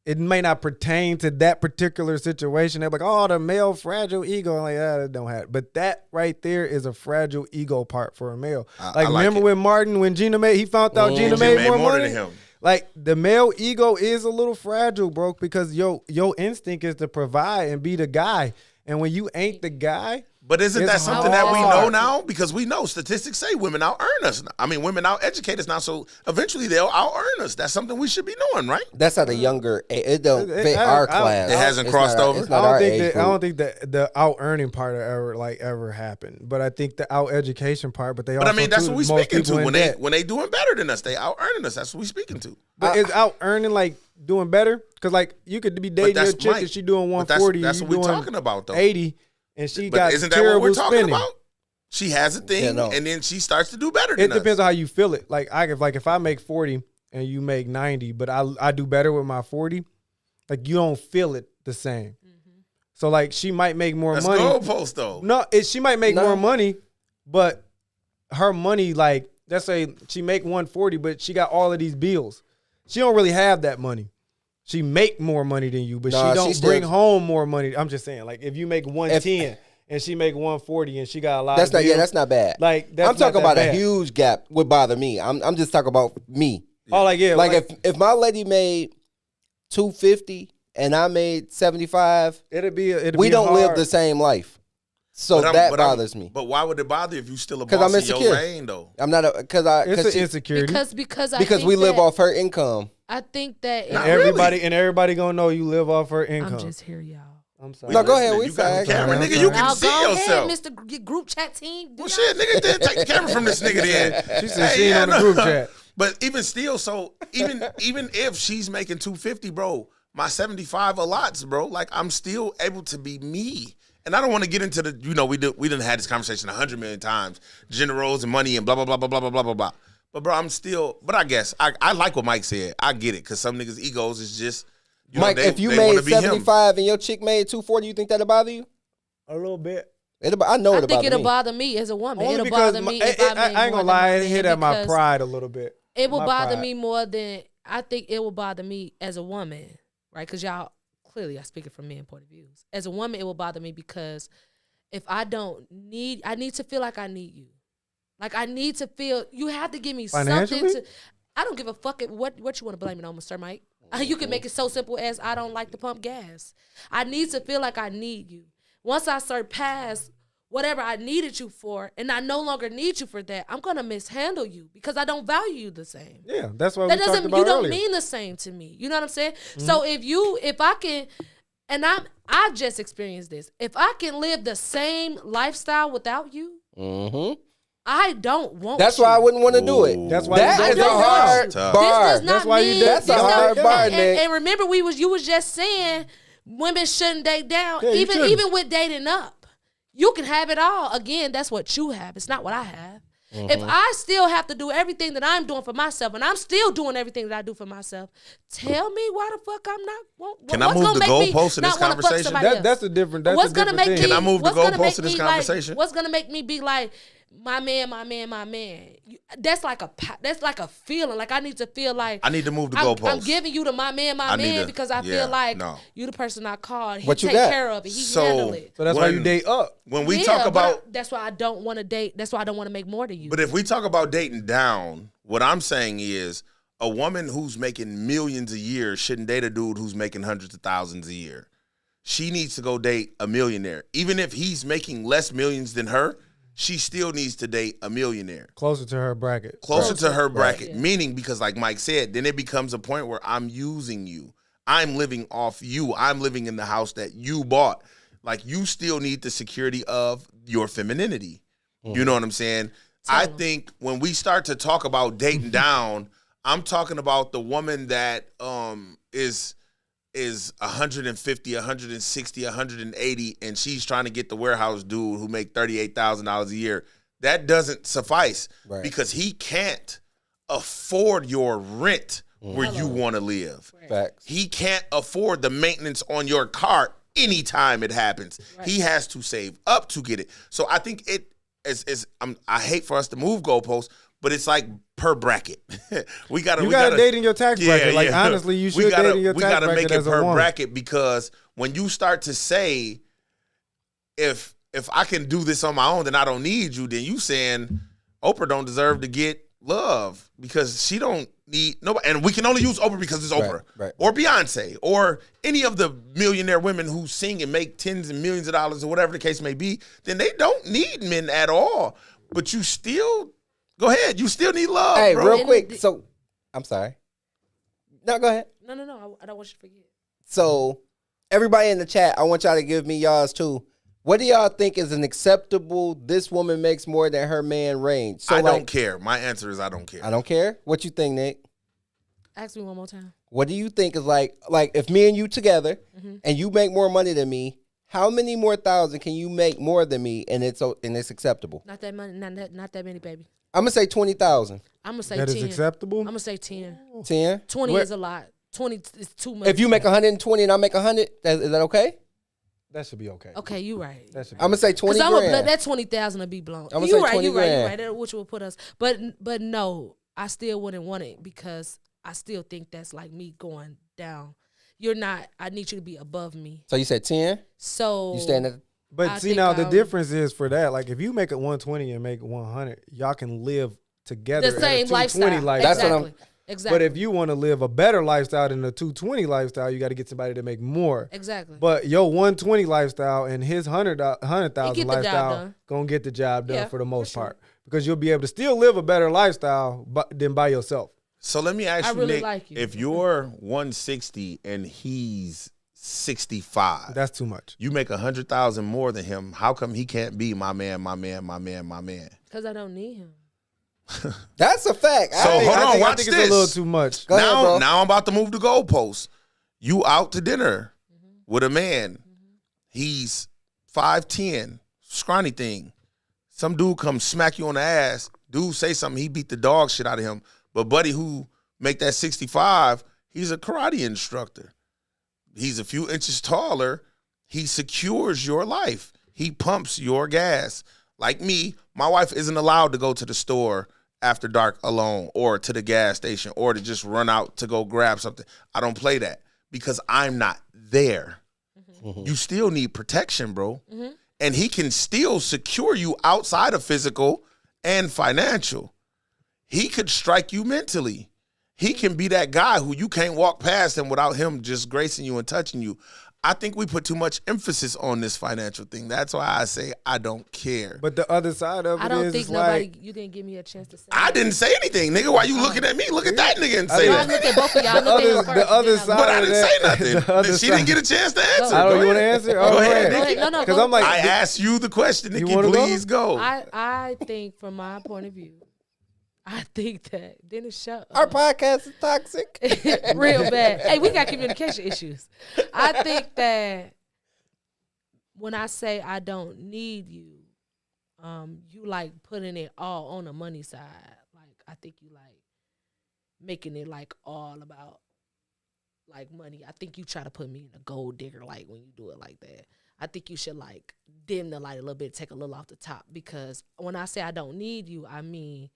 it may not pertain to that particular situation. They're like, "Oh, the male fragile ego." I'm like, that don't have. But that right there is a fragile ego part for a male. I Like, like remember it. when Martin, when Gina he found out Gina Gina made made more more money than him. Like the male ego is a little fragile, bro, because your instinct is to provide and be the guy. And when you ain't the guy, But isn't It's that something that we know hard. now? Because we know statistics say women out earn us. I mean, women out educate us now, so eventually they'll out earn us. That's something we should be knowing, right? That's at a younger. It don't fit I- our I- class. It hasn't It's crossed not our- over? It's I not don't our think age that I group. don't think that the out earning part ever happened, but I think the out education part. But they But also I mean, that's too, what we most speaking people to in when debt. they doing better than us. They out earning us. That's what we speaking to. But is out earning like doing better? Because like you could be dating that's your chick Mike. and she doing But that's- 140, that's you what we doing talking about, though. 80, and she But got isn't that what terrible we're talking spending. about? She has a thing, Yeah, no. and then she starts to do better It than depends us. on how you feel it. Like if I make 40 and you make 90, but I do better with my 40, like you don't feel it the same. So like she might make more That's money. goalpost though. No, she might make No. more money, but her money, like let's say she make 140, but she got all of these bills. She don't really have that money. She make more money than you, but Nah, she don't she still- bring home more money. I'm just saying, like if you make 110 and she make 140 and she got a lot That's of not. bills, Yeah, that's not bad. like that's I'm talking not about that a bad. huge gap would bother me. I'm just talking about me. Oh, like yeah, Like if my lady made 250 and I made 75, we don't live the same life. So But that bothers me. But why would it bother you if you still a 'Cause boss I'm in your insecure. lane though? I'm not It's an she- insecurity. Because I because think we live that- off her income. I think that and Not everybody gonna know you live off her income. I'm just here, y'all. I'm sorry. No, go ahead. Listening, We you got the sorry. camera, I'm nigga. sorry. You can Now see go yourself. ahead, Mr. Group Chat team. Well, shit, nigga, then take the camera from this nigga then. She said she ain't on the group chat. But even still, so even if she's making 250, bro, my 75 allots, bro. Like I'm still able to be me. And I don't want to get into the, we didn't have this conversation 100 million times, gender roles and money and blah, blah, blah, blah, blah, blah, blah, blah, blah. But bro, I guess I like what Mike said. I get it. Cause some niggas' egos is just, Mike, if you made 75 and your chick made 240, you think that'll bother you? A little bit. I know I it'll think bother it'll me. bother me as a woman. Only It'll because bother me I if I made ain't more gonna than lie, my it man hit at my because pride a little bit. It will My bother pride. me more than I think it will bother me as a woman, right? Because y'all clearly I speak it from men point of views. As a woman, it will bother me because if I need to feel like I need you. Like I need to feel you have to give me something Financially? to. I don't give a fuck what you want to blame it on, Mr. Mike. You can make it so simple as I don't like to pump gas. I need to feel like I need you. Once I surpass whatever I needed you for, and I no longer need you for that, I'm gonna mishandle you because I don't value you the same. Yeah, that's what That we talked doesn't about you don't earlier. mean the same to me. You know what I'm saying? So if I can, and I just experienced this. If I can live the same lifestyle without you, I don't want. That's you. why I wouldn't want to do it. That's why That you is a don't hard This bar. does not That's why you mean did- That's a this hard don't- bar, and, Nick. and remember, you was just saying women shouldn't date down, Yeah, you shouldn't. even with dating up. You can have it all. Again, that's what you have. It's not what I have. If I still have to do everything that I'm doing for myself, and I'm still doing everything that I do for myself, tell me why the fuck I'm not. Can I what's move gonna the make me goalpost in this not wanna fuck conversation? somebody else? That's a different. That's What's a gonna different make thing. me? Can I move the what's gonna goalpost make in this me conversation? Like, what's gonna make me be like my man? That's like a feeling. Like I need to feel like I need to move the I'm goalpost. giving you to my man, I need to- because I yeah, feel like no. you the person I called. He What you take got? care of it. He So- handle it. So that's why you When- date up. When we Yeah, talk but about that's why I don't want to date. That's why I don't want to make more to you. But if we talk about dating down, what I'm saying is a woman who's making millions a year shouldn't date a dude who's making hundreds of thousands a year. She needs to go date a millionaire. Even if he's making less millions than her, she still needs to date a millionaire. Closer to her bracket. Closer to her bracket. Yeah. Meaning, because like Mike said, then it becomes a point where I'm using you. I'm living off you. I'm living in the house that you bought. Like you still need the security of your femininity. You know what I'm saying? I think when we start to talk about dating down, I'm talking about the woman that is 150, 160, 180, and she's trying to get the warehouse dude who make $38,000 a year. That doesn't suffice because he can't afford your rent where you want to live. Facts. He can't afford the maintenance on your car anytime it happens. He has to save up to get it. So I think I hate for us to move goalposts, but it's like per bracket. we gotta date in your tax bracket. Like honestly, you should date in your tax bracket make it as a per woman. bracket because when you start to say, if I can do this on my own, then I don't need you. Then you saying Oprah don't deserve to get love because she don't need nobody. And we can only use Oprah because it's Oprah. right. Or Beyonce or any of the millionaire women who sing and make tens and millions of dollars or whatever the case may be, then they don't need men at all. But you still, go ahead, you still need love, Hey, bro. real quick. So, I'm sorry. No, go ahead. No. I don't want you to forget. So, everybody in the chat, I want y'all to give me y'all's too. What do y'all think is an acceptable, this woman makes more than her man range? So I like, don't care. My answer is I don't care. I don't care. What you think, Nick? Ask me one more time. What do you think is like if me and you together and you make more money than me, how many more thousand can you make more than me and it's acceptable? Not that money. Not that many, baby. I'm gonna say 20,000. I'm gonna say That 10. is acceptable? I'm gonna say 10. 10. 20 is a lot. 20 is too much. If you make 120 and I make 100, is that okay? That should be okay. Okay, you right. That should be I'm gonna say 20 Because grand. that 20,000 will be blown. I'ma You say right, 20 you right, you grand. right. That which will put us. But no, I still wouldn't want it because I still think that's like me going down. You're not. I need you to be above me. So you said 10? So You stand at But I see think now the I'm- difference is for that, like if you make it 120 and make 100, y'all can live together. the at a same 220 lifestyle. That's what Exactly. Exactly. But if you want to live a better lifestyle than the 220 lifestyle, you got to get somebody to make more. Exactly. But your 120 lifestyle and his 100,000 He get the job lifestyle done. gonna get the job done Yeah, for the most for sure. part because you'll be able to still live a better lifestyle than by yourself. So let me ask I you, really Nick, like you. if you're 160 and he's 65, That's too much. you make 100,000 more than him. How come he can't be my man? Because I don't need him. That's a fact. So I- hold on, I watch think this. it's a little too much. Go ahead, bro. Now I'm about to move the goalposts. You out to dinner with a man. He's 5'10", scrawny thing. Some dude comes smack you on the ass. Dude say something, he beat the dog shit out of him. But buddy who make that 65, he's a karate instructor. He's a few inches taller. He secures your life. He pumps your gas. Like me, my wife isn't allowed to go to the store after dark alone or to the gas station or to just run out to go grab something. I don't play that because I'm not there. You still need protection, bro. And he can still secure you outside of physical and financial. He could strike you mentally. He can be that guy who you can't walk past him without him just gracing you and touching you. I think we put too much emphasis on this financial thing. That's why I say I don't care. But the other side of it I don't is think it's nobody. like You didn't give me a chance to say. I didn't say anything, nigga. Why you looking at me? Look at that nigga and say No, I that. looked at both of y'all. I looked at him first, the other then I side looked- But I of didn't that- say the nothing. other She didn't side- get a chance to answer. I don't. Go You want to ahead. answer? Go Oh, ahead, Go Nikki. ahead. No, Because go- I'm like, I asked you the question, Nikki. wanna go? Please go. I think from my point of view, I think that Dennis shut Our up. podcast is toxic. Real bad. Hey, we got communication issues. I think that when I say I don't need you, you like putting it all on the money side. Like I think you like making it like all about like money. I think you try to put me in a gold digger like when you do it like that. I think you should like dim the light a little bit, take a little off the top, because when I say I don't need you, I mean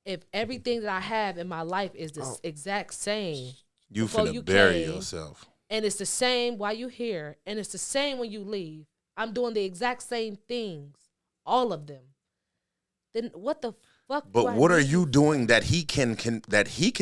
if everything that I have in my life is the exact same, You before finna you bury came, yourself. and it's the same while you here, and it's the same when you leave, I'm doing the exact same things, all of them. Then what the fuck? But what are you doing that he can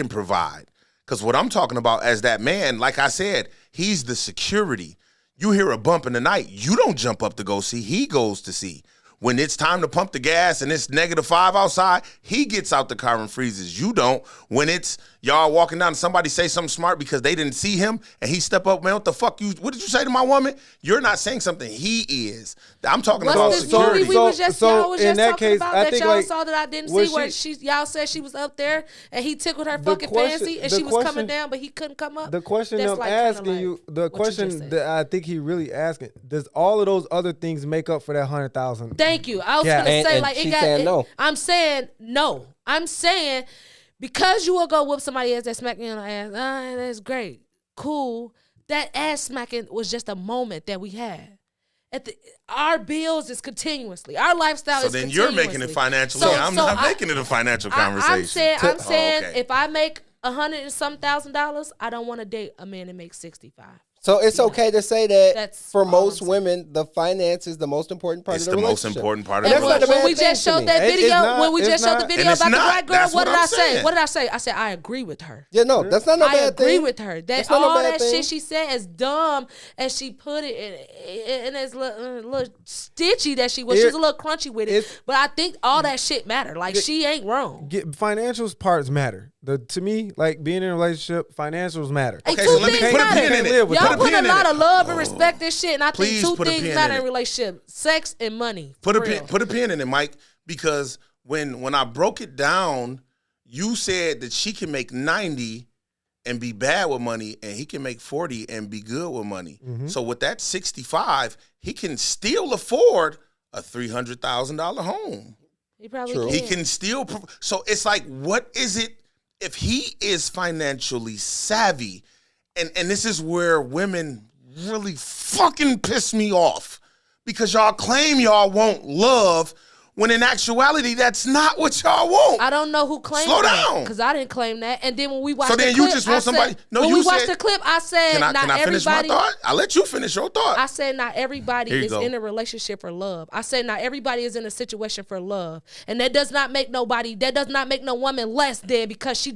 provide? Because what I'm talking about as that man, like I said, he's the security. You hear a bump in the night, you don't jump up to go see. He goes to see. When it's time to pump the gas and it's -5 outside, he gets out the car and freezes. You don't. When it's y'all walking down and somebody say something smart because they didn't see him and he step up, man, what the fuck what did you say to my woman? You're not saying something. He is. I'm talking What's about this security. movie we was just y'all was in just that talking case, about I that think, y'all like, saw that I didn't was see where she- y'all said she was up there and he tickled her The fucking question- fancy and the she was coming question- down but he couldn't come up. The question That's I'm like kinda asking like you, the what you just question said. that I think he really asking, does all of those other things make up for that 100,000? Thank you. I was Yeah. gonna say And like she's it got. saying no. I'm saying no. I'm saying because you will go whoop somebody ass that smack me on the ass. That's great, cool. That ass smacking was just a moment that we had. Our bills is continuously. Our lifestyle So is then you're continuously. making it financially. So- I'm so not I- making it a financial I'm conversation. saying Oh, okay. if I make $100,000, I don't want to date a man that makes 65. So it's okay to say that That's for all most I'm saying. women, the finance is the most important part It's of the the most relationship. important part of And the that's not a when bad we thing just to showed me. that It's video, not- when we it's just showed the not- video and it's about the not. black girl, That's what what did I I'm say? saying. What did I say? I said I agree with her. Yeah, no, that's not no I bad agree thing. with her. That That's not no all bad that thing. shit she said as dumb as she put it, and as little stitchy that she was. She was a little crunchy with it. But I think all that shit mattered. Like she ain't wrong. Financials parts matter. To me, like being in a relationship, financials matter. Hey, Okay, two so let me things put a matter. pin in it. Live with Y'all that. put pin a in lot it. of love and respect and shit, and I Please think two put a things pin matter in in it. relationship: sex and money. Put a For pin, real. put a pin in it, Mike, because when I broke it down, you said that she can make 90 and be bad with money, and he can make 40 and be good with money. So with that 65, he can still afford a $300,000 home. He probably True. can. He can still. So it's like, what is it if he is financially savvy? And this is where women really fucking piss me off, because y'all claim y'all want love when in actuality that's not what y'all want. I don't know who claimed Slow that down. because I didn't claim that. And then when we watched So the then clip, you just want I said- somebody- No, when you we watched said- the clip, I said Can not I finish my everybody. thought? I'll let you finish your thought. I said not everybody Here you is go. in a relationship for love. I said not everybody is in a situation for love, and that does not make nobody. That does not make no woman less than because she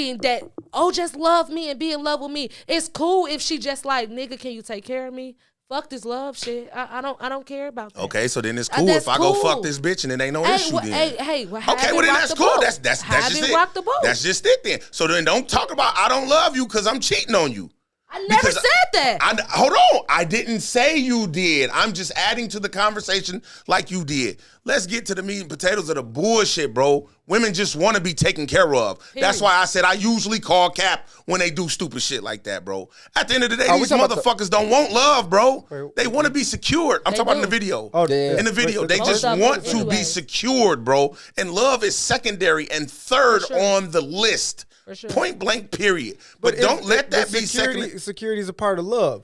ain't that. Oh, just love me and be in love with me. It's cool if she just like, nigga, can you take care of me? Fuck this love shit. I don't care about that. Okay, so then it's cool That's if I go cool. fuck this bitch and it ain't no Hey, issue then. hey, well, have Okay, him well then rock that's the cool. boat. That's Have just him it. rock the boat. That's just it then. So then don't talk about I don't love you because I'm cheating on you. I never Because said that. Hold on. I didn't say you did. I'm just adding to the conversation like you did. Let's get to the meat and potatoes of the bullshit, bro. Women just want to be taken care of. That's why I said I usually call cap when they do stupid shit like that, bro. At the end of the day, we these talking about motherfuckers don't want love, bro. They want to be secured. I'm They talking about in the do. video. Oh, Yeah. In the video, But they the- just Most of want them to be anyway. secured, bro. And love is secondary and third For sure. on the list. For sure. Point blank, period. But don't let that be secondary. Security is a part of love.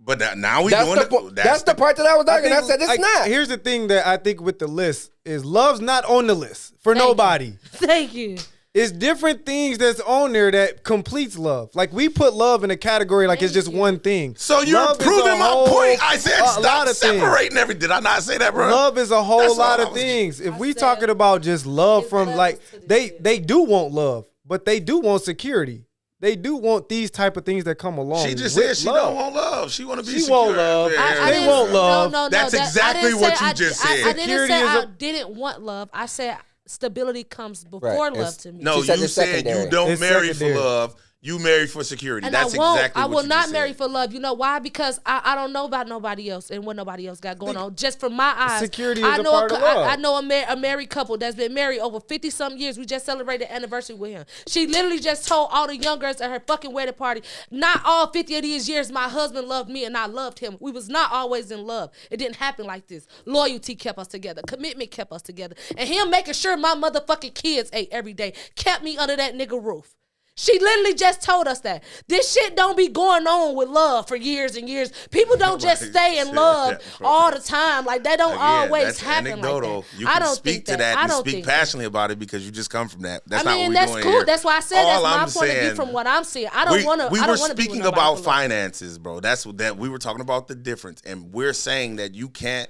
But now we That's doing that's the part that I was arguing. I think, said it's like, not. Here's the thing that I think with the list is love's not on the list for nobody. Thank you. It's different things that's on there that completes love. Like we put love in a category like it's just one thing. So you're Love is proving a my whole- point. I said a stop lot of things. separating everything. Did I not say that, bro? Love is a whole That's lot all I of was- things. If we said talking about just love it's from levels like to this they shit. they do want love, but they do want security. They do want these type of things that come along. She just with said she love. don't want love. She want to be She secure. want love. Yeah. They want love. No, That's that- I exactly didn't what say- you just I said. didn't Security say is I a- didn't want love. I said stability comes before Right, love it's- to me. No, She said you it's said secondary. you don't It's marry secondary. for love. You marry for security. And That's I won't. exactly I what will you not just marry said. for love. You know why? Because I don't know about nobody else and what nobody else got going on. Just from my eyes, Security is I a know part of love. I know a married couple that's been married over 50-some years. We just celebrated the anniversary with him. She literally just told all the young girls at her fucking wedding party, not all 50 of these years my husband loved me and I loved him. We was not always in love. It didn't happen like this. Loyalty kept us together. Commitment kept us together. And him making sure my motherfucking kids ate every day kept me under that nigga roof. She literally just told us that. This shit don't be going on with love for years and years. People don't just stay in love all the time. Like, that don't Again, always that's happen anecdotal. like that. You I can don't speak think to that. that. I You don't speak think passionately about it because you just come from that. That's I not mean, what we're that's doing cool. here. That's why I said All that's my I'm point of view saying- from what I'm seeing. I don't want to. We I were don't want to be speaking with nobody about for love. finances, bro. That's what that we were talking about the difference, and we're saying that you can't.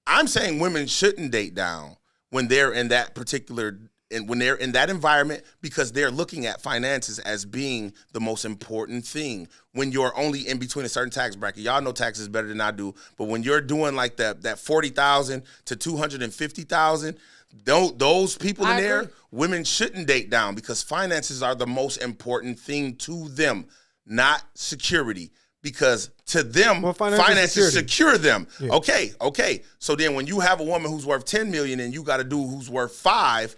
I'm saying women shouldn't date down when they're in that particular. And when they're in that environment, because they're looking at finances as being the most important thing. When you're only in between a certain tax bracket, y'all know taxes better than I do. But when you're doing like that 40,000 to 250,000, those people I in there, agree. women shouldn't date down because finances are the most important thing to them, not security. Because to them, Well, finances secure them. Yeah. Okay. So then when you have a woman who's worth 10 million and you got a dude who's worth 5,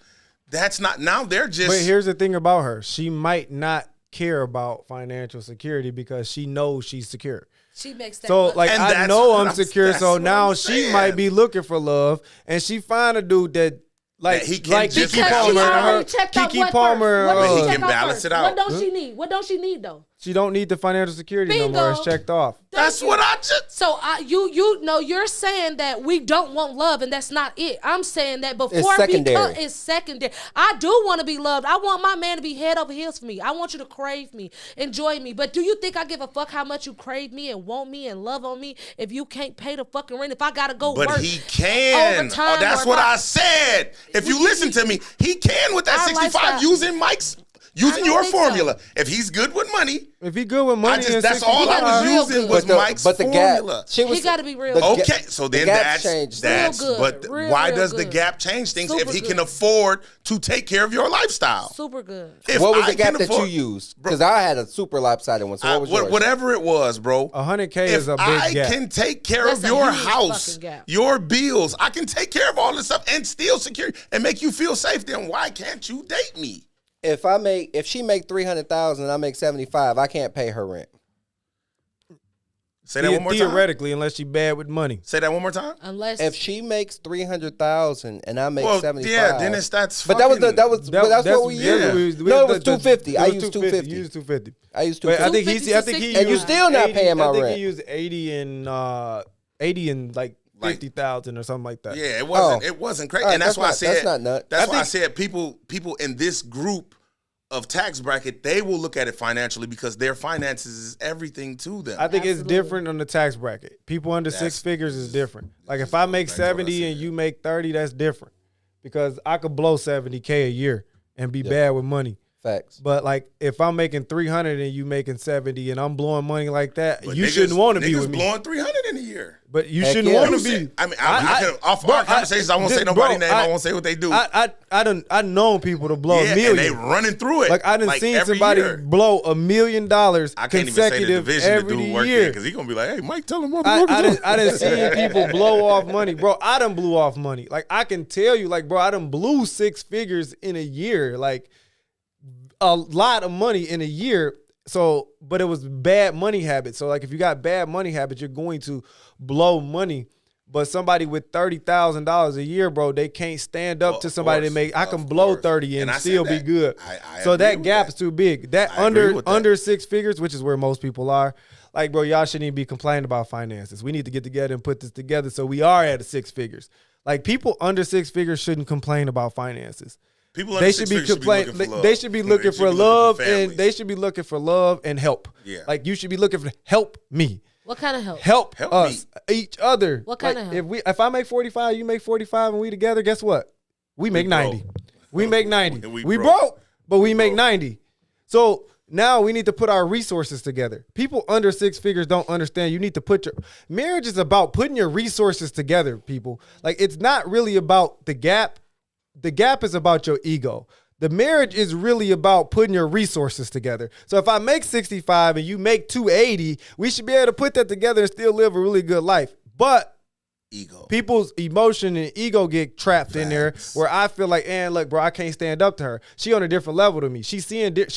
that's not, now they're just. But here's the thing about her. She might not care about financial security because she knows she's secure. She makes that. So look- like And I that's know what I'm I'm- secure, that's so what now I'm she saying. might be looking for love, and she find a dude that like That he can like just Kiki balance Palmer, it and out. her Kiki Palmer. What does He she can check off balance first? it out. What don't she need? What don't she need though? She don't need the financial security no more. It's checked off. That's what I just. So you know, you're saying that we don't want love, and that's not it. I'm saying that before It's secondary. it's secondary. I do want to be loved. I want my man to be head over heels for me. I want you to crave me, enjoy me. But do you think I give a fuck how much you crave me and want me and love on me if you can't pay the fucking rent? If I gotta go work, But he can. overtime Oh, that's or what if I said. If you listen to me, he can with that Our 65 lifestyle. using I your don't think so. formula. If he's good with money, If he good with money, and that's all I 65, was real using good. was But Mike's the formula. gap. he got to be real. the good. Okay, so then gap that's changed. that's Real good. but Real, why real does the good. gap change things if Super he good. can afford to take care of your lifestyle? Super good. If What was I the gap can that you afford- used? Bro, Because I had a super lopsided one. So what was yours? whatever it was, bro. 100K if is a big I gap. can take care That's of a your huge house, fucking gap. your bills, I can take care of all this stuff and still secure and make you feel safe, then why can't you date me? If she make 300,000 and I make 75, I can't pay her rent. Say that one more time. Theoretically, unless she bad with money. Say that one more time. Unless If she makes 300,000 and I make Well, 75, yeah, then that's. But that's fucking- what we yeah. used. No, it was 250. I used 250. You used 250. I used But 250. I think he 250, used. And you still not 80 paying my I think rent. he used 80 and like 50,000 or something like that. Yeah, it wasn't. Oh. It wasn't crazy, All right, and that's why I said that's not nuts. That's I why I think- said people in this group of tax bracket, they will look at it financially because their finances is everything to them. I think it's Absolutely. different on the tax bracket. People under six figures is different. Like if I make back to what I 70 and said. you make 30, that's different. Because I could blow 70K a year and be bad with money. Facts. But like if I'm making 300 and you making 70 and I'm blowing money like that, But you niggas- shouldn't want to be niggas with me. blowing 300 in a year. But you Heck shouldn't yeah. want You to said- be. I mean, off our conversations, I won't say nobody's name. I won't say what they do. I known people to blow Yeah, a million. and they running through it. Like I done seen every somebody year. blow $1 million I can't even say the consecutive division the every dude work year. in because he gonna be like, "Hey, Mike, tell him what I done seen people blow off money, bro. I done blew off money. Like I can tell you, like bro, I done blew 6 figures in a year, like a lot of money in a year. So, but it was bad money habits. So, like if you got bad money habits, you're going to blow money. But somebody with $30,000 a year, bro, they can't stand up Well, to of somebody course, that make. I can of blow course. 30 and And I said still be that. good. I So agree that with gap that. is too big. That I agree with that. under 6 figures, which is where most people are. Like, bro, y'all shouldn't even be complaining about finances. We need to get together and put this together so we are at 6 figures. Like people under 6 figures shouldn't complain about finances. People under They six should be figures complaining. looking for love. They should be looking for love, and families. they should be looking for love and help. Yeah. Like you should be looking for help me, what kind of help? help Help us, me. each other. What kind Like, of help? If I make 45, you make 45, and we together, guess what? We make 90. broke. We make 90. We We broke. broke, but we make broke. 90. So now we need to put our resources together. People under 6 figures don't understand. You need to put your marriage is about putting your resources together, people. Like it's not really about the gap. The gap is about your ego. The marriage is really about putting your resources together. So if I make 65 and you make 280, we should be able to put that together and still live a really good life. But ego. people's emotion and ego get trapped in there where I feel like, look, bro, I can't stand up to her. She on a different level to me. She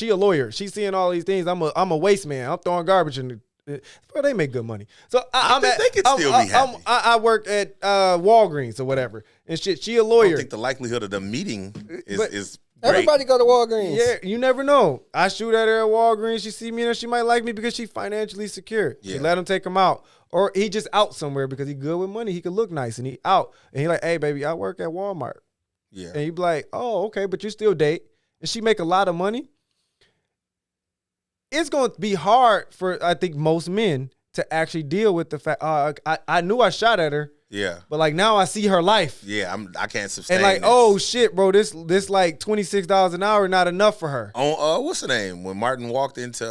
a lawyer. She's seeing all these things. I'm a waste man. I'm throwing garbage in the, bro, they make good money. So I think they could still be happy. I work at Walgreens or whatever and shit. She a I lawyer. don't think the likelihood of them meeting is But- is great. Everybody go to Walgreens. Yeah, you never know. I shoot at her at Walgreens. She see me and she might like me because she's financially secure. She Yeah. let him take him out. Or he just out somewhere because he good with money. He could look nice and he out. And he like, hey, baby, I work at Walmart. Yeah. And he be like, oh, okay, but you still date. And she make a lot of money. It's going to be hard for, I think, most men to actually deal with the fact, I knew I shot at her, Yeah. but like now I see her life. Yeah. I can't sustain. And like, this. oh shit, bro, this like $26 an hour not enough for her. On what's her name? When Martin walked into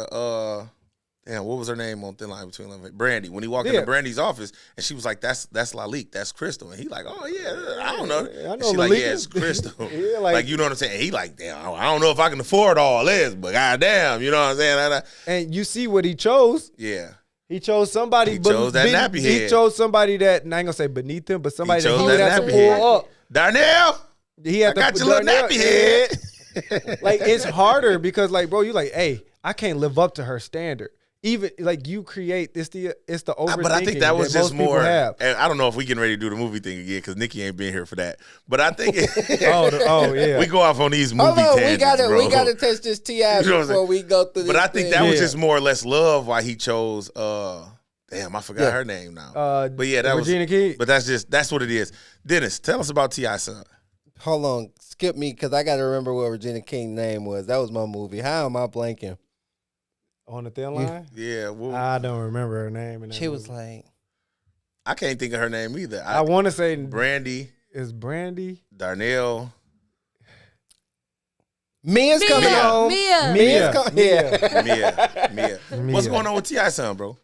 what was her name on Thin Line Between Love and Brandy? When he walked into Brandy's office and she was like, "That's Lalique, that's Crystal," and he like, "Oh yeah, I don't know." I And know she like, Lalique. "Yeah, it's Crystal." Yeah, like you know what I'm saying? And he like, "Damn, I don't know if I can afford all this, but goddamn, you know what I'm saying?" And you see what he chose. Yeah. He chose somebody. He chose that nappy He head. chose somebody that, and I ain't gonna say beneath him, but somebody that chose he would that have to nappy pull head. up. Darnell, He had I got your little Darnell- nappy head. Like it's harder because like, bro, you like, hey, I can't live up to her standard. even like you create it's the overthinking. But I think that was just most people more. have. And I don't know if we getting ready to do the movie thing again because Nikki ain't been here for that. But I think oh yeah, we go off on these movie Hold on, tangents, bro. we gotta test this T.I. before we go through this. But I think thing. that was just more or less love why he chose. Damn, I forgot her name now. But yeah, that Regina King. But that's what it is. Dennis, tell us about T.I. son. Hold on, skip me because I gotta remember what Regina King's name was. That was my movie. How am I blanking? On the Thin Line? Yeah, well, I don't remember her name. She was like, I can't think of her name either. I want to say Brandy. Is Brandy? Darnell. Mia's coming home. Mia. Mia. What's going on with T.I. son, bro?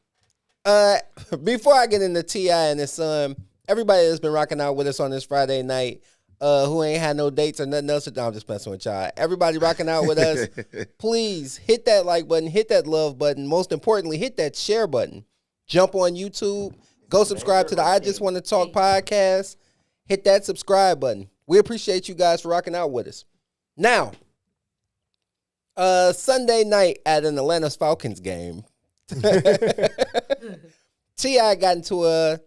Before I get into T.I. and his son, everybody that's been rocking out with us on this Friday night, who ain't had no dates or nothing else. No, I'm just messing with y'all. Everybody rocking out with us, please hit that like button, hit that love button. Most importantly, hit that share button. Jump on YouTube. Go subscribe to the I Just Want to Talk podcast. Hit that subscribe button. We appreciate you guys for rocking out with us. Now, Sunday night at an Atlanta Falcons game, T.I. got into a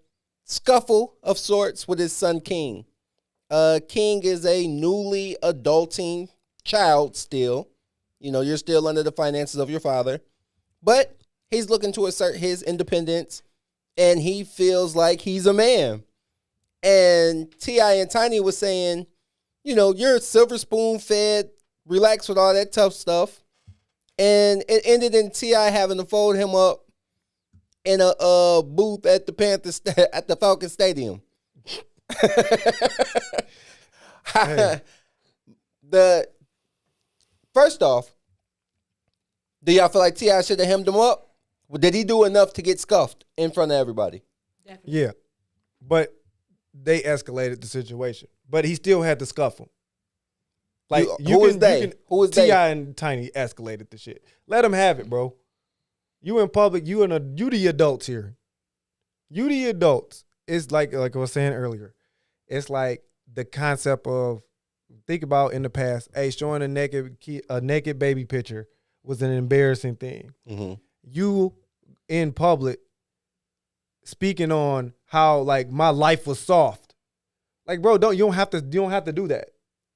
scuffle of sorts with his son King. King is a newly adulting child still. You know, you're still under the finances of your father. But he's looking to assert his independence, and he feels like he's a man. And T.I. and Tiny was saying, you know, you're silver spoon fed, relax with all that tough stuff. And it ended in T.I. having to fold him up in a booth at the at the Falcon Stadium. First off, do y'all feel like T.I. should have hemmed him up? Did he do enough to get scuffed in front of everybody? Definitely. Yeah, but they escalated the situation. But he still had to scuffle. Like Who was they? T.I. and Tiny escalated the shit. Let them have it, bro. You in public. You the adults here. You the adults. It's like I was saying earlier. It's like the concept of, think about in the past, hey, showing a naked baby picture was an embarrassing thing. Mm-hmm. You in public speaking on how like my life was soft. Like, bro, you don't have to do that.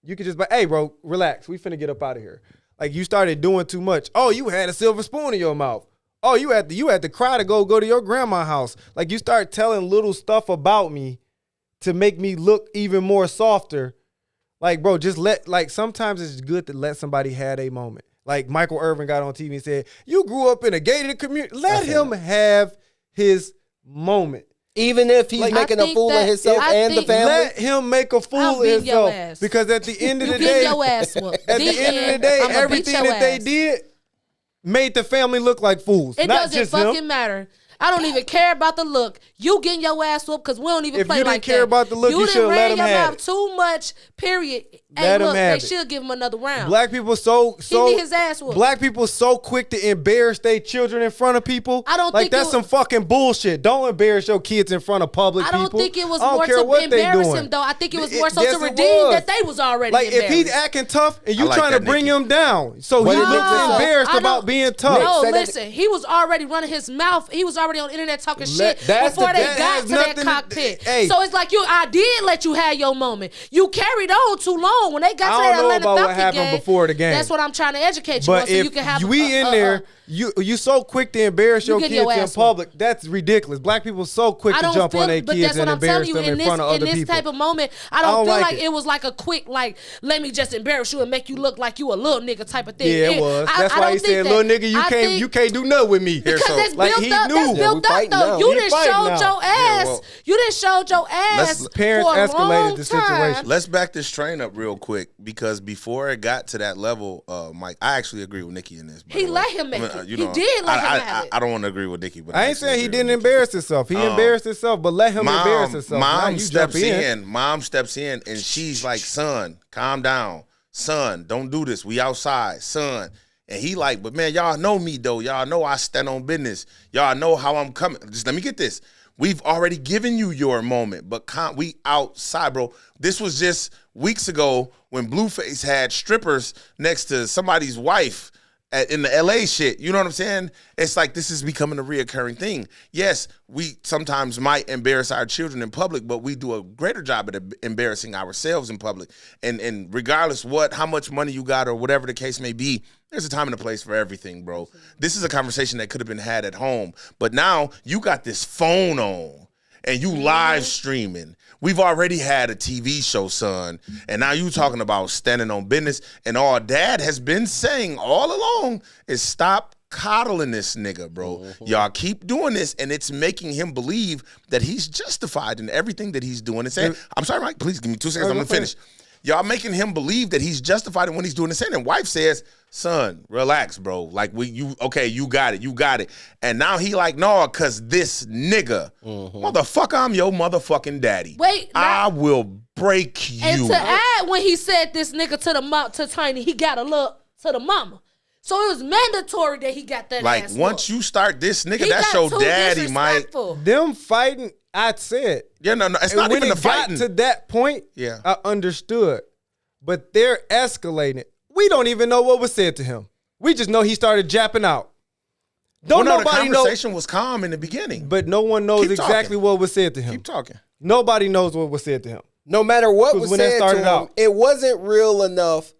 You could just be, hey, bro, relax. We finna get up out of here. Like, you started doing too much. Oh, you had a silver spoon in your mouth. Oh, you had to cry to go to your grandma's house. Like, you start telling little stuff about me to make me look even more softer. Like, bro, just sometimes it's good to let somebody have a moment. Like Michael Irvin got on TV and said, you grew up in a gated community. Let him have his moment. Even if he's making a fool of himself and the family? Let him make a fool of himself. Because at the end of the day, everything that they did made the family look like fools. It not doesn't just fucking him. matter. I don't even care about the look. You getting your ass whooped because we don't even play like that. If you didn't care about the look, you should let him have it. Too much, period. Let him have it. They should give him another round. Black people he need his ass whooped. Black people so quick to embarrass their children in front of people. I don't like think that's some fucking bullshit. Don't embarrass your kids in front of public people. I don't think it was more to embarrass him though. I think it was more so to redeem that they was already like embarrassed. if he's acting tough and you trying to bring him down, so he looks embarrassed about being tough. No, listen, he was already running his mouth. He was already on the internet talking shit before they got to that cockpit. So it's like I did let you have your moment. You carried on too long when they got to that Atlanta about what happened before the game. That's what I'm trying to educate you on, so you can have. We in there. You so quick to embarrass your kids in public. That's ridiculous. Black people so quick to jump on their kids and embarrass them in front of other people. In this type of moment, I don't feel like it was like a quick let me just embarrass you and make you look like you a little nigga type of thing. Yeah, it was. That's why he said, little nigga, you can't do nothing with me. Because that's built up. That's built up though. You didn't show your ass. You didn't show your ass. Parents escalated the situation. Let's back this train up real quick because before it got to that level, Mike, I actually agree with Nikki in this. He let him make it. He did let him have it. I don't want to agree with Nikki, but I ain't saying he didn't embarrass himself. He embarrassed himself, but let him embarrass himself. Mom steps in, and she's like, "Son, calm down. Son, don't do this. We outside, son." And he like, "But man, y'all know me though. Y'all know I stand on business. Y'all know how I'm coming. Just let me get this. We've already given you your moment, but we outside, bro. This was just weeks ago when Blueface had strippers next to somebody's wife in the LA shit. You know what I'm saying? It's like this is becoming a reoccurring thing. Yes, we sometimes might embarrass our children in public, but we do a greater job at embarrassing ourselves in public. And regardless how much money you got or whatever the case may be, there's a time and a place for everything, bro. This is a conversation that could have been had at home, but now you got this phone on and you live streaming. We've already had a TV show, son, and now you talking about standing on business, and all Dad has been saying all along is stop coddling this nigga, bro. Y'all keep doing this, and it's making him believe that he's justified in everything that he's doing and saying. I'm sorry, Mike, please give me 2 seconds, I'm gonna finish. Y'all making him believe that he's justified in what he's doing and saying. And wife says, son, relax, bro. Like, you got it. And now he like, no, cause this nigga, motherfucker, I'm your motherfucking daddy. Wait, I will break you. And to add, when he said this nigga to Tiny, he got a look to the mama. So it was mandatory that he got that like, ass once look. you start this nigga, He that's got your too daddy, Mike. disrespectful. Them fighting, I said. Yeah, no, it's And not when even the it got fighting. to that point, Yeah. I understood. But they're escalating. We don't even know what was said to him. We just know he started japping out. Don't the nobody know. conversation was calm in the beginning. But no one knows Keep exactly talking. what was said to him. Keep talking. Nobody knows what was said to him. No matter what 'Cause was when that said started to him, out- it wasn't real enough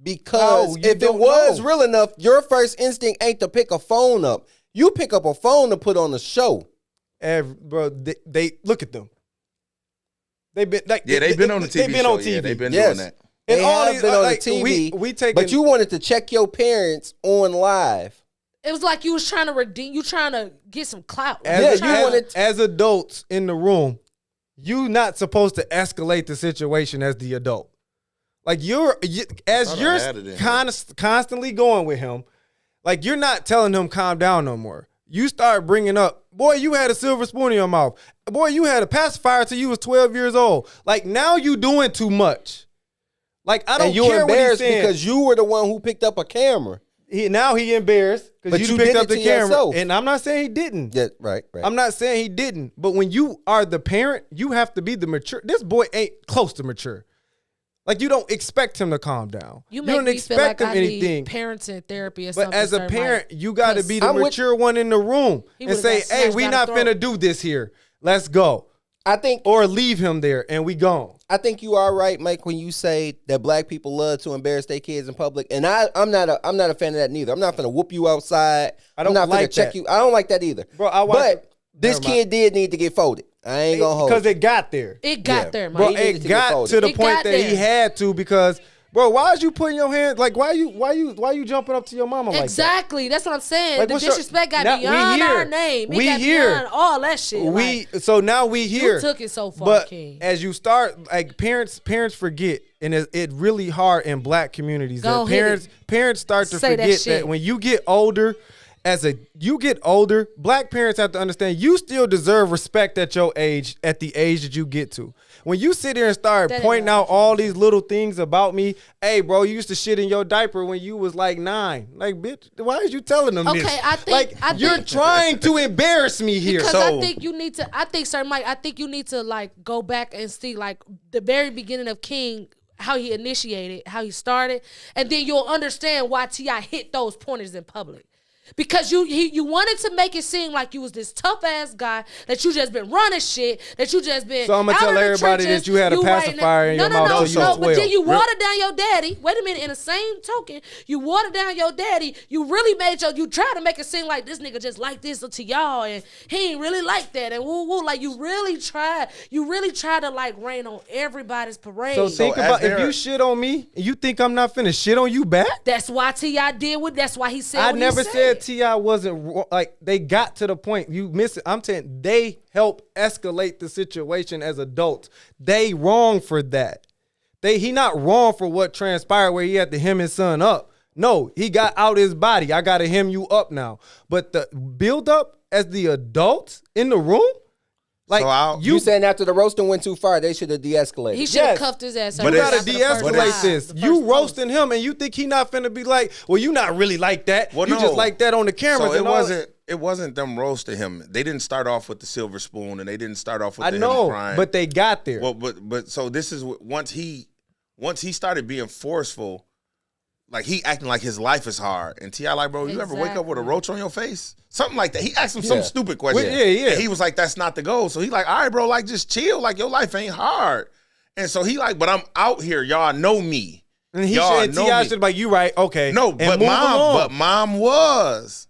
because No, you if it don't was know. real enough, your first instinct ain't to pick a phone up. You pick up a phone to put on the show. Bro, they look at them. They've been like They've been on the TV They've been show. on TV. Yeah, they've been Yes. doing that. And They all have these, been on like, the TV, we taking, but you wanted to check your parents on live. It was like you was trying to redeem. You trying to get some clout. as, Yeah, you wanted- as adults in the room, you not supposed to escalate the situation as the adult. Like you're had it in constantly going with him, like you're not telling him calm down no more. You start bringing up, boy, you had a silver spoon in your mouth. Boy, you had a pacifier till you was 12 years old. Like now you doing too much. Like I don't And you care what he's embarrassed saying. because you were the one who picked up a camera. Now he embarrassed But because you you picked did up it the to camera. yourself. And I'm not saying he didn't. Yeah, right. I'm not saying he didn't. But when you are the parent, you have to be the mature. This boy ain't close to mature. Like you don't expect him to calm down. You make don't me feel expect like I him anything. need parenting therapy or But something. as a sir, parent, Mike. you got to be the I'm with- mature one in the room He and would've say, got "Hey, smashed we by not the finna throat. do this here. Let's go." I think Or leave him there and we gone. I think you are right, Mike, when you say that black people love to embarrass their kids in public. And I'm not a fan of that neither. I'm not gonna whoop you outside. I don't I'm not like gonna check that. you. I don't like that either. Bro, I watched- but this Never mind. kid did need to get folded. I ain't gonna hold Because you. it got there. It got Yeah. there, Mike. Bro, He needed it to get got folded. to the It point got that he there. had to because, bro, why is you putting your hands like why you jumping up to your mama like that? Exactly. That's what I'm saying. Like, the what's your- disrespect got Now, we beyond here. our name. It We got here. beyond all that shit. So now we here. took it so far, but King. as you start, like parents forget, and it really hard in black communities Go that hit parents start to Say that forget shit. that when you get older. Black parents have to understand you still deserve respect at your age, at the age that you get to. When you sit here and start That ain't pointing right. out all these little things about me, hey, bro, you used to shit in your diaper when you was like 9. Like, bitch, why is you telling them this? Okay, I you're think- trying to embarrass me here. Because So I think you need to. I think, Sir Mike. I think you need to like go back and see like the very beginning of King, how he initiated, how he started, and then you'll understand why T.I. hit those pointers in public. Because you wanted to make it seem like you was this tough ass guy, that you just been running shit, that you just been. So I'ma out tell in the everybody trenches, that you had a writing pacifier in your mouth No, till you was but then 12. you Real- watered down your daddy. Wait a minute. In the same token, you watered down your daddy. You really made you tried to make it seem like this nigga just like this to y'all, and he ain't really like that, and woo woo. Like you really tried to like rain on everybody's parade. So think about as if they're- you shit on me, and you think I'm not finna shit on you back? That's why T.I. did what. That's why he said. I what he never said T.I. wasn't wrong. Like they got to the point. You miss it. I'm saying they help escalate the situation as adults. They wrong for that. He not wrong for what transpired where he had to hem his son up. No, he got out his body. I gotta hem you up now. But the build up as the adults in the room, like So You saying after the roasting went too far, they should have de-escalated. He should have Yes. cuffed his ass. But you it's- gotta de-escalate this. You roasting him, and you think he not finna be like, well, you not really like that. Well, you no. just like that on the cameras. So it and all wasn't. It wasn't them roasting him. They didn't start off with the silver spoon, and they didn't start off with I the know, him crying. but they got there. Well, but so this is once he started being forceful. like he acting like his life is hard. And T.I. like, bro, you ever wake up with a roach on your face? Something like that. He asked him some stupid question. Yeah. And he was like, that's not the goal. So he like, all right, bro, like just chill. Like your life ain't hard. And so he like, but I'm out here. Y'all know me. And he should, T.I. should like, you right, okay. No, but mom was.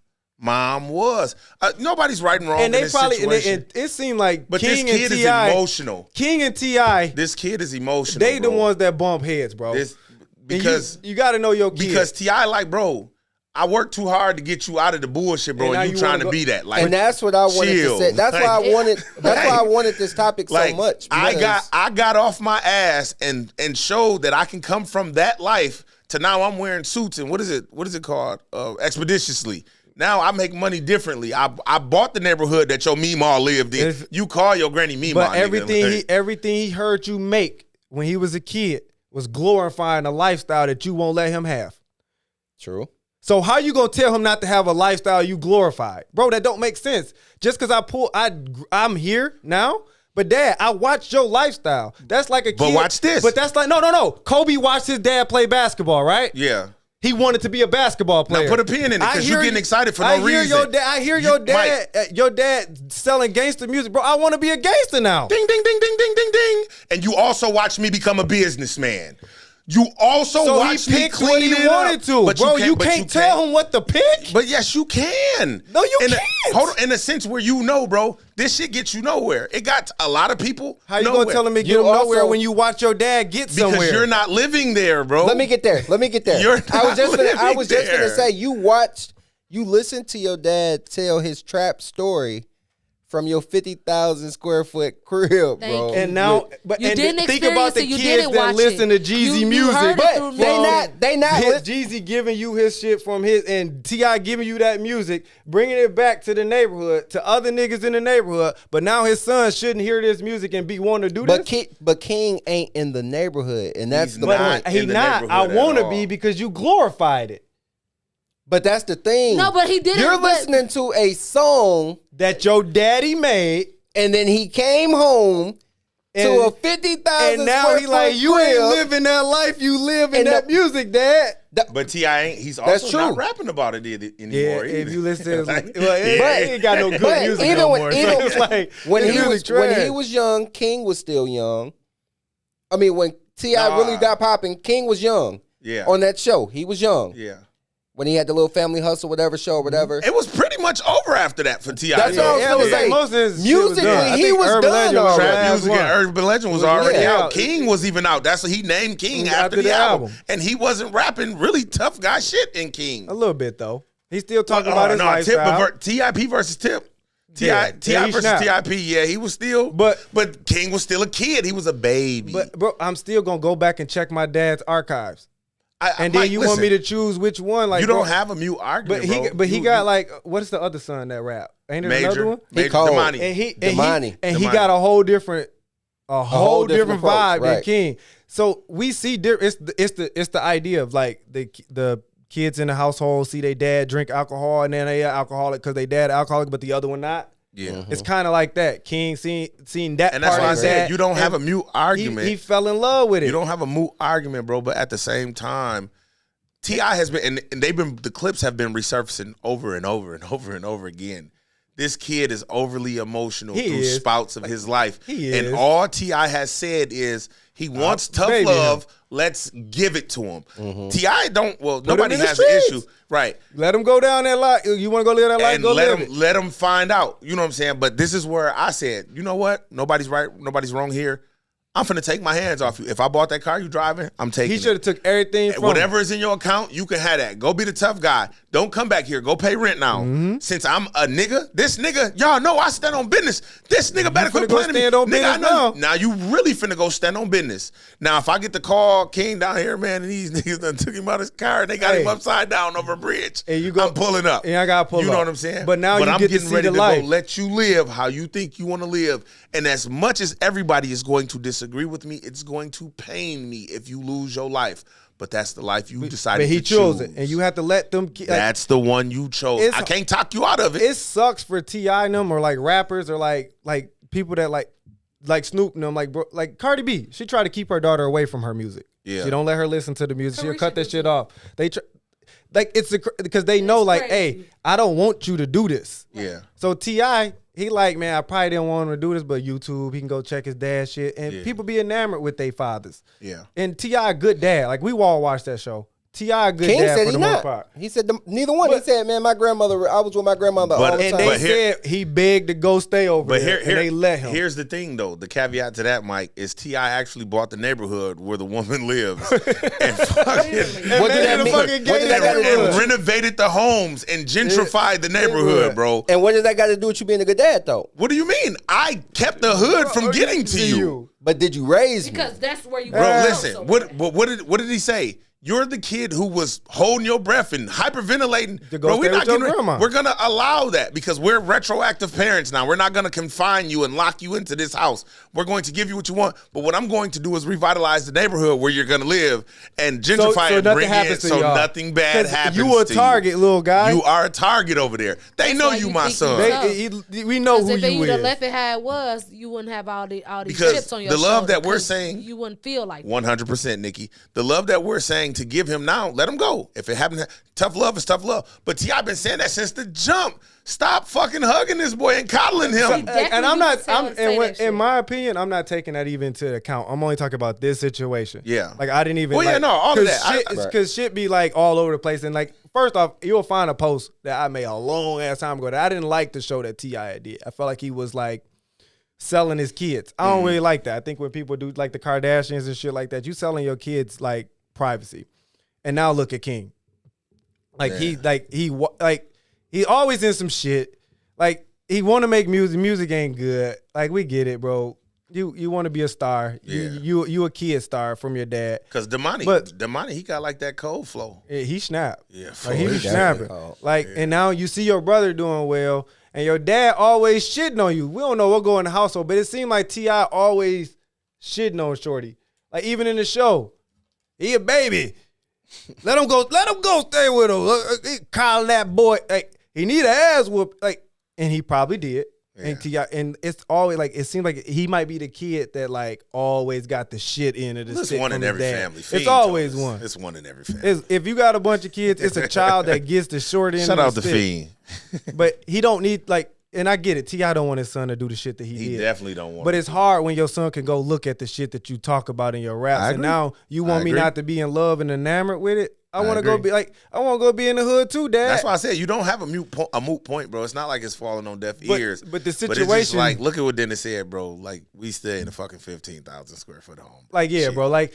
Nobody's right and wrong in this situation. It seemed like but King this kid and T.I. is emotional. King and T.I. This kid is emotional. They the ones that bump heads, bro. Because you got to know your kid. Because T.I. like, bro, I worked too hard to get you out of the bullshit, bro, and you trying to be that. Like, and that's what I wanted to say. That's why I wanted. That's why I wanted this topic so much. I got off my ass and showed that I can come from that life to now I'm wearing suits and what is it called? Expeditiously. Now I make money differently. I bought the neighborhood that your Meemaw lived in. You call your granny Meemaw. But everything he heard you make when he was a kid was glorifying a lifestyle that you won't let him have. True. So how you gonna tell him not to have a lifestyle you glorified? Bro, that don't make sense. Just because I'm here now, but Dad, I watched your lifestyle. That's like a kid. But watch this. But that's like, no. Kobe watched his dad play basketball, right? Yeah. He wanted to be a basketball player. Now put a pin in it because you're getting excited for no reason. I hear your dad selling gangster music, bro. I want to be a gangster now. Ding, ding, ding, ding, ding, ding, ding. And you also watched me become a businessman. You also watched me clean what he it wanted up. to, but bro. You can't tell him what to pick. But yes, you can. No, you can't. Hold on, in a sense where you know, bro, this shit gets you nowhere. It got a lot of people. How you gonna tell him it get him nowhere when you watch your dad get somewhere? Because you're not living there, bro. Let me get there. I was just gonna say you listened to your dad tell his trap story from your 50,000 square foot crib, bro. And now, think about the kids that listen to Jeezy music. But they not Jeezy giving you his shit from his, and T.I. giving you that music, bringing it back to the neighborhood, to other niggas in the neighborhood. But now his son shouldn't hear this music and be wanting to do this. But King ain't in the neighborhood, and that's the point. He not. I want to be because you glorified it. But that's the thing. No, but he didn't. You're listening to a song that your daddy made, and then he came home to a 50,000 and now he like, you ain't living that life you live in that music, Dad. But T.I. ain't. He's also not rapping about it anymore. Yeah, if you listen to his, he ain't got no good music no more. So it's like, when he was young, King was still young. I mean, when T.I. really got popping, King was young. Yeah. On that show, he was young. Yeah. When he had the little Family Hustle, whatever show, whatever. It was pretty much over after that for T.I. That's what I was saying. Musically, he was done already. Trap Music and Urban Legend was already out. King was even out. That's what he named King after the album. And he wasn't rapping really tough guy shit in King. A little bit, though. He's still talking about his lifestyle. T.I.P. versus Tip. T.I. versus T.I.P. Yeah, he was still, but King was still a kid. He was a baby. But bro, I'm still gonna go back and check my dad's archives. And then you want me to choose which one? Like you don't have a mute argument, but he got like, what's the other son that rap? Ain't there another one? Damani. And he got a whole different vibe than King. So we see it's the idea of like the kids in the household see their dad drink alcohol and then they are alcoholic because they dad alcoholic, but the other one not. Yeah, it's kind of like that. King seen that, and that's part why I of said that, you don't have a mute argument. He fell in love with it. You don't have a mute argument, bro. But at the same time, T.I. has been, and the clips have been resurfacing over and over and over and over again. This kid is overly emotional through spouts of his life, and all T.I. has said is he wants tough love. Let's give it to him. T.I. don't. Well, nobody has an issue. Right. Let him go down that life. You want to go live that life? And go live it. Let him find out. You know what I'm saying? But this is where I said, you know what? Nobody's right. Nobody's wrong here. I'm finna take my hands off you. If I bought that car you driving, I'm taking it. He should have took everything from whatever is in your account, you can have that. Go be the tough guy. Don't come back here. Go pay rent now. Since I'm a nigga, this nigga, y'all know I stand on business. This nigga better quit playing me. Nigga, I know. Now you really finna go stand on business. Now if I get the call, King down here, man, and these niggas done took him out of his car and they got him upside down over a bridge. And I'm pulling up. And I gotta pull up. You know what I'm saying? But now I'm get getting to see ready the to life. go let you live how you think you want to live. And as much as everybody is going to disagree with me, it's going to pain me if you lose your life. But that's the life you decided to choose. But he chose it. And you have to let them... That's the one you chose. I can't talk you out of it. It sucks for T.I. and them or like rappers or like people that like Snoop and them. Like Cardi B. She tried to keep her daughter away from her music. Yeah. She don't let her listen to the music. She'll Carisha cut that do shit too. off. They like it's because they know like, crazy. hey, I don't want you to do this. Yeah. So T.I., he like, man, I probably didn't want him to do this, but YouTube, he can go check his dad shit. And people be enamored with their fathers. Yeah. And T.I. a good dad. Like, we all watch that show. T.I. a good King dad said for he the most not. part. He said neither one. He said, man, I was with my grandmother all the But- time. And they But here- said he begged to go stay over But there, here, and they let him. Here's the thing, though. The caveat to that, Mike, is T.I. actually bought the neighborhood where the woman lives and fucking What did that mean? What did that got to do with and you? renovated the homes and gentrified the neighborhood, bro. And what does that got to do with you being a good dad, though? What do you mean? I kept the hood from getting to you. But did you raise me? Because that's where you Bro, go. listen. So What did he say? You're the kid who was holding your breath and hyperventilating. To go Bro, stay with your grandma. we're gonna allow that because we're retroactive parents now. We're not gonna confine you and lock you into this house. We're going to give you what you want. But what I'm going to do is revitalize the neighborhood where you're gonna live and gentrify and nothing bring happens it to so y'all. nothing bad 'Cause happens. you a to target, little guy. You are a target over there. They know why you, you my think son. We know who if they you would have is. left it how it was, you wouldn't have all these Because chips on your the love shoulder, that we're 'cause saying- you wouldn't feel like that. 100%, Nikki. The love that we're saying to give him now, let him go. If it happened, tough love is tough love. But T.I. been saying that since the jump. Stop fucking hugging this boy and coddling him. And I'm not. Definitely In my opinion, I'm not taking that even into account. I'm only talking about this situation. Yeah. Like I didn't even. Well, yeah, like, no, all of that. Because shit be like all over the place. And like, first off, you'll find a post that I made a long ass time ago that I didn't like the show that T.I. did. I felt like he was like selling his kids. I don't really like that. I think when people do like the Kardashians and shit like that, you selling your kids like privacy. And now look at King. Like he always in some shit. Like he want to make music. Music ain't good. Like we get it, bro. You want to be a star. Yeah. You a kid star from your dad. Because Damani, But- Damani, he got like that cold flow. He snapped. Yeah, Like he for was sure. snapping. Like and now you see your brother doing well, and your dad always shitting on you. We don't know what go in the household, but it seemed like T.I. always shitting on Shorty. Like even in the show, he a baby. Let him go stay with him. Call that boy. Like he need an ass whoop. Like, and he probably did. Yeah. And T.I., and it's always like it seems like he might be the kid that like always got the shit in of the It's stick one from in his every dad. family. It's Fiend always told us. one. It's one in every family. If you got a bunch of kids, it's a child that gets the short end. Shout of out the to stick. Fiend. But he don't need like, and I get it. T.I. don't want his son to do the shit that he He did. definitely don't want But it. it's hard when your son can go look at the shit that you talk about in your raps, I and agree. now you want me agree. not to be in love and enamored with it. I want to go agree. be like, I want to go be in the hood too, Dad. That's why I said you don't have a moot point, bro. It's not like it's falling on deaf But- ears. but the it's just situation- like, look at what Dennis said, bro. Like we stay in a fucking 15,000 square foot home. Like, yeah, Shit. bro. Like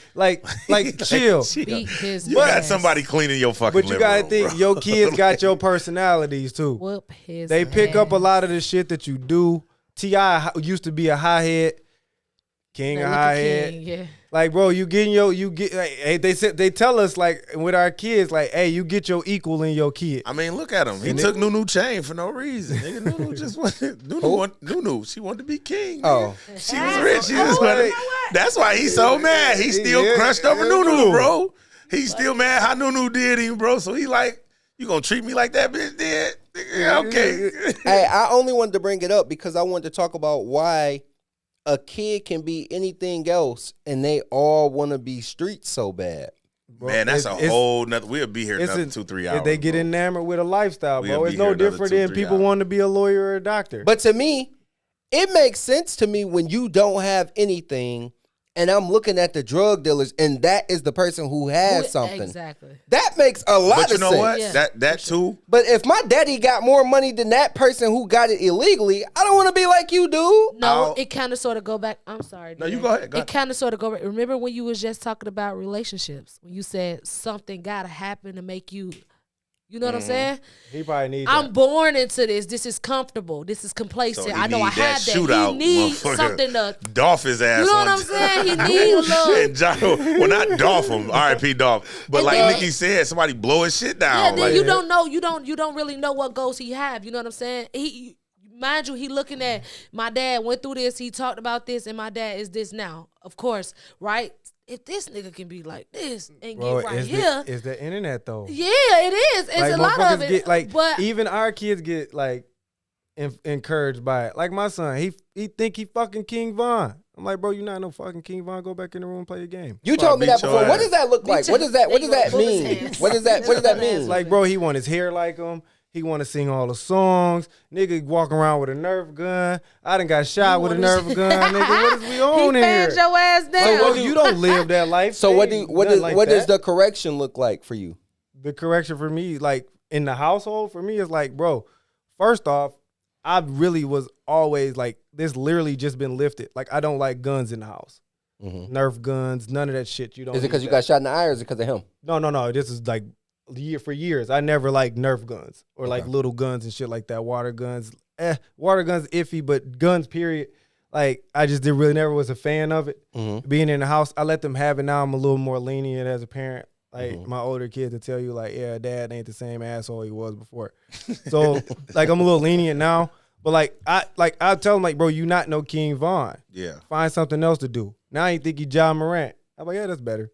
chill. Beat his You got ass. somebody cleaning your fucking But you living gotta room, think bro. your kids got your personalities too. Whoop his They pick up a ass. lot of the shit that you do. T.I. used to be a high head, King Now a look high at head. King, yeah. Like, bro, you get like, hey, they tell us like with our kids, like, hey, you get your equal in your kid. I mean, look at him. He took Nunu chain for no reason. Nigga, Nunu just wanted Nunu. She wanted to be king. Nigga. Oh. She was rich. She just wanted. That's why he's so mad. He's still Yeah, crushed over yeah, Nunu, Nunu. bro. He's still mad how Nunu did him, bro. So he like, you gonna treat me like that bitch did? Nigga, okay. Hey, I only wanted to bring it up because I wanted to talk about why a kid can be anything else and they all want to be street so bad. Bro, Man, that's it's- a whole nother. We'll be here it's another a- 2-3 hours. They get bro. enamored with a lifestyle, We'll bro. be It's here no another different 2-3 than people hours. wanting to be a lawyer or a doctor. But to me, it makes sense to me when you don't have anything and I'm looking at the drug dealers and that is the person who has something. Exactly. That makes a lot But of you know sense. what? Yeah. That too. But if my daddy got more money than that person who got it illegally, I don't want to be like you, dude. No, it kind of sort of go back. I'm sorry. No, you DJ. go ahead. Go It ahead. kind of sort of go back. Remember when you was just talking about relationships? When you said something got to happen to make you, you know what I'm saying? he probably needs I'm that. born into this. This is comfortable. This is complacent. So he I know I need that have that. shootout, He needs motherfucker. something to. Dolph his ass. You know what one I'm saying? He time. need a little. And Jocko, well, not Dolph him, R.I.P. Dolph, but And like then- Nikki said, somebody blow his shit Yeah, down. then like, you don't know. You don't really know what goals he have. You know what I'm saying? Mind you, he looking at my dad went through this. He talked about this, and my dad is this now. Of course, right? If this nigga can be like this and Bro, get right it's here, it's the internet though. yeah, it is. It's Like a lot motherfuckers of it. get like but even our kids get like encouraged by it. Like my son, he think he fucking King Von. I'm like, bro, you not no fucking King Von. Go back in the room and play your game. You told me that beat your before. What ass. does that look like? What does that mean? What does that mean? Like, bro, he want his hair like him. He want to sing all the songs. Nigga walking around with a Nerf gun. I done got shot with a Nerf gun. Nigga, what is we on He in fanned here? your ass down. So what you don't live that life. So what does that. the correction look like for you? The correction for me, like in the household, for me is like, bro, first off, I really was always like, this literally just been lifted. Like, I don't like guns in the house. Nerf guns, none of that shit. You don't. Is it because you got shot in the eye or is it because of him? No. This is like for years. I never liked Nerf guns or like little guns and shit like that. Water guns, water guns iffy, but guns period. Like, I just never was a fan of it. Being in the house, I let them have it. Now I'm a little more lenient as a parent. Like, my older kids to tell you, like, yeah, dad ain't the same asshole he was before. So, like, I'm a little lenient now. But, I tell him, like, bro, you not no King Von. Yeah. Find something else to do. Now you think you John Morant. I'm like, yeah, that's better.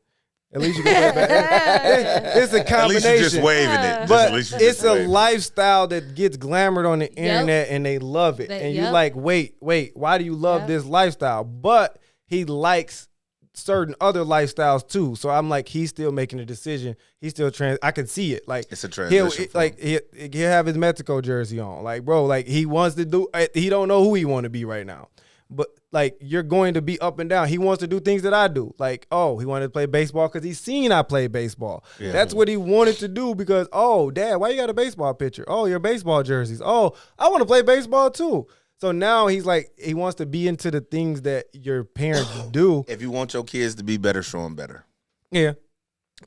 At least you can play back. It's a combination. At least you just waving it. But At least you it's just a waving. lifestyle that gets glamored on the internet and they love it. And you're like, wait, why do you love this lifestyle? But he likes certain other lifestyles too. So I'm like, he's still making a decision. He's still I can see it. Like, It's a transition for he'll have his Mexico jersey on. Like, bro, like he wants to do, he don't know who he want to be right now. But like, you're going to be up and down. He wants to do things that I do. Like, he wanted to play baseball because he's seen I play baseball. Yeah. That's what he wanted to do because, Dad, why you got a baseball picture? Your baseball jerseys. I want to play baseball too. So now he's like, he wants to be into the things that your parents do. If you want your kids to be better, show them better. Yeah.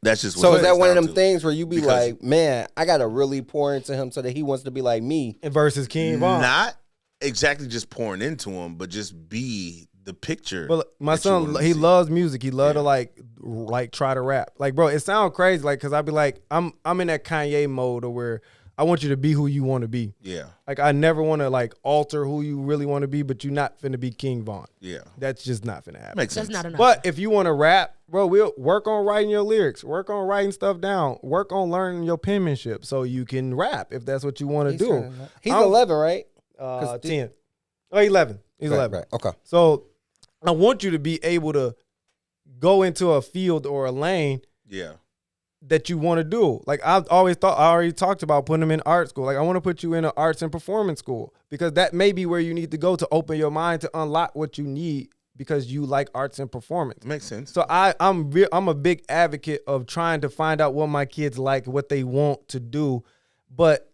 That's just what So it is that comes one of down them to. things where you be Because- like, man, I got to really pour into him so that he wants to be like me? Versus King Von. Not exactly just pouring into him, but just be the picture. But my that you son, wanna he see. loves music. He love to like try to rap. Like, bro, it sounds crazy. Like, cause I be like, I'm in that Kanye mode of where I want you to be who you want to be. Yeah. Like, I never want to like alter who you really want to be, but you're not finna be King Von. Yeah. That's just not finna happen. Makes sense. That's not enough. But if you want to rap, bro, we'll work on writing your lyrics, work on writing stuff down, work on learning your penmanship so you can rap if that's what you want to do. He's I'm- 11, right? 10. 11. He's Right, 11. right. Okay. So I want you to be able to go into a field or a lane Yeah. that you want to do. Like, I already talked about putting them in art school. Like, I want to put you in an arts and performance school because that may be where you need to go to open your mind to unlock what you need because you like arts and performance. Makes sense. So I'm a big advocate of trying to find out what my kids like, what they want to do, but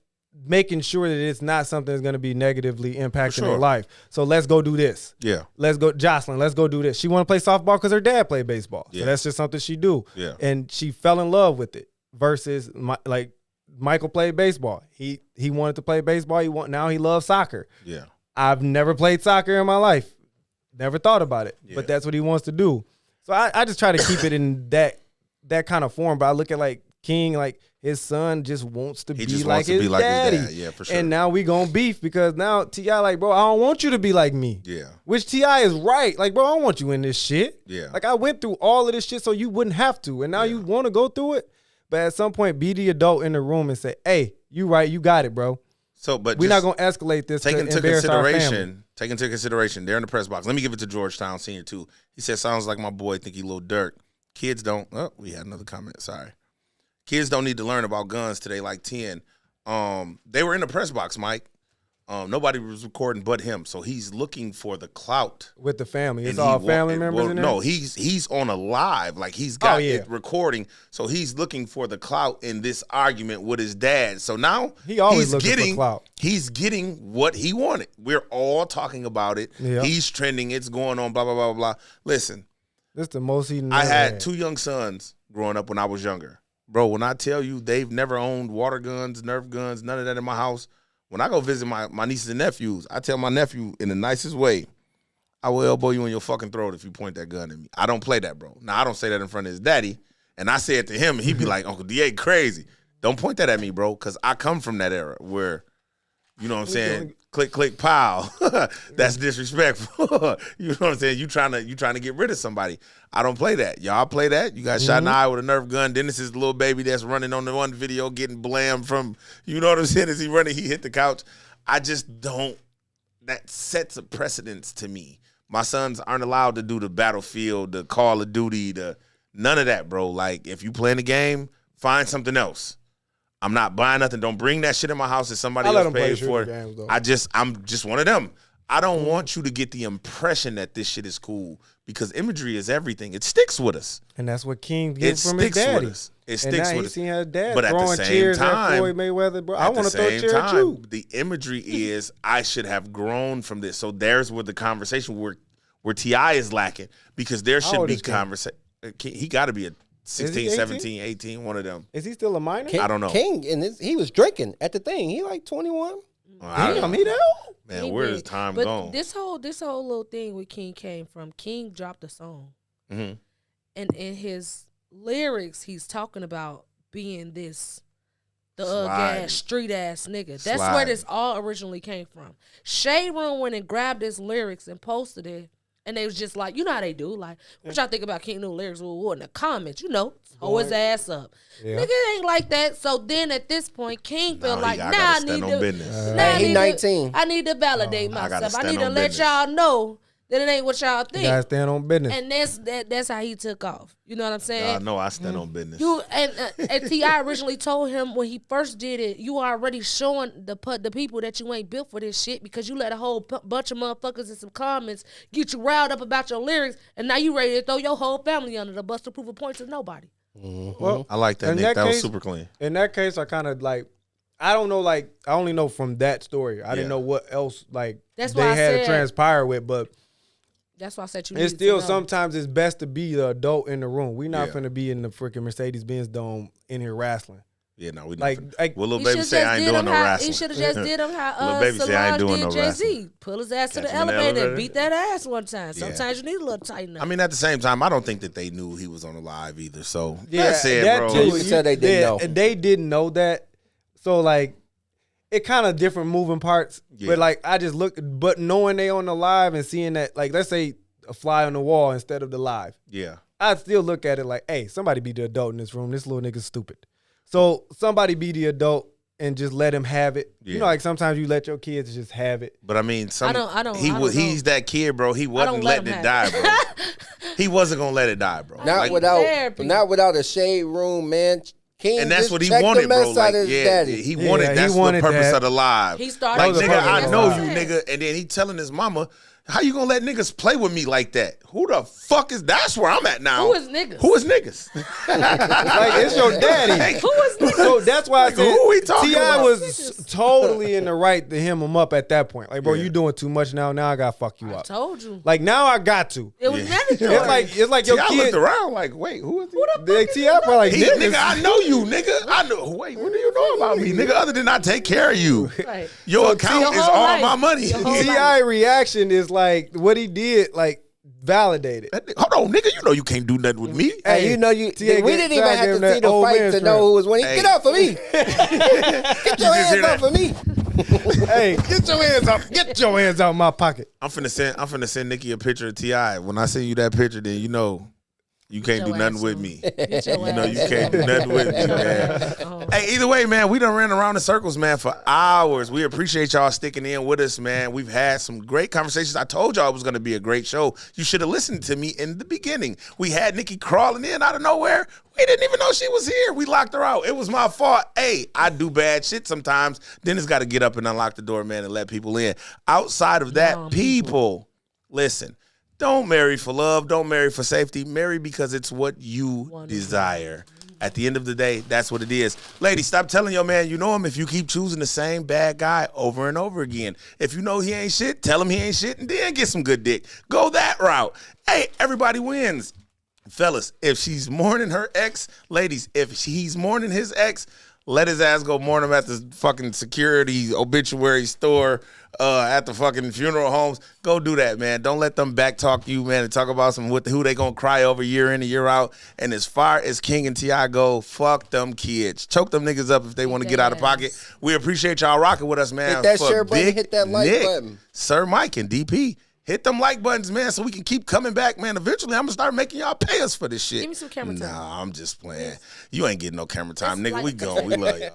making sure that it's not something that's going to be negatively impacting their life. So let's go do this. Yeah. Let's go, Jocelyn, let's go do this. She want to play softball because her dad played baseball. Yeah. So that's just something she do. Yeah. And she fell in love with it versus Michael played baseball. He wanted to play baseball. Now he loves soccer. Yeah. I've never played soccer in my life. Never thought about it, Yeah. but that's what he wants to do. So I just try to keep it in that kind of form. But I look at like King, like his son just wants to He be just like wants to his be like his daddy. dad. Yeah, for sure. And now we gonna beef because now T.I. like, bro, I don't want you to be like me. Yeah. Which T.I. is right. Like, bro, I don't want you in this shit. Yeah. Like, I went through all of this shit so you wouldn't have to. And now you want to go through it. But at some point, be the adult in the room and say, hey, you right, you got it, bro. So, but We're just not gonna escalate this. take to into embarrass our family. consideration. Take into consideration. They're in the press box. Let me give it to Georgetown Senior too. He said, "Sounds like my boy think he Lil Durk. Kids don't." Oh, we had another comment. Sorry. Kids don't need to learn about guns today like 10. They were in the press box, Mike. Nobody was recording but him, so he's looking for the clout. With the family. It's And all he family members in there? No, he's on a live. Like, he's got yeah. it recording, so he's looking for the clout in this argument with his dad. So now He always he's looking for getting clout. He's getting what he wanted. We're all talking about it. Yeah. He's trending. It's going on. Blah blah blah blah. Listen, This is the most he I had 2 young sons growing up when I was younger. Bro, when I tell you they've never owned water guns, Nerf guns, none of that in my house. When I go visit my nieces and nephews, I tell my nephew in the nicest way, I will elbow you in your fucking throat if you point that gun at me. I don't play that, bro. Now, I don't say that in front of his daddy. And I say it to him, and he'd be like, Uncle D.A. crazy. Don't point that at me, bro, because I come from that era where, you know what I'm saying, click, click, pow. That's disrespectful. You know what I'm saying? You trying to get rid of somebody. I don't play that. Y'all play that? You got shot in the eye with a Nerf gun. Dennis is the little baby that's running on the one video getting blammed from, you know what I'm saying, as he running, he hit the couch. I just don't. That sets a precedence to me. My sons aren't allowed to do the Battlefield, the Call of Duty, none of that, bro. Like, if you playing the game, find something else. I'm not buying nothing. Don't bring that shit in my house if somebody else paid for it. Games, I'm just one of them. I don't want you to get the impression that this shit is cool because imagery is everything. It sticks with us. And that's what King gets from his daddy. It sticks with us. Seen his dad but at the throwing same cheers time, at Floyd Mayweather, bro. I want to throw a chair at you. The imagery is I should have grown from this. So there's where the conversation where T.I. is lacking because there should be conversation. He got to be a 16, 17, 18, one of them. Is he still a minor? I don't know. King, and he was drinking at the thing. He like 21. Damn, he there? Man, where is time but gone? This whole little thing with King came from King dropped a song, Mm-hmm. and in his lyrics, he's talking about being this thug ass, street ass nigga. That's where this all originally came from. Shade Room went and grabbed his lyrics and posted it. And they was just like, you know how they do. Like, what y'all think about King new lyrics? Well, in the comments, you know, hold his ass up. Yeah. Nigga ain't like that. So then at this point, King felt like, I need to. He 19. I need to validate myself. I need to let y'all know that it ain't what y'all think. You gotta stand on business. And that's how he took off. You know what I'm saying? No, I stand on business. And T.I. originally told him when he first did it, you already showing the people that you ain't built for this shit because you let a whole bunch of motherfuckers in some comments get you riled up about your lyrics, and now you ready to throw your whole family under the bus to prove a point to nobody. Mm-hmm. Well, I like that, Nick. That was super clean. In that case, I kind of like, I don't know, like, I only know from that story. I didn't know what else, like, that's they had to transpire with, but that's why I said it's still sometimes it's best to be the adult in the room. We not finna be in the freaking Mercedes-Benz Dome in here wrestling. Yeah, no, we like well, little baby say I ain't doing no wrestling. He should have just did him how little baby say I ain't doing no Jay-Z. Pull his ass to the elevator and beat that ass one time. Sometimes you need a little tighten up. I mean, at the same time, I don't think that they knew he was on the live either. So yeah, that's it, that bro. Too, they didn't know. They didn't know that. So like, it kind of different moving parts. Yeah. But like, I just looked. But knowing they on the live and seeing that, like, let's say a fly on the wall instead of the live. Yeah. I'd still look at it like, hey, somebody be the adult in this room. This little nigga's stupid. So somebody be the adult and just let him have it. Yeah. You know, like sometimes you let your kids just have it. But I mean, I don't he's that kid, bro. He wasn't letting it die, bro. He wasn't gonna let it die, bro. Not without a shade room, man. King and that's what he wanted, bro. Like, he wanted. That's the purpose of the live. He started like, nigga, I know you, nigga. And then he telling his mama, how you gonna let niggas play with me like that? Who the fuck is that's where I'm at now? Who is niggas? Like, it's your daddy. Who is niggas? So that's why I said who we talking T.I. about? was totally in the right to hem him up at that point. Like, bro, you doing too much now. Now I gotta fuck you up. I told you. Like, now I got to. It was mandatory. It's like your T.I. kid looked around like, wait, who is he? Like, T.I. probably like, nigga, I know you, nigga. I know. Wait, what do you know about me, nigga? Other than I take care of you. Right. Your account is all my money. T.I. reaction is like what he did, like validated. Hold on, nigga. You know you can't do nothing with me. Hey, you know we didn't even have to see the fight to know who was winning. Get off of me. Get your hands off of me. Hey, get your hands off. Get your hands out of my pocket. I'm finna send Nikki a picture of T.I. When I send you that picture, then you know you can't do nothing with me. You know you can't do nothing with me, man. Hey, either way, man, we done ran around in circles, man, for hours. We appreciate y'all sticking in with us, man. We've had some great conversations. I told y'all it was going to be a great show. You should have listened to me in the beginning. We had Nikki crawling in out of nowhere. We didn't even know she was here. We locked her out. It was my fault. Hey, I do bad shit sometimes. Dennis got to get up and unlock the door, man, and let people in. Outside of that, people, listen. Don't marry for love. Don't marry for safety. Marry because it's what you desire. At the end of the day, that's what it is. Ladies, stop telling your man you know him if you keep choosing the same bad guy over and over again. If you know he ain't shit, tell him he ain't shit and then get some good dick. Go that route. Hey, everybody wins. Fellas, if she's mourning her ex, ladies, if he's mourning his ex, let his ass go mourn him at the fucking security obituary store, at the fucking funeral homes. Go do that, man. Don't let them back talk you, man, and talk about who they gonna cry over year in and year out. And as far as King and T.I. go, fuck them kids. Choke them niggas up if they want to get out of pocket. We appreciate y'all rocking with us, man. Hit that share button, hit that like button. Sir Mike and DP. Hit them like buttons, man, so we can keep coming back, man. Eventually, I'm going to start making y'all pay us for this shit. Give me some camera time. Nah, I'm just playing. You ain't getting no camera time, nigga. We gone. We love y'all.